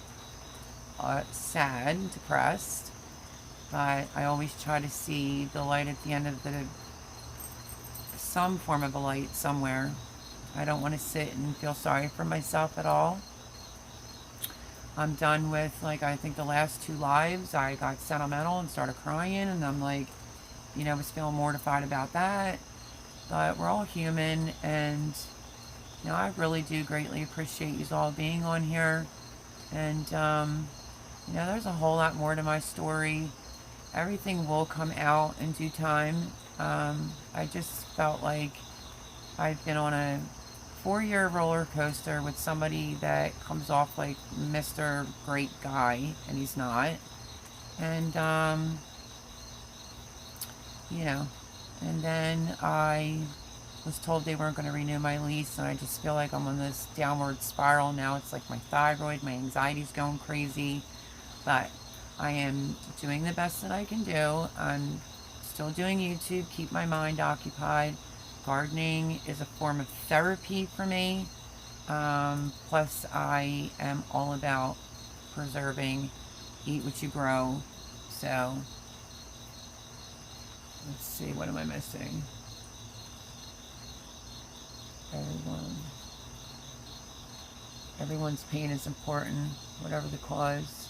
sad, depressed. But I always try to see the light at the end of some form of a light somewhere. I don't want to sit and feel sorry for myself at all. I'm done with, like, I think the last 2 lives, I got sentimental and started crying. And I'm like, was feeling mortified about that. But we're all human, and I really do greatly appreciate you all being on here. And there's a whole lot more to my story. Everything will come out in due time. I just felt like I've been on a 4-year roller coaster with somebody that comes off like Mr. Great Guy, and he's not. And and then I was told they weren't going to renew my lease, and I just feel like I'm on this downward spiral now. It's like my thyroid, my anxiety's going crazy, but I am doing the best that I can do. I'm still doing YouTube, keep my mind occupied. Gardening is a form of therapy for me. Plus, I am all about preserving, eat what you grow. So, let's see, what am I missing? Everyone's pain is important, whatever the cause.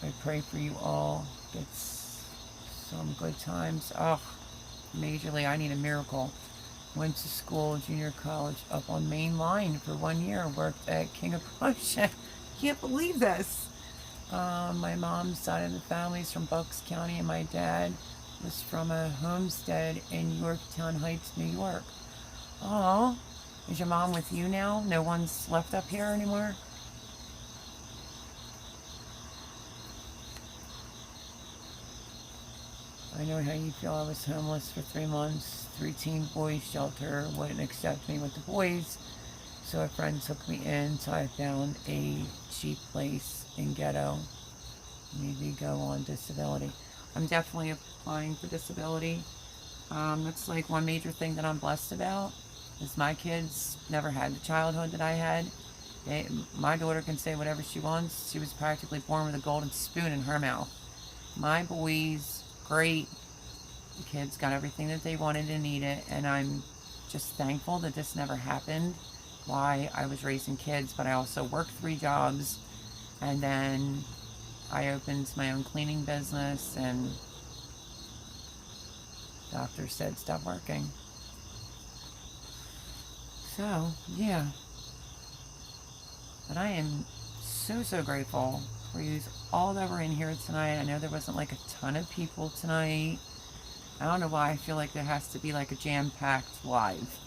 I pray for you all. Get some good times. Oh, majorly, I need a miracle. Went to school, junior college, up on Main Line for 1 year. Worked at King of Prussia. Can't believe this. My mom's side of the family is from Bucks County, and my dad was from a homestead in Yorktown Heights, New York. Oh, is your mom with you now? No one's left up here anymore? I know how you feel. I was homeless for 3 months, 3-teen boys shelter, wouldn't accept me with the boys, so a friend took me in, so I found a cheap place in ghetto. Maybe go on disability. I'm definitely applying for disability. That's like one major thing that I'm blessed about, is my kids never had the childhood that I had. My daughter can say whatever she wants. She was practically born with a golden spoon in her mouth. My boys, great. The kids got everything that they wanted and needed, and I'm just thankful that this never happened while I was raising kids. But I also worked 3 jobs, and then I opened my own cleaning business, and doctor said stop working. So, yeah. But I am so grateful for you all that were in here tonight. I know there wasn't like a ton of people tonight. I don't know why I feel like there has to be like a jam-packed live.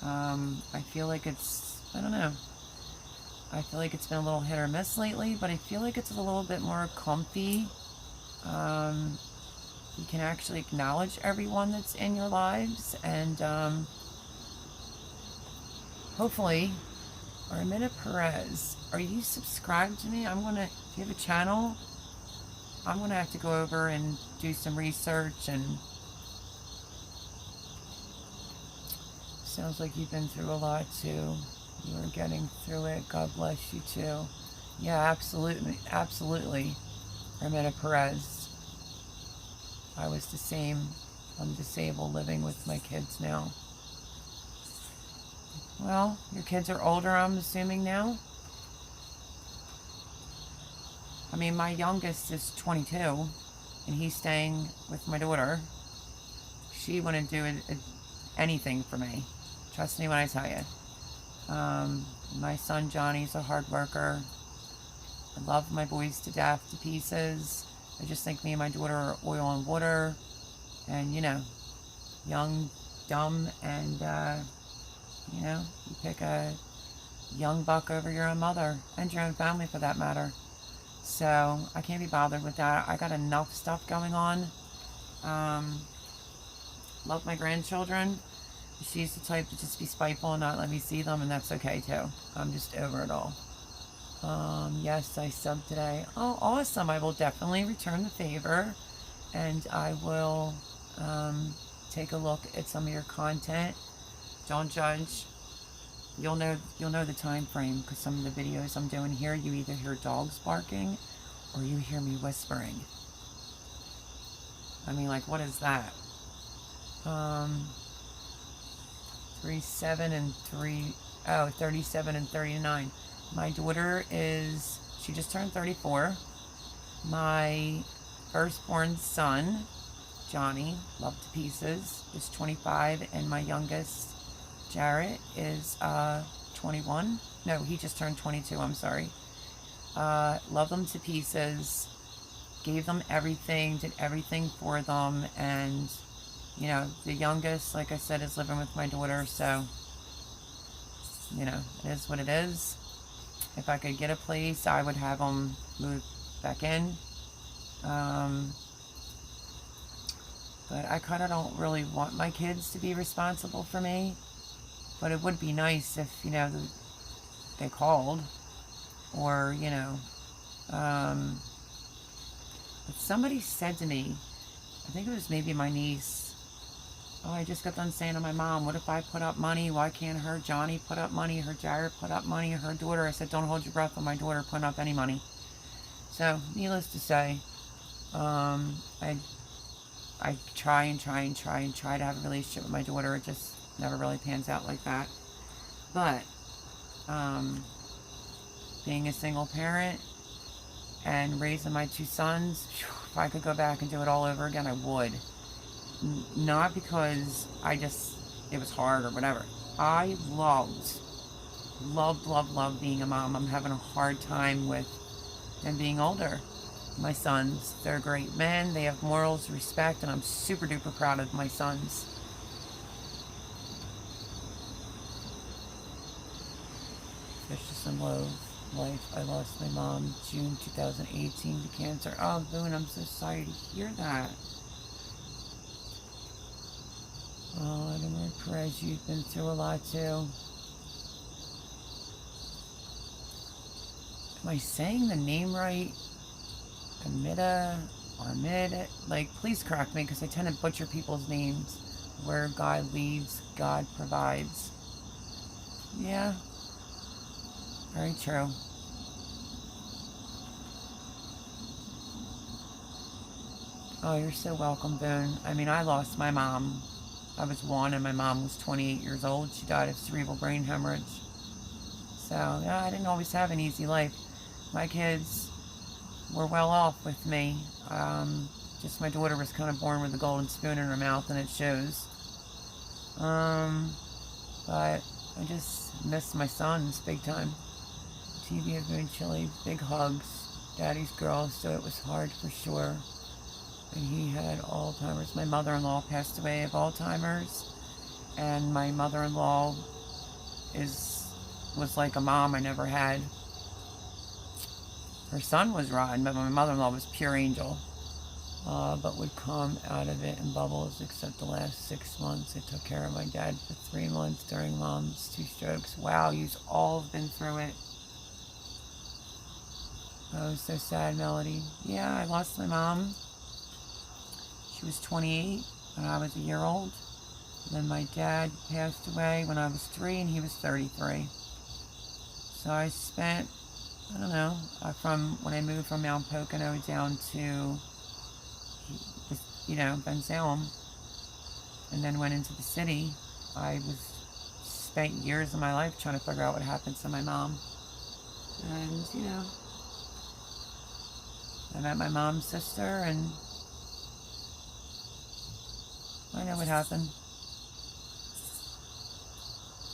I feel like it's, I don't know. I feel like it's been a little hit or miss lately, but I feel like it's a little bit more comfy. You can actually acknowledge everyone that's in your lives, and hopefully, Arminta Perez, are you subscribed to me? Do you have a channel? I'm gonna have to go over and do some research, and sounds like you've been through a lot too. You are getting through it. God bless you too. Yeah, absolutely, Arminta Perez. I was the same. I'm disabled, living with my kids now. Well, your kids are older, I'm assuming now? I mean, my youngest is 22, and he's staying with my daughter. She wouldn't do anything for me. Trust me when I tell you. My son Johnny's a hard worker. I love my boys to death, to pieces. I just think me and my daughter are oil and water. And, you know, young, dumb, and, you know, you pick a young buck over your own mother, and your own family for that matter. So, I can't be bothered with that. I got enough stuff going on. Love my grandchildren. She's the type to just be spiteful and not let me see them, and that's okay too. I'm just over it all. Yes, I subbed today. Oh, awesome. I will definitely return the favor, and I will take a look at some of your content. Don't judge. You'll know the time frame, because some of the videos I'm doing here, you either hear dogs barking or you hear me whispering. I mean, like, what is that? 37 and 39. My daughter she just turned 34. My firstborn son, Johnny, loved to pieces, is 25, and my youngest, Jarrett, is 21. No, he just turned 22, I'm sorry. Love them to pieces, gave them everything, did everything for them, and, you know, the youngest, like I said, is living with my daughter, so, you know, it is what it is. If I could get a place, I would have them move back in. But I kind of don't really want my kids to be responsible for me. But it would be nice if, you know, they called. Or, you know. But somebody said to me, I think it was maybe my niece, oh, I just got done saying to my mom, what if I put up money? Why can't her Johnny put up money? Her Jared put up money? Her daughter? I said, don't hold your breath on my daughter putting up any money. So, needless to say, I try to have a relationship with my daughter. It just never really pans out like that. But, being a single parent and raising my 2 sons. If I could go back and do it all over again, I would. Not because it was hard or whatever. I loved being a mom. I'm having a hard time with them being older. My sons, they're great men. They have morals, respect, and I'm super duper proud of my sons. There's just some low life. I lost my mom June 2018 to cancer. Oh, Boone, I'm so sorry to hear that. Oh, Adamar Perez, you've been through a lot too. Am I saying the name right? Armid? Like, please correct me, because I tend to butcher people's names. Where God leads, God provides. Yeah. Very true. Oh, you're so welcome, Boone. I mean, I lost my mom. I was 1 and my mom was 28 years old. She died of cerebral brain hemorrhage. So, yeah, I didn't always have an easy life. My kids were well off with me. Just my daughter was kind of born with a golden spoon in her mouth, and it shows. But I just miss my sons big time. TV of Boone Chili, big hugs. Daddy's girl, so it was hard for sure. And he had Alzheimer's. My mother-in-law passed away of Alzheimer's, and my mother-in-law was like a mom I never had. Her son was rotten, but my mother-in-law was pure angel. But would come out of it in bubbles, except the last 6 months. I took care of my dad for 3 months during Mom's 2 strokes. Wow, you've all been through it. Oh, so sad, Melody. Yeah, I lost my mom. She was 28 when I was a year old. And then my dad passed away when I was 3 and he was 33. So I spent, I don't know, from when I moved from Mount Pocono down to, Ben Salem, and then went into the city. I spent years of my life trying to figure out what happened to my mom. And, I met my mom's sister, and I know what happened.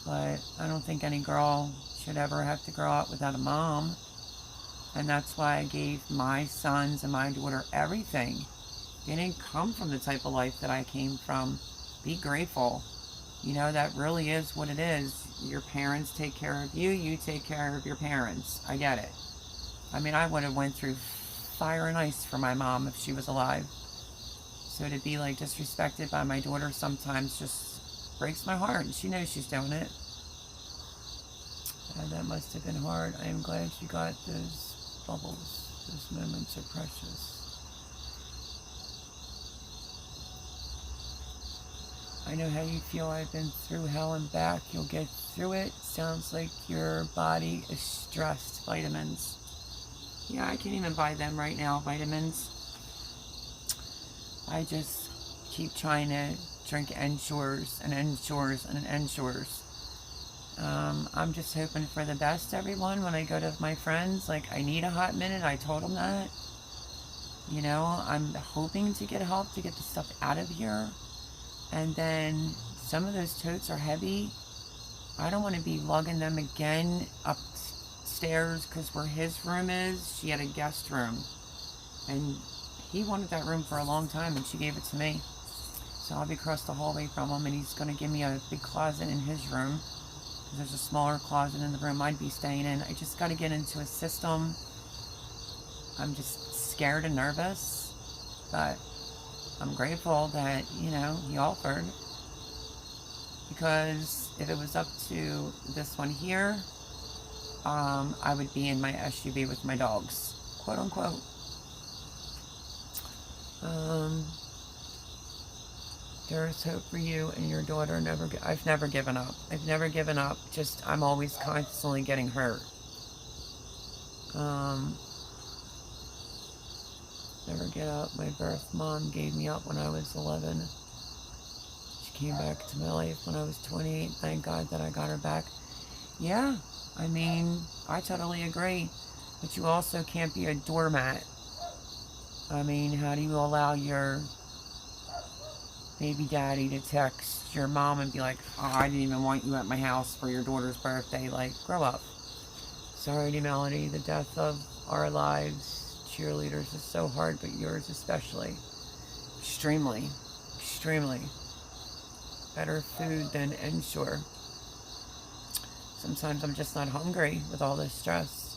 But I don't think any girl should ever have to grow up without a mom. And that's why I gave my sons and my daughter everything. They didn't come from the type of life that I came from. Be grateful. That really is what it is. Your parents take care of you, you take care of your parents. I get it. I mean, I would have went through fire and ice for my mom if she was alive. So to be like disrespected by my daughter sometimes just breaks my heart, and she knows she's doing it. And that must have been hard. I am glad you got those bubbles. Those moments are precious. I know how you feel. I've been through hell and back. You'll get through it. Sounds like your body is stressed. Vitamins. Yeah, I can't even buy them right now, vitamins. I just keep trying to drink Ensures and Ensures and Ensures. I'm just hoping for the best, everyone. When I go to my friends, like, I need a hot minute. I told them that. I'm hoping to get help to get the stuff out of here. And then some of those totes are heavy. I don't want to be lugging them again upstairs, because where his room is, she had a guest room. And he wanted that room for a long time, and she gave it to me. So I'll be across the hallway from him, and he's going to give me a big closet in his room. There's a smaller closet in the room I'd be staying in. I just got to get into a system. I'm just scared and nervous, but I'm grateful that, he offered. Because if it was up to this one here, I would be in my SUV with my dogs, quote unquote. There's hope for you and your daughter. I've never given up. I've never given up. Just, I'm always constantly getting hurt. Never get up. My birth mom gave me up when I was 11. She came back to my life when I was 28. Thank God that I got her back. Yeah, I mean, I totally agree. But you also can't be a doormat. I mean, how do you allow your baby daddy to text your mom and be like, oh, I didn't even want you at my house for your daughter's birthday? Like, grow up. Sorry to Melody, the death of our lives. Cheerleaders is so hard, but yours especially. Extremely. Extremely. Better food than Ensure. Sometimes I'm just not hungry with all this stress.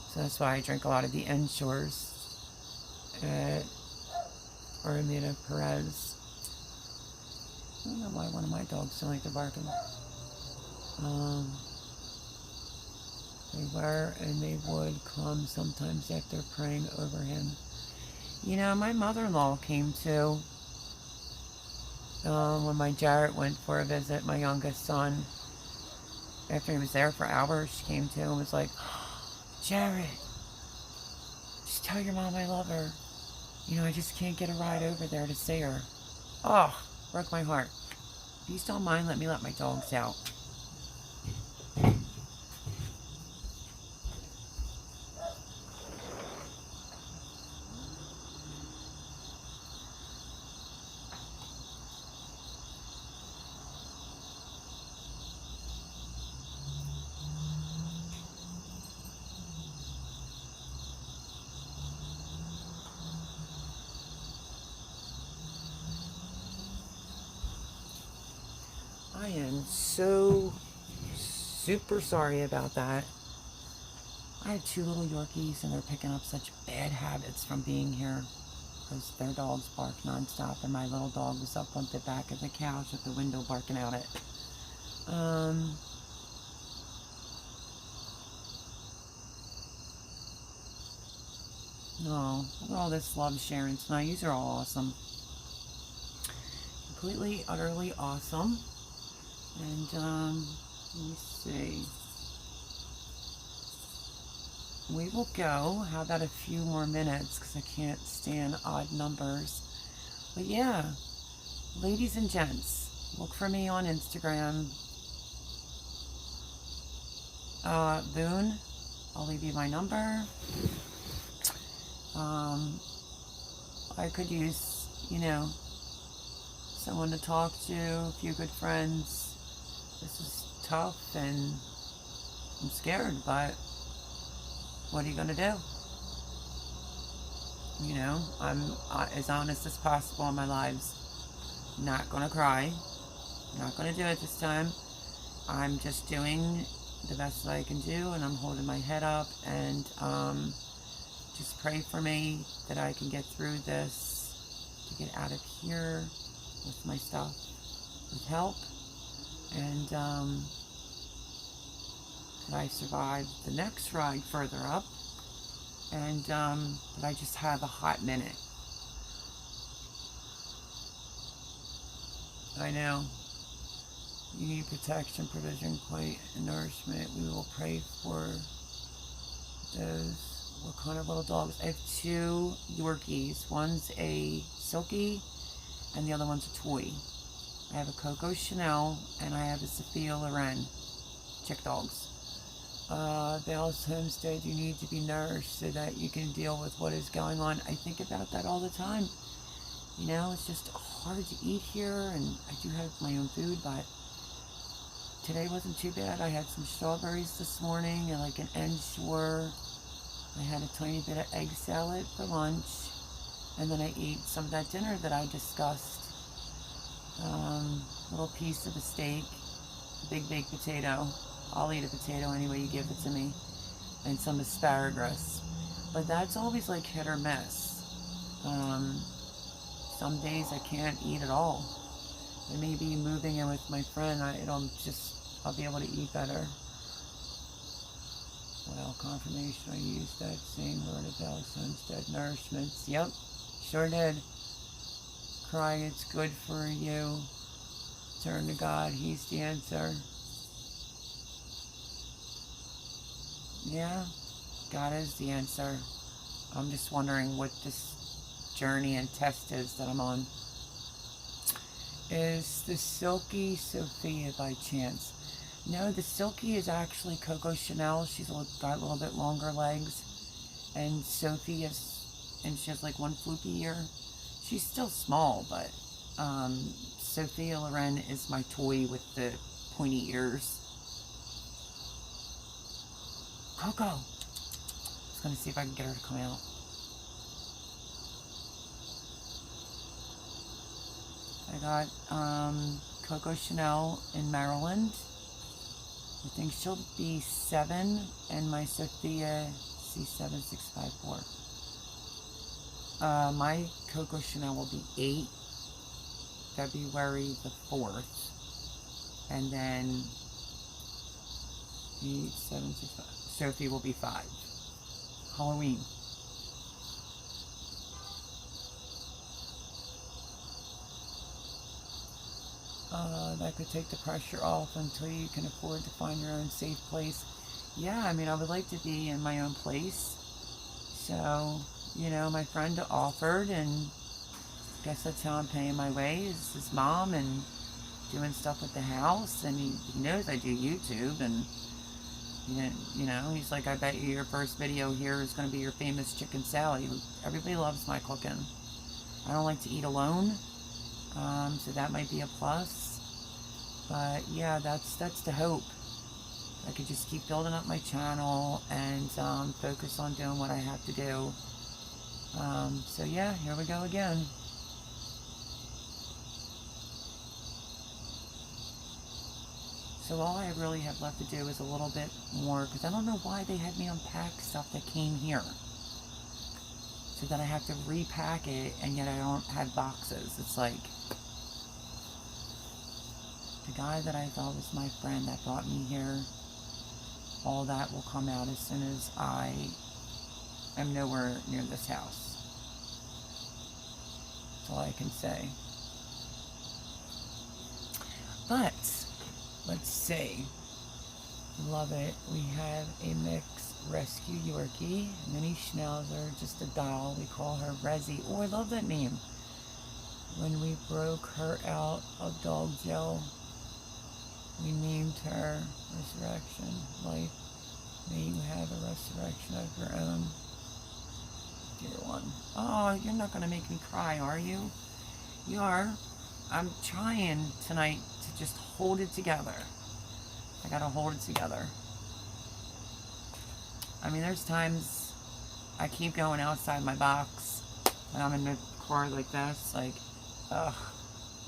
So that's why I drink a lot of the Ensures at Armida Perez. I don't know why one of my dogs sound like they're barking. They were, and they would come sometimes after praying over him. You know, my mother-in-law came too. When my Jarrett went for a visit, my youngest son, after he was there for hours, she came to and was like, Jarrett, just tell your mom I love her. You know, I just can't get a ride over there to see her. Oh, broke my heart. If you don't mind, let me let my dogs out. I am so super sorry about that. I have 2 little Yorkies and they're picking up such bad habits from being here because their dogs bark nonstop and my little dog was up on the back of the couch at the window barking out it. No, look at all this love sharing tonight. These are all awesome. Completely, utterly awesome. And, let me see. We will go. How about a few more minutes? Because I can't stand odd numbers. But yeah, ladies and gents, look for me on Instagram. Boone, I'll leave you my number. I could use, you know, someone to talk to, a few good friends. This is tough and I'm scared, but what are you going to do? You know, I'm as honest as possible in my lives. Not going to cry. Not going to do it this time. I'm just doing the best that I can do, and I'm holding my head up, and just pray for me that I can get through this, to get out of here with my stuff, with help, and that I survive the next ride further up, and that I just have a hot minute. I know you need protection, provision, quiet, and nourishment. We will pray for those. What kind of little dogs? I have 2 Yorkies. One's a Silky and the other one's a toy. I have a Coco Chanel and I have a Sophia Loren. Chick dogs. Bell's Homestead, you need to be nourished so that you can deal with what is going on. I think about that all the time. You know, it's just hard to eat here, and I do have my own food, but today wasn't too bad. I had some strawberries this morning and like an Ensure. I had a tiny bit of egg salad for lunch, and then I ate some of that dinner that I discussed. Little piece of a steak, big baked potato. I'll eat a potato any way you give it to me, and some asparagus. But that's always like hit or miss. Some days I can't eat at all. And maybe moving in with my friend, I'll be able to eat better. Well, confirmation, I used that same word at Bell's Homestead. Nourishments. Yep, sure did. Cry, it's good for you. Turn to God, He's the answer. Yeah, God is the answer. I'm just wondering what this journey and test is that I'm on. Is the Silky Sophia by chance? No, the Silky is actually Coco Chanel. She's got a little bit longer legs. And Sophie is, and she has like one floopy ear. She's still small, but Sophia Loren is my toy with the pointy ears. Coco! I was going to see if I can get her to come out. I got Coco Chanel in Maryland. I think she'll be 7, and my Sophia C7654. My Coco Chanel will be 8, February the 4th, and then 8, 7, 6, 5. Sophie will be 5. Halloween. That could take the pressure off until you can afford to find your own safe place. Yeah, I mean, I would like to be in my own place. So, you know, my friend offered, and I guess that's how I'm paying my way, is his mom and doing stuff with the house. And he knows I do YouTube, and you know, he's like, I bet you your first video here is going to be your famous chicken salad. Everybody loves my cooking. I don't like to eat alone, so that might be a plus. But yeah, that's the hope. I could just keep building up my channel and focus on doing what I have to do. So yeah, here we go again. So all I really have left to do is a little bit more, because I don't know why they had me unpack stuff that came here. So then I have to repack it, and yet I don't have boxes. It's like, the guy that I thought was my friend that brought me here, all that will come out as soon as I am nowhere near this house. That's all I can say. But let's see. Love it. We have a mixed rescue Yorkie, mini Schnauzer, just a doll. We call her Rezzy. Oh, I love that name. When we broke her out of dog jail, we named her Resurrection. Life, may you have a resurrection of your own. Dear one. Oh, you're not going to make me cry, are you? You are. I'm trying tonight to just hold it together. I gotta hold it together. I mean, there's times I keep going outside my box when I'm in the car like this. Like, ugh.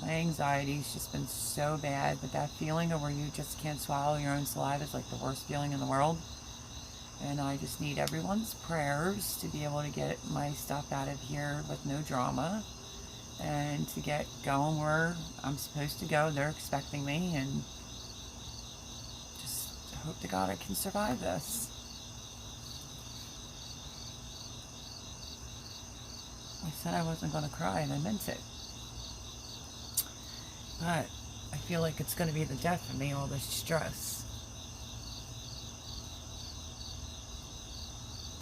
My anxiety's just been so bad, but that feeling of where you just can't swallow your own saliva is like the worst feeling in the world. And I just need everyone's prayers to be able to get my stuff out of here with no drama, and to get going where I'm supposed to go. They're expecting me, and just hope to God I can survive this. I said I wasn't going to cry, and I meant it. But I feel like it's going to be the death of me, all this stress.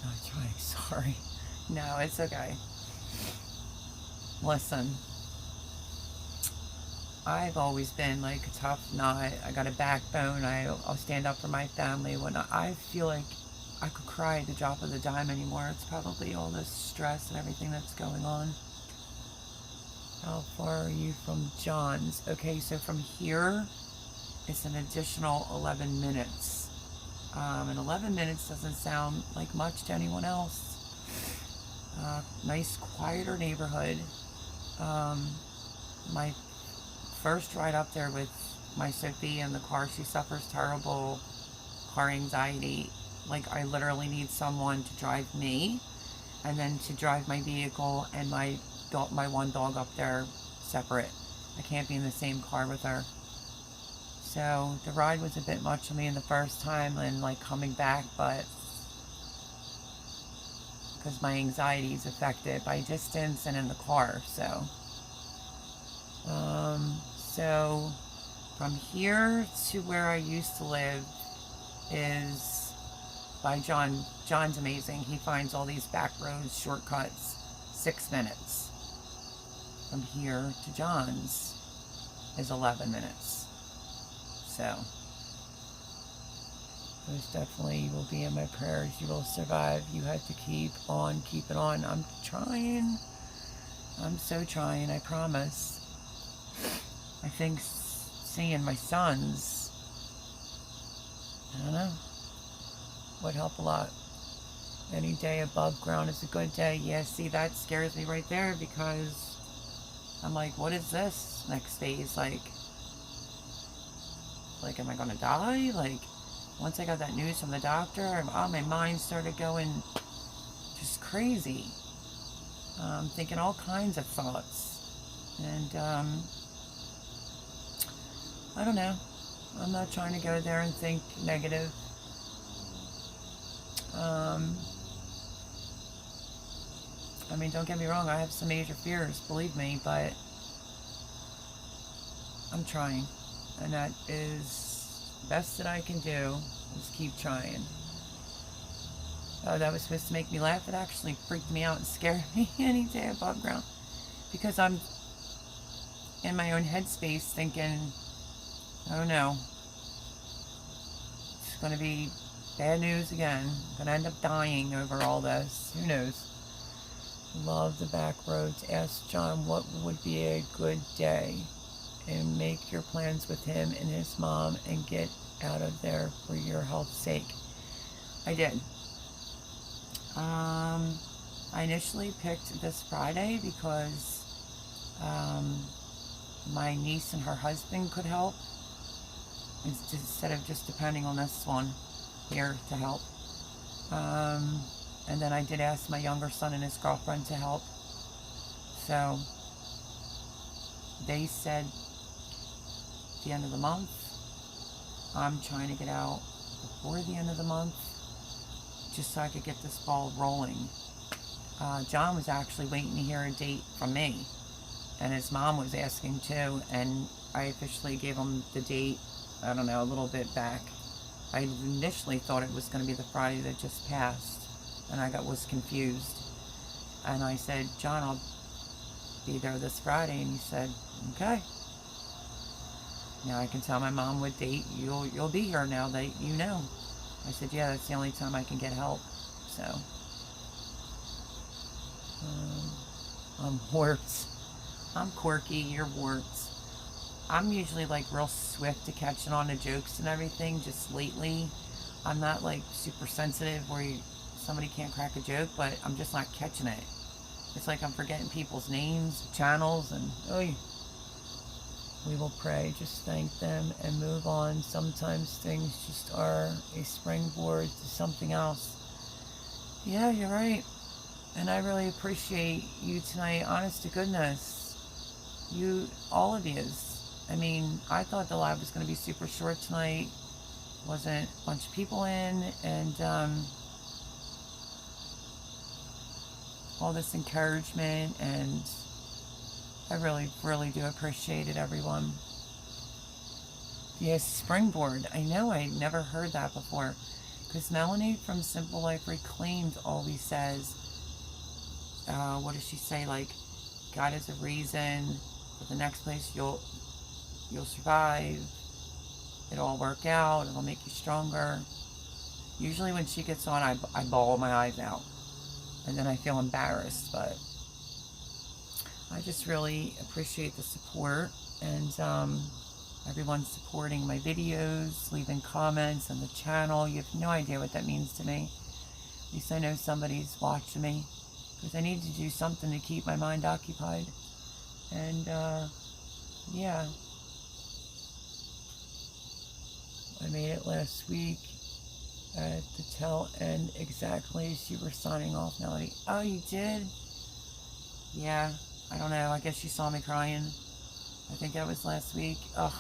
I'm trying, sorry. No, it's okay. Listen, I've always been like a tough nut. I got a backbone. I'll stand up for my family. When I feel like I could cry at the drop of the dime anymore, it's probably all this stress and everything that's going on. How far are you from John's? Okay, so from here, it's an additional 11 minutes. And 11 minutes doesn't sound like much to anyone else. Nice, quieter neighborhood. My first ride up there with my Sophie in the car, she suffers terrible car anxiety. Like, I literally need someone to drive me, and then to drive my vehicle and my one dog up there separate. I can't be in the same car with her. So the ride was a bit much for me in the first time, and like coming back, but because my anxiety is affected by distance and in the car. So from here to where I used to live is by John. John's amazing. He finds all these back roads, shortcuts. 6 minutes. From here to John's is 11 minutes. So, most definitely will be in my prayers. You will survive. You have to keep on keeping on. I'm trying. I'm so trying, I promise. I think seeing my sons, I don't know, would help a lot. Any day above ground is a good day. Yeah, see, that scares me right there, because I'm like, what is this next phase? Like, am I gonna die? Like, once I got that news from the doctor, my mind started going just crazy. Thinking all kinds of thoughts. And, I don't know. I'm not trying to go there and think negative. I mean, don't get me wrong, I have some major fears, believe me, but I'm trying. And that is the best that I can do, is keep trying. Oh, that was supposed to make me laugh. It actually freaked me out and scared me any day above ground. Because I'm in my own headspace thinking, oh no, it's going to be bad news again. I'm going to end up dying over all this. Who knows? Love the back roads. Ask John what would be a good day, and make your plans with him and his mom and get out of there for your health's sake. I did. I initially picked this Friday because my niece and her husband could help, instead of just depending on this one here to help. And then I did ask my younger son and his girlfriend to help. So they said the end of the month. I'm trying to get out before the end of the month, just so I could get this ball rolling. John was actually waiting to hear a date from me, and his mom was asking too, and I officially gave him the date, I don't know, a little bit back. I initially thought it was going to be the Friday that just passed, and I was confused. And I said, John, I'll be there this Friday, and he said, okay. Now I can tell my mom what date you'll be here now that you know. I said, yeah, that's the only time I can get help. So, I'm warped. I'm quirky, you're warped. I'm usually like real swift to catching on to jokes and everything. Just lately, I'm not like super sensitive where somebody can't crack a joke, but I'm just not catching it. It's like I'm forgetting people's names, channels, and we will pray, just thank them and move on. Sometimes things just are a springboard to something else. Yeah, you're right. And I really appreciate you tonight, honest to goodness. You, all of yous. I mean, I thought the live was going to be super short tonight. Wasn't a bunch of people in, and all this encouragement, and I really, really do appreciate it, everyone. Yes, springboard. I know, I never heard that before. Because Melanie from Simple Life Reclaimed always says, what does she say? Like, God is a reason. For the next place, you'll survive. It'll all work out. It'll make you stronger. Usually when she gets on, I bawl my eyes out. And then I feel embarrassed, but I just really appreciate the support, and everyone supporting my videos, leaving comments on the channel. You have no idea what that means to me. At least I know somebody's watching me, because I need to do something to keep my mind occupied. And yeah, I made it last week at the tail end exactly as you were signing off, Melody. Oh, you did? Yeah. I don't know, I guess you saw me crying. I think that was last week. Ugh.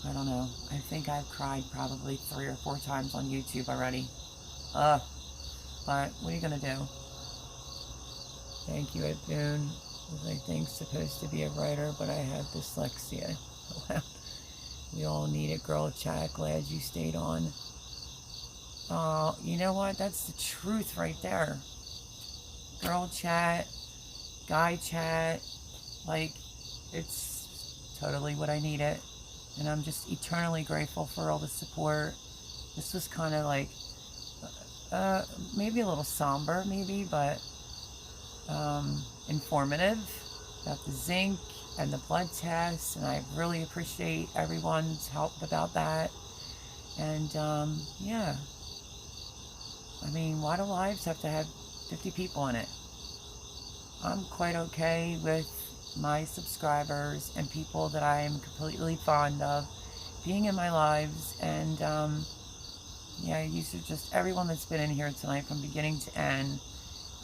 I don't know. I think I've cried probably 3 or 4 times on YouTube already. Ugh. But what are you gonna do? Thank you, Ed Boone. Was I think supposed to be a writer, but I have dyslexia. We all need it, girl chat. Glad you stayed on. Oh, you know what? That's the truth right there. Girl chat. Guy chat, like, it's totally what I needed, and I'm just eternally grateful for all the support This was kind of like, maybe a little somber, maybe, but informative about the zinc and the blood tests, and I really appreciate everyone's help about that. And yeah, I mean, why do lives have to have 50 people in it? I'm quite okay with my subscribers and people that I am completely fond of being in my lives. And yeah, you should just, everyone that's been in here tonight from beginning to end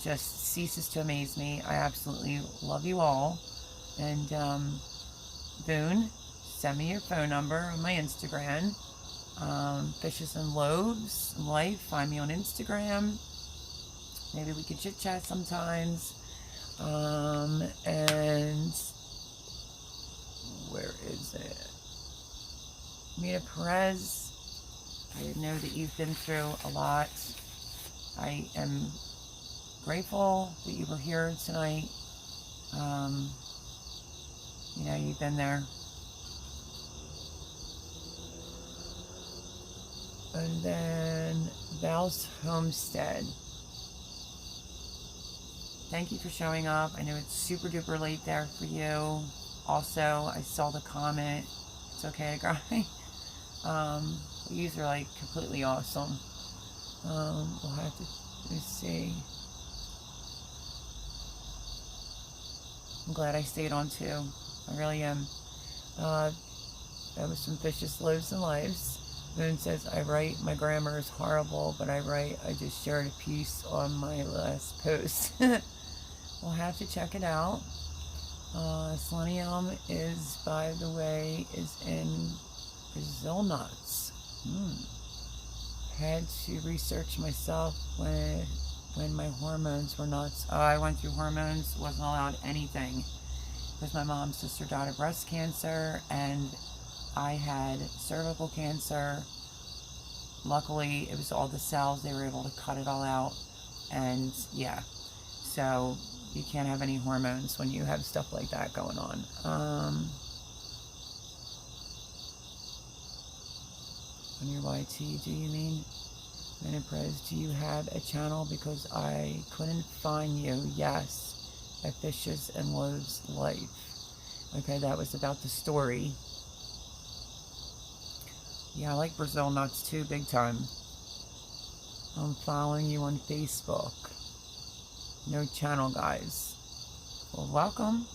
just ceases to amaze me. I absolutely love you all. And Boone, send me your phone number on my Instagram. Fishes and Loaves Life, find me on Instagram. Maybe we could chit chat sometimes. And where is it? Mita Perez, I know that you've been through a lot. I am grateful that you were here tonight. You know, you've been there. And then Val's Homestead. Thank you for showing up. I know it's super duper late there for you. Also, I saw the comment. It's okay to cry. You are like completely awesome. We'll have to see. I'm glad I stayed on too. I really am. That was from Vicious Loaves and Lives. Moon says, I write, my grammar is horrible, but I write, I just shared a piece on my last post. We'll have to check it out. Selenium is, by the way, is in Brazil nuts. Had to research myself when my hormones were nuts. I went through hormones, wasn't allowed anything. Because my mom's sister died of breast cancer, and I had cervical cancer. Luckily, it was all the cells. They were able to cut it all out. And yeah, so you can't have any hormones when you have stuff like that going on. On your YT, do you mean? Menopause, do you have a channel? Because I couldn't find you. Yes, at Fishes and Loaves Life. Okay, that was about the story. Yeah, I like Brazil nuts too, big time. I'm following you on Facebook. No channel, guys. Well, welcome.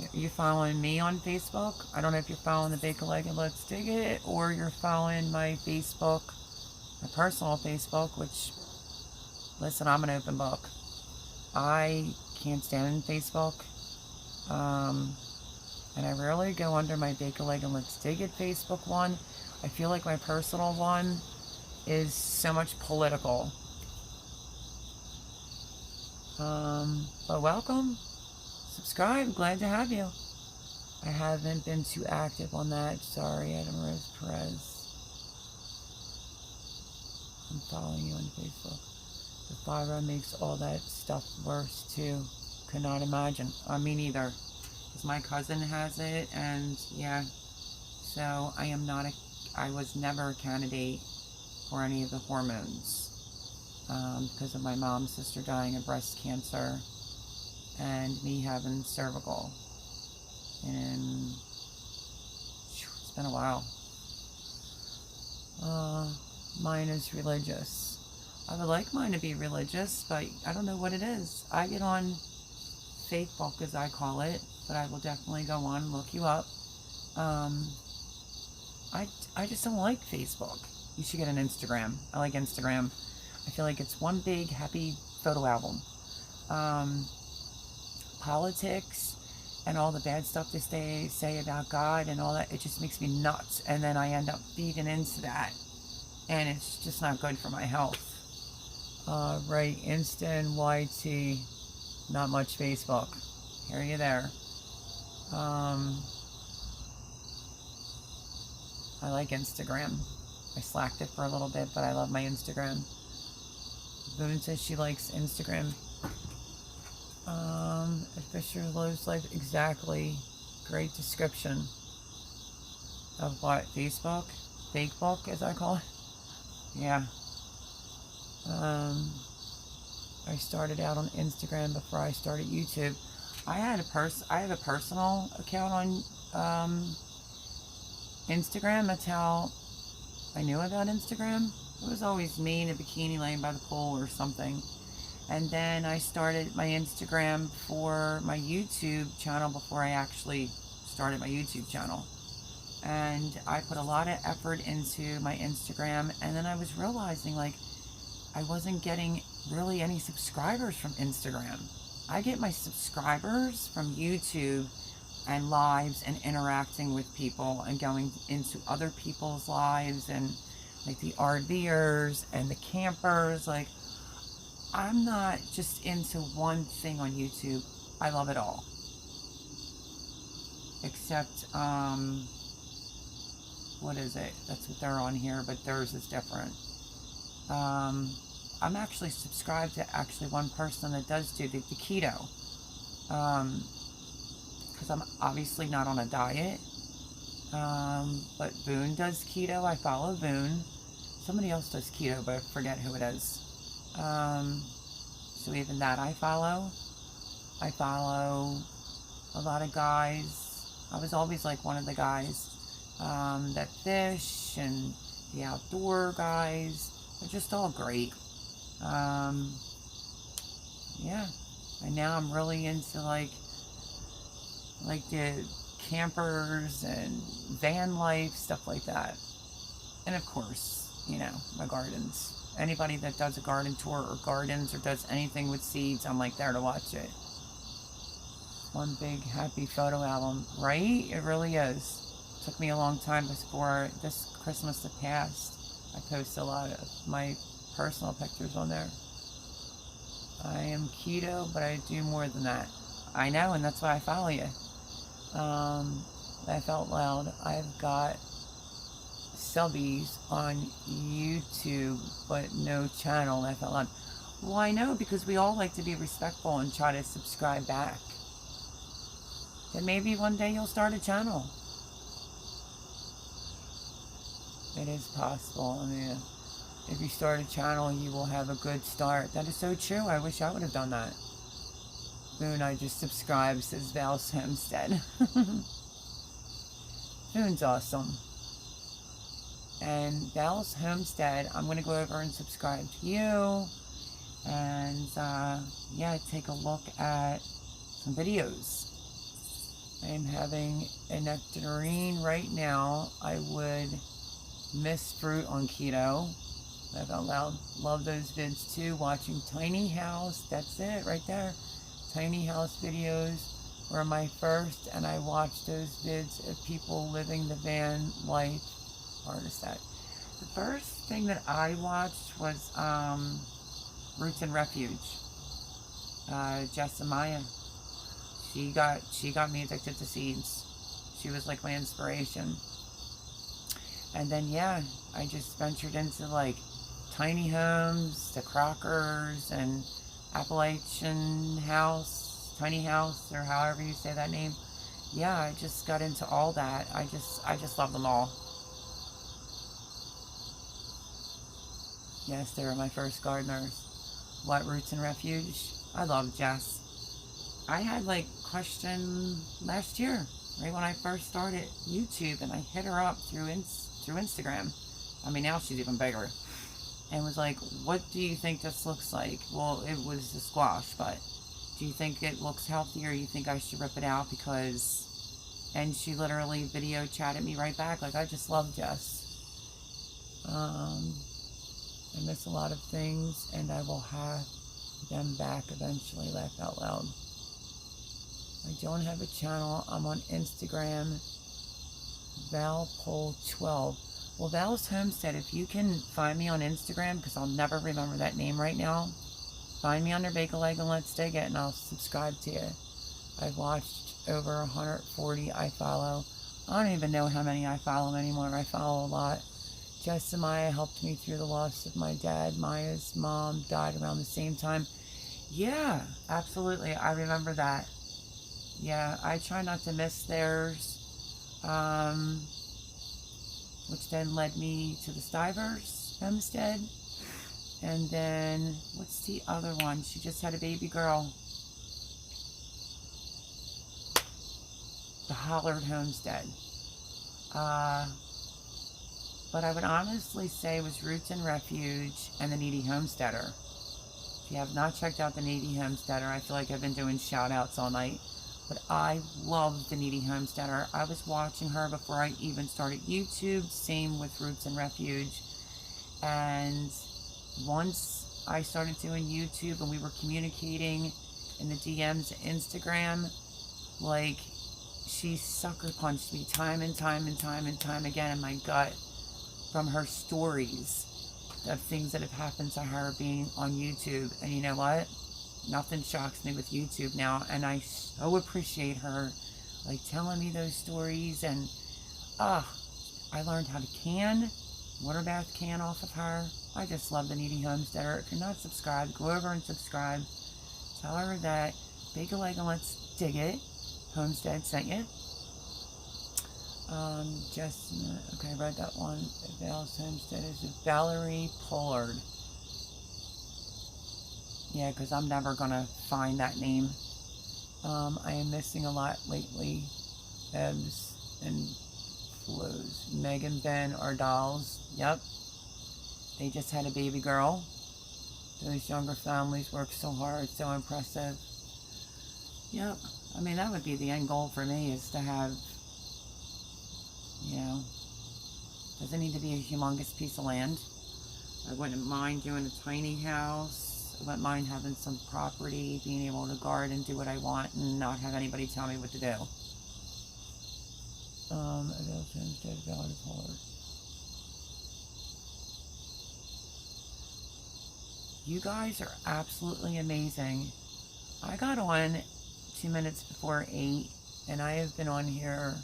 Are you following me on Facebook? I don't know if you're following the Bake a Leg and Let's Dig It, or you're following my Facebook, my personal Facebook, which, listen, I'm an open book. I can't stand Facebook. And I rarely go under my Bake a Leg and Let's Dig It Facebook one. I feel like my personal one is so much political. But welcome. Subscribe. Glad to have you. I haven't been too active on that. Sorry, Adam Rose Perez. I'm following you on Facebook. The thyroid makes all that stuff worse too. Could not imagine. Me neither. Because my cousin has it, and yeah. So I am not I was never a candidate for any of the hormones. Because of my mom's sister dying of breast cancer and me having cervical. And it's been a while. Mine is religious. I would like mine to be religious, but I don't know what it is. I get on Facebook, as I call it, but I will definitely go on and look you up. I just don't like Facebook. You should get an Instagram. I like Instagram. I feel like it's one big happy photo album. Politics and all the bad stuff they say about God and all that, it just makes me nuts. And then I end up feeding into that. And it's just not good for my health. Right, Insta and YT, not much Facebook. Hear you there. I like Instagram. I slacked it for a little bit, but I love my Instagram. Boone says she likes Instagram. Fisher Loves Life, exactly. Great description of what? Facebook? Fake book, as I call it. Yeah. I started out on Instagram before I started YouTube. I have a personal account on Instagram. That's how I knew about Instagram. It was always me in a bikini laying by the pool or something. And then I started my Instagram for my YouTube channel before I actually started my YouTube channel. And I put a lot of effort into my Instagram, and then I was realizing like I wasn't getting really any subscribers from Instagram. I get my subscribers from YouTube and lives and interacting with people and going into other people's lives, and like the RVers and the campers. Like, I'm not just into one thing on YouTube. I love it all. Except, what is it? That's what they're on here, but theirs is different. I'm actually subscribed to one person that does do the keto. Because I'm obviously not on a diet. But Boone does keto. I follow Boone. Somebody else does keto, but I forget who it is. So even that I follow. I follow a lot of guys. I was always like one of the guys that fish, and the outdoor guys. They're just all great. Yeah. And now I'm really into like the campers and van life, stuff like that. And of course, you know, my gardens. Anybody that does a garden tour or gardens or does anything with seeds, I'm like there to watch it. One big happy photo album, right? It really is. It took me a long time before this Christmas that passed. I post a lot of my personal pictures on there. I am keto, but I do more than that. I know, and that's why I follow you. Laugh out loud. I've got subbies on YouTube, but no channel. Laugh out loud. Well, I know, because we all like to be respectful and try to subscribe back. Then maybe one day you'll start a channel. It is possible. I mean, if you start a channel, you will have a good start. That is so true. I wish I would have done that. Boone, I just subscribed, says Val's Homestead. Boone's awesome. And Val's Homestead, I'm going to go over and subscribe to you. And, yeah, take a look at some videos. I am having a nectarine right now. I would miss fruit on keto. Laugh out loud. Love those vids too. Watching Tiny House. That's it right there. Tiny House videos were my first, and I watched those vids of people living the van life. Artist that. The first thing that I watched was Roots and Refuge. Jess and Maya. She got me addicted to seeds. She was like my inspiration. And then yeah, I just ventured into like tiny homes, the Crockers, and Appalachian House, Tiny House, or however you say that name. Yeah, I just got into all that. I just love them all. Yes, they were my first gardeners. What, Roots and Refuge? I love Jess. I had like question last year, right when I first started YouTube, and I hit her up through Instagram. I mean, now she's even bigger. And was like, what do you think this looks like? Well, it was a squash, but do you think it looks healthy, or you think I should rip it out? Because, and she literally video chatted me right back. Like, I just love Jess. I miss a lot of things, and I will have them back eventually. Laugh out loud. I don't have a channel. I'm on Instagram, ValPole12. Well, Val's Homestead, if you can find me on Instagram, because I'll never remember that name right now, find me under Bake a Leg and Let's Dig It, and I'll subscribe to you. I've watched over 140 I follow. I don't even know how many I follow anymore. I follow a lot. Jess and Maya helped me through the loss of my dad. Maya's mom died around the same time. Yeah, absolutely. I remember that. Yeah, I try not to miss theirs. Which then led me to the Stivers. Homestead. And then, what's the other one? She just had a baby girl. The Hollard Homestead. But I would honestly say it was Roots and Refuge and the Needy Homesteader. If you have not checked out the Needy Homesteader, I feel like I've been doing shout outs all night. But I love the Needy Homesteader. I was watching her before I even started YouTube. Same with Roots and Refuge. And once I started doing YouTube and we were communicating in the DMs, Instagram, like, she sucker punched me time and time and time and time again in my gut from her stories of things that have happened to her being on YouTube. And you know what? Nothing shocks me with YouTube now, and I so appreciate her like telling me those stories. And I learned how to water bath can off of her. I just love the Needy Homesteader. If you're not subscribed, go over and subscribe. Tell her that Big a Leg and Let's Dig It Homestead sent you. Okay, I read that one. Val's Homestead is Valerie Pollard. Yeah, because I'm never going to find that name. I am missing a lot lately. Ebbs and flows. Megan, Ben, our dolls. Yep. They just had a baby girl. Those younger families work so hard, so impressive. Yep. I mean, that would be the end goal for me, is to have, you know, doesn't need to be a humongous piece of land. I wouldn't mind doing a tiny house. I wouldn't mind having some property, being able to garden, do what I want, and not have anybody tell me what to do. You guys are absolutely amazing. I got on 2 minutes before 8, and I have been on here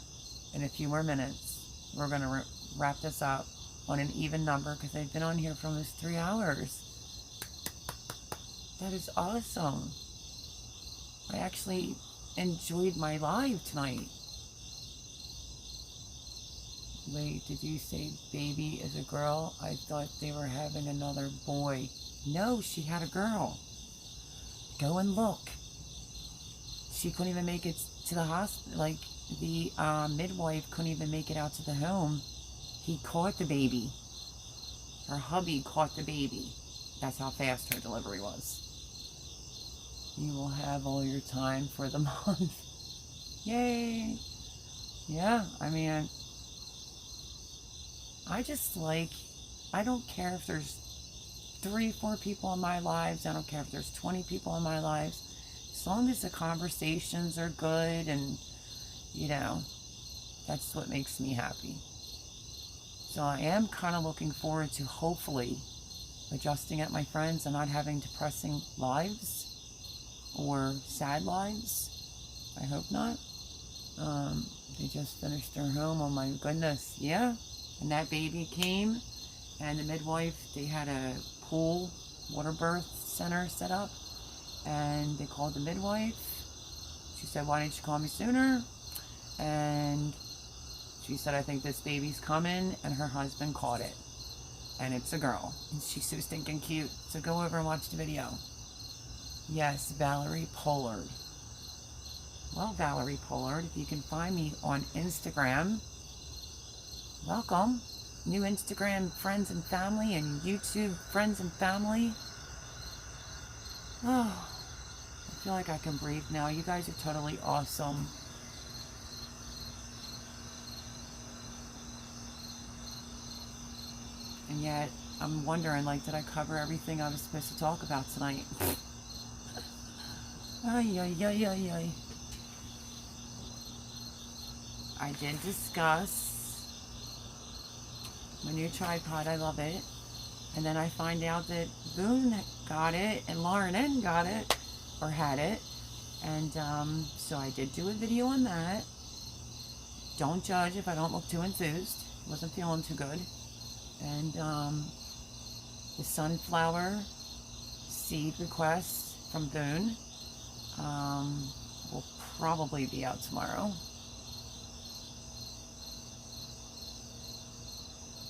in a few more minutes. We're going to wrap this up on an even number because I've been on here for almost 3 hours. That is awesome. I actually enjoyed my live tonight. Wait, did you say baby is a girl? I thought they were having another boy. No, she had a girl. Go and look. She couldn't even make it to the hospital. Like, the midwife couldn't even make it out to the home. He caught the baby. Her hubby caught the baby. That's how fast her delivery was. You will have all your time for the month. Yay! Yeah, I mean, I just like, I don't care if there's 3, 4 people in my lives. I don't care if there's 20 people in my lives. As long as the conversations are good and, you know, that's what makes me happy. So I am kind of looking forward to hopefully adjusting at my friends and not having depressing lives or sad lives. I hope not. They just finished their home. Oh my goodness. Yeah. And that baby came, and the midwife, they had a pool water birth center set up, and they called the midwife. She said, why didn't you call me sooner? And she said, I think this baby's coming, and her husband caught it. And it's a girl. And she's so stinking cute. So go over and watch the video. Yes, Valerie Pollard. Well, Valerie Pollard, if you can find me on Instagram, welcome. New Instagram friends and family and YouTube friends and family. Oh, I feel like I can breathe now. You guys are totally awesome. And yet, I'm wondering, like, did I cover everything I was supposed to talk about tonight? Ay, ay, ay, ay, ay. I did discuss my new tripod. I love it. And then I find out that Boone got it and Lauren N got it, or had it. And so I did do a video on that. Don't judge if I don't look too enthused. Wasn't feeling too good. And the sunflower seed request from Boone will probably be out tomorrow.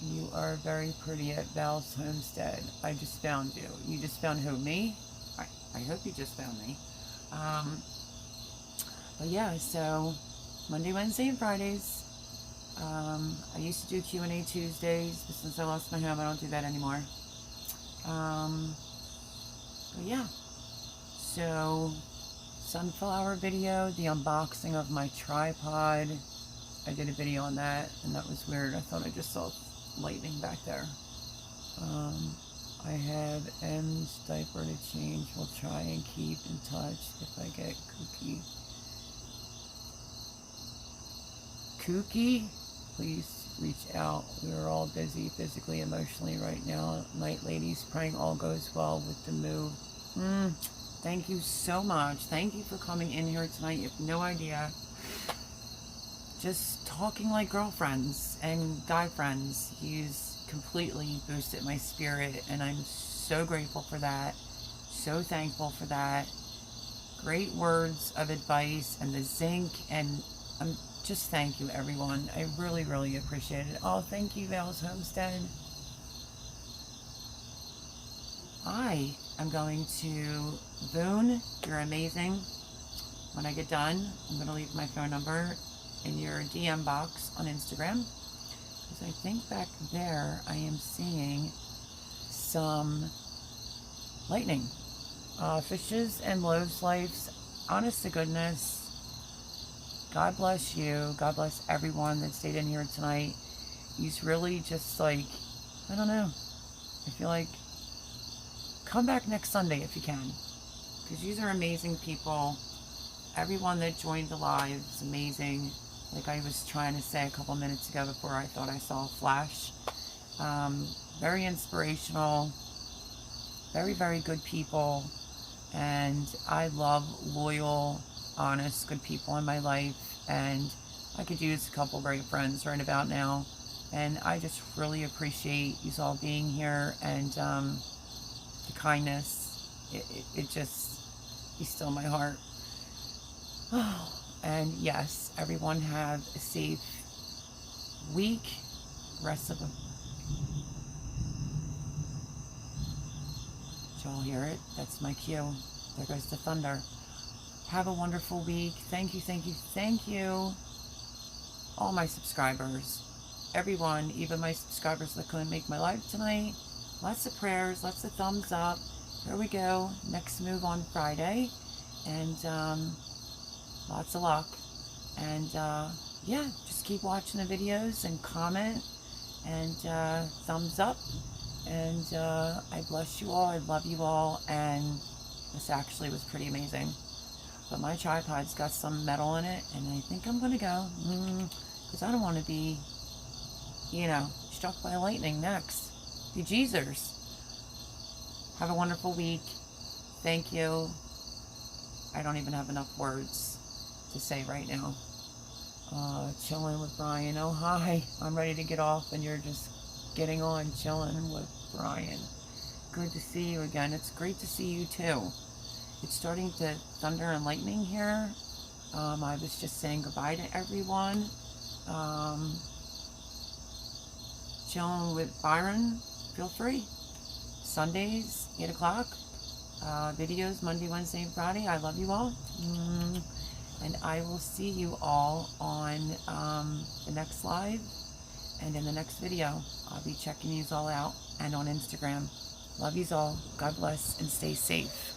You are very pretty at Val's Homestead. I just found you. You just found who? Me? I hope you just found me. But yeah, so Monday, Wednesday, and Fridays. I used to do Q&A Tuesdays, but since I lost my home, I don't do that anymore. But yeah, so sunflower video, the unboxing of my tripod. I did a video on that, and that was weird. I thought I just saw lightning back there. I have M's diaper to change. We'll try and keep in touch if I get kooky. Please reach out. We are all busy physically, emotionally right now. Night, ladies. Praying all goes well with the move. Thank you so much. Thank you for coming in here tonight. You have no idea. Just talking like girlfriends and guy friends. He's completely boosted my spirit, and I'm so grateful for that. So thankful for that. Great words of advice and the zinc, and I'm just thank you, everyone. I really, really appreciate it. Oh, thank you, Val's Homestead. I am going to Boone. You're amazing. When I get done, I'm going to leave my phone number in your DM box on Instagram. Because I think back there I am seeing some lightning. Fishes and loaves lives. Honest to goodness. God bless you. God bless everyone that stayed in here tonight. He's really just like, I don't know. I feel like come back next Sunday if you can. Because these are amazing people. Everyone that joined the live is amazing. Like I was trying to say a couple minutes ago before I thought I saw a flash. Very inspirational. Very, very good people. And I love loyal, honest, good people in my life. And I could use a couple great friends right about now. And I just really appreciate you all being here, and the kindness. It just, is still in my heart. And yes, everyone have a safe week. Rest of the... Did y'all hear it? That's my cue. There goes the thunder. Have a wonderful week. Thank you, thank you, thank you. All my subscribers. Everyone, even my subscribers that couldn't make my live tonight. Lots of prayers, lots of thumbs up. Here we go. Next move on Friday. And lots of luck. And yeah, just keep watching the videos and comment. And thumbs up. And I bless you all. I love you all. And this actually was pretty amazing. But my tripod's got some metal in it, and I think I'm going to go. Because I don't want to be, you know, struck by lightning next. Bejeezers. Have a wonderful week. Thank you. I don't even have enough words to say right now. Chilling with Brian. Oh, hi. I'm ready to get off, and you're just getting on chilling with Brian. Good to see you again. It's great to see you, too. It's starting to thunder and lightning here. I was just saying goodbye to everyone. Chilling with Byron. Feel free. Sundays, 8 o'clock. Videos Monday, Wednesday, and Friday. I love you all. And I will see you all on the next live and in the next video. I'll be checking you all out and on Instagram. Love you all. God bless and stay safe.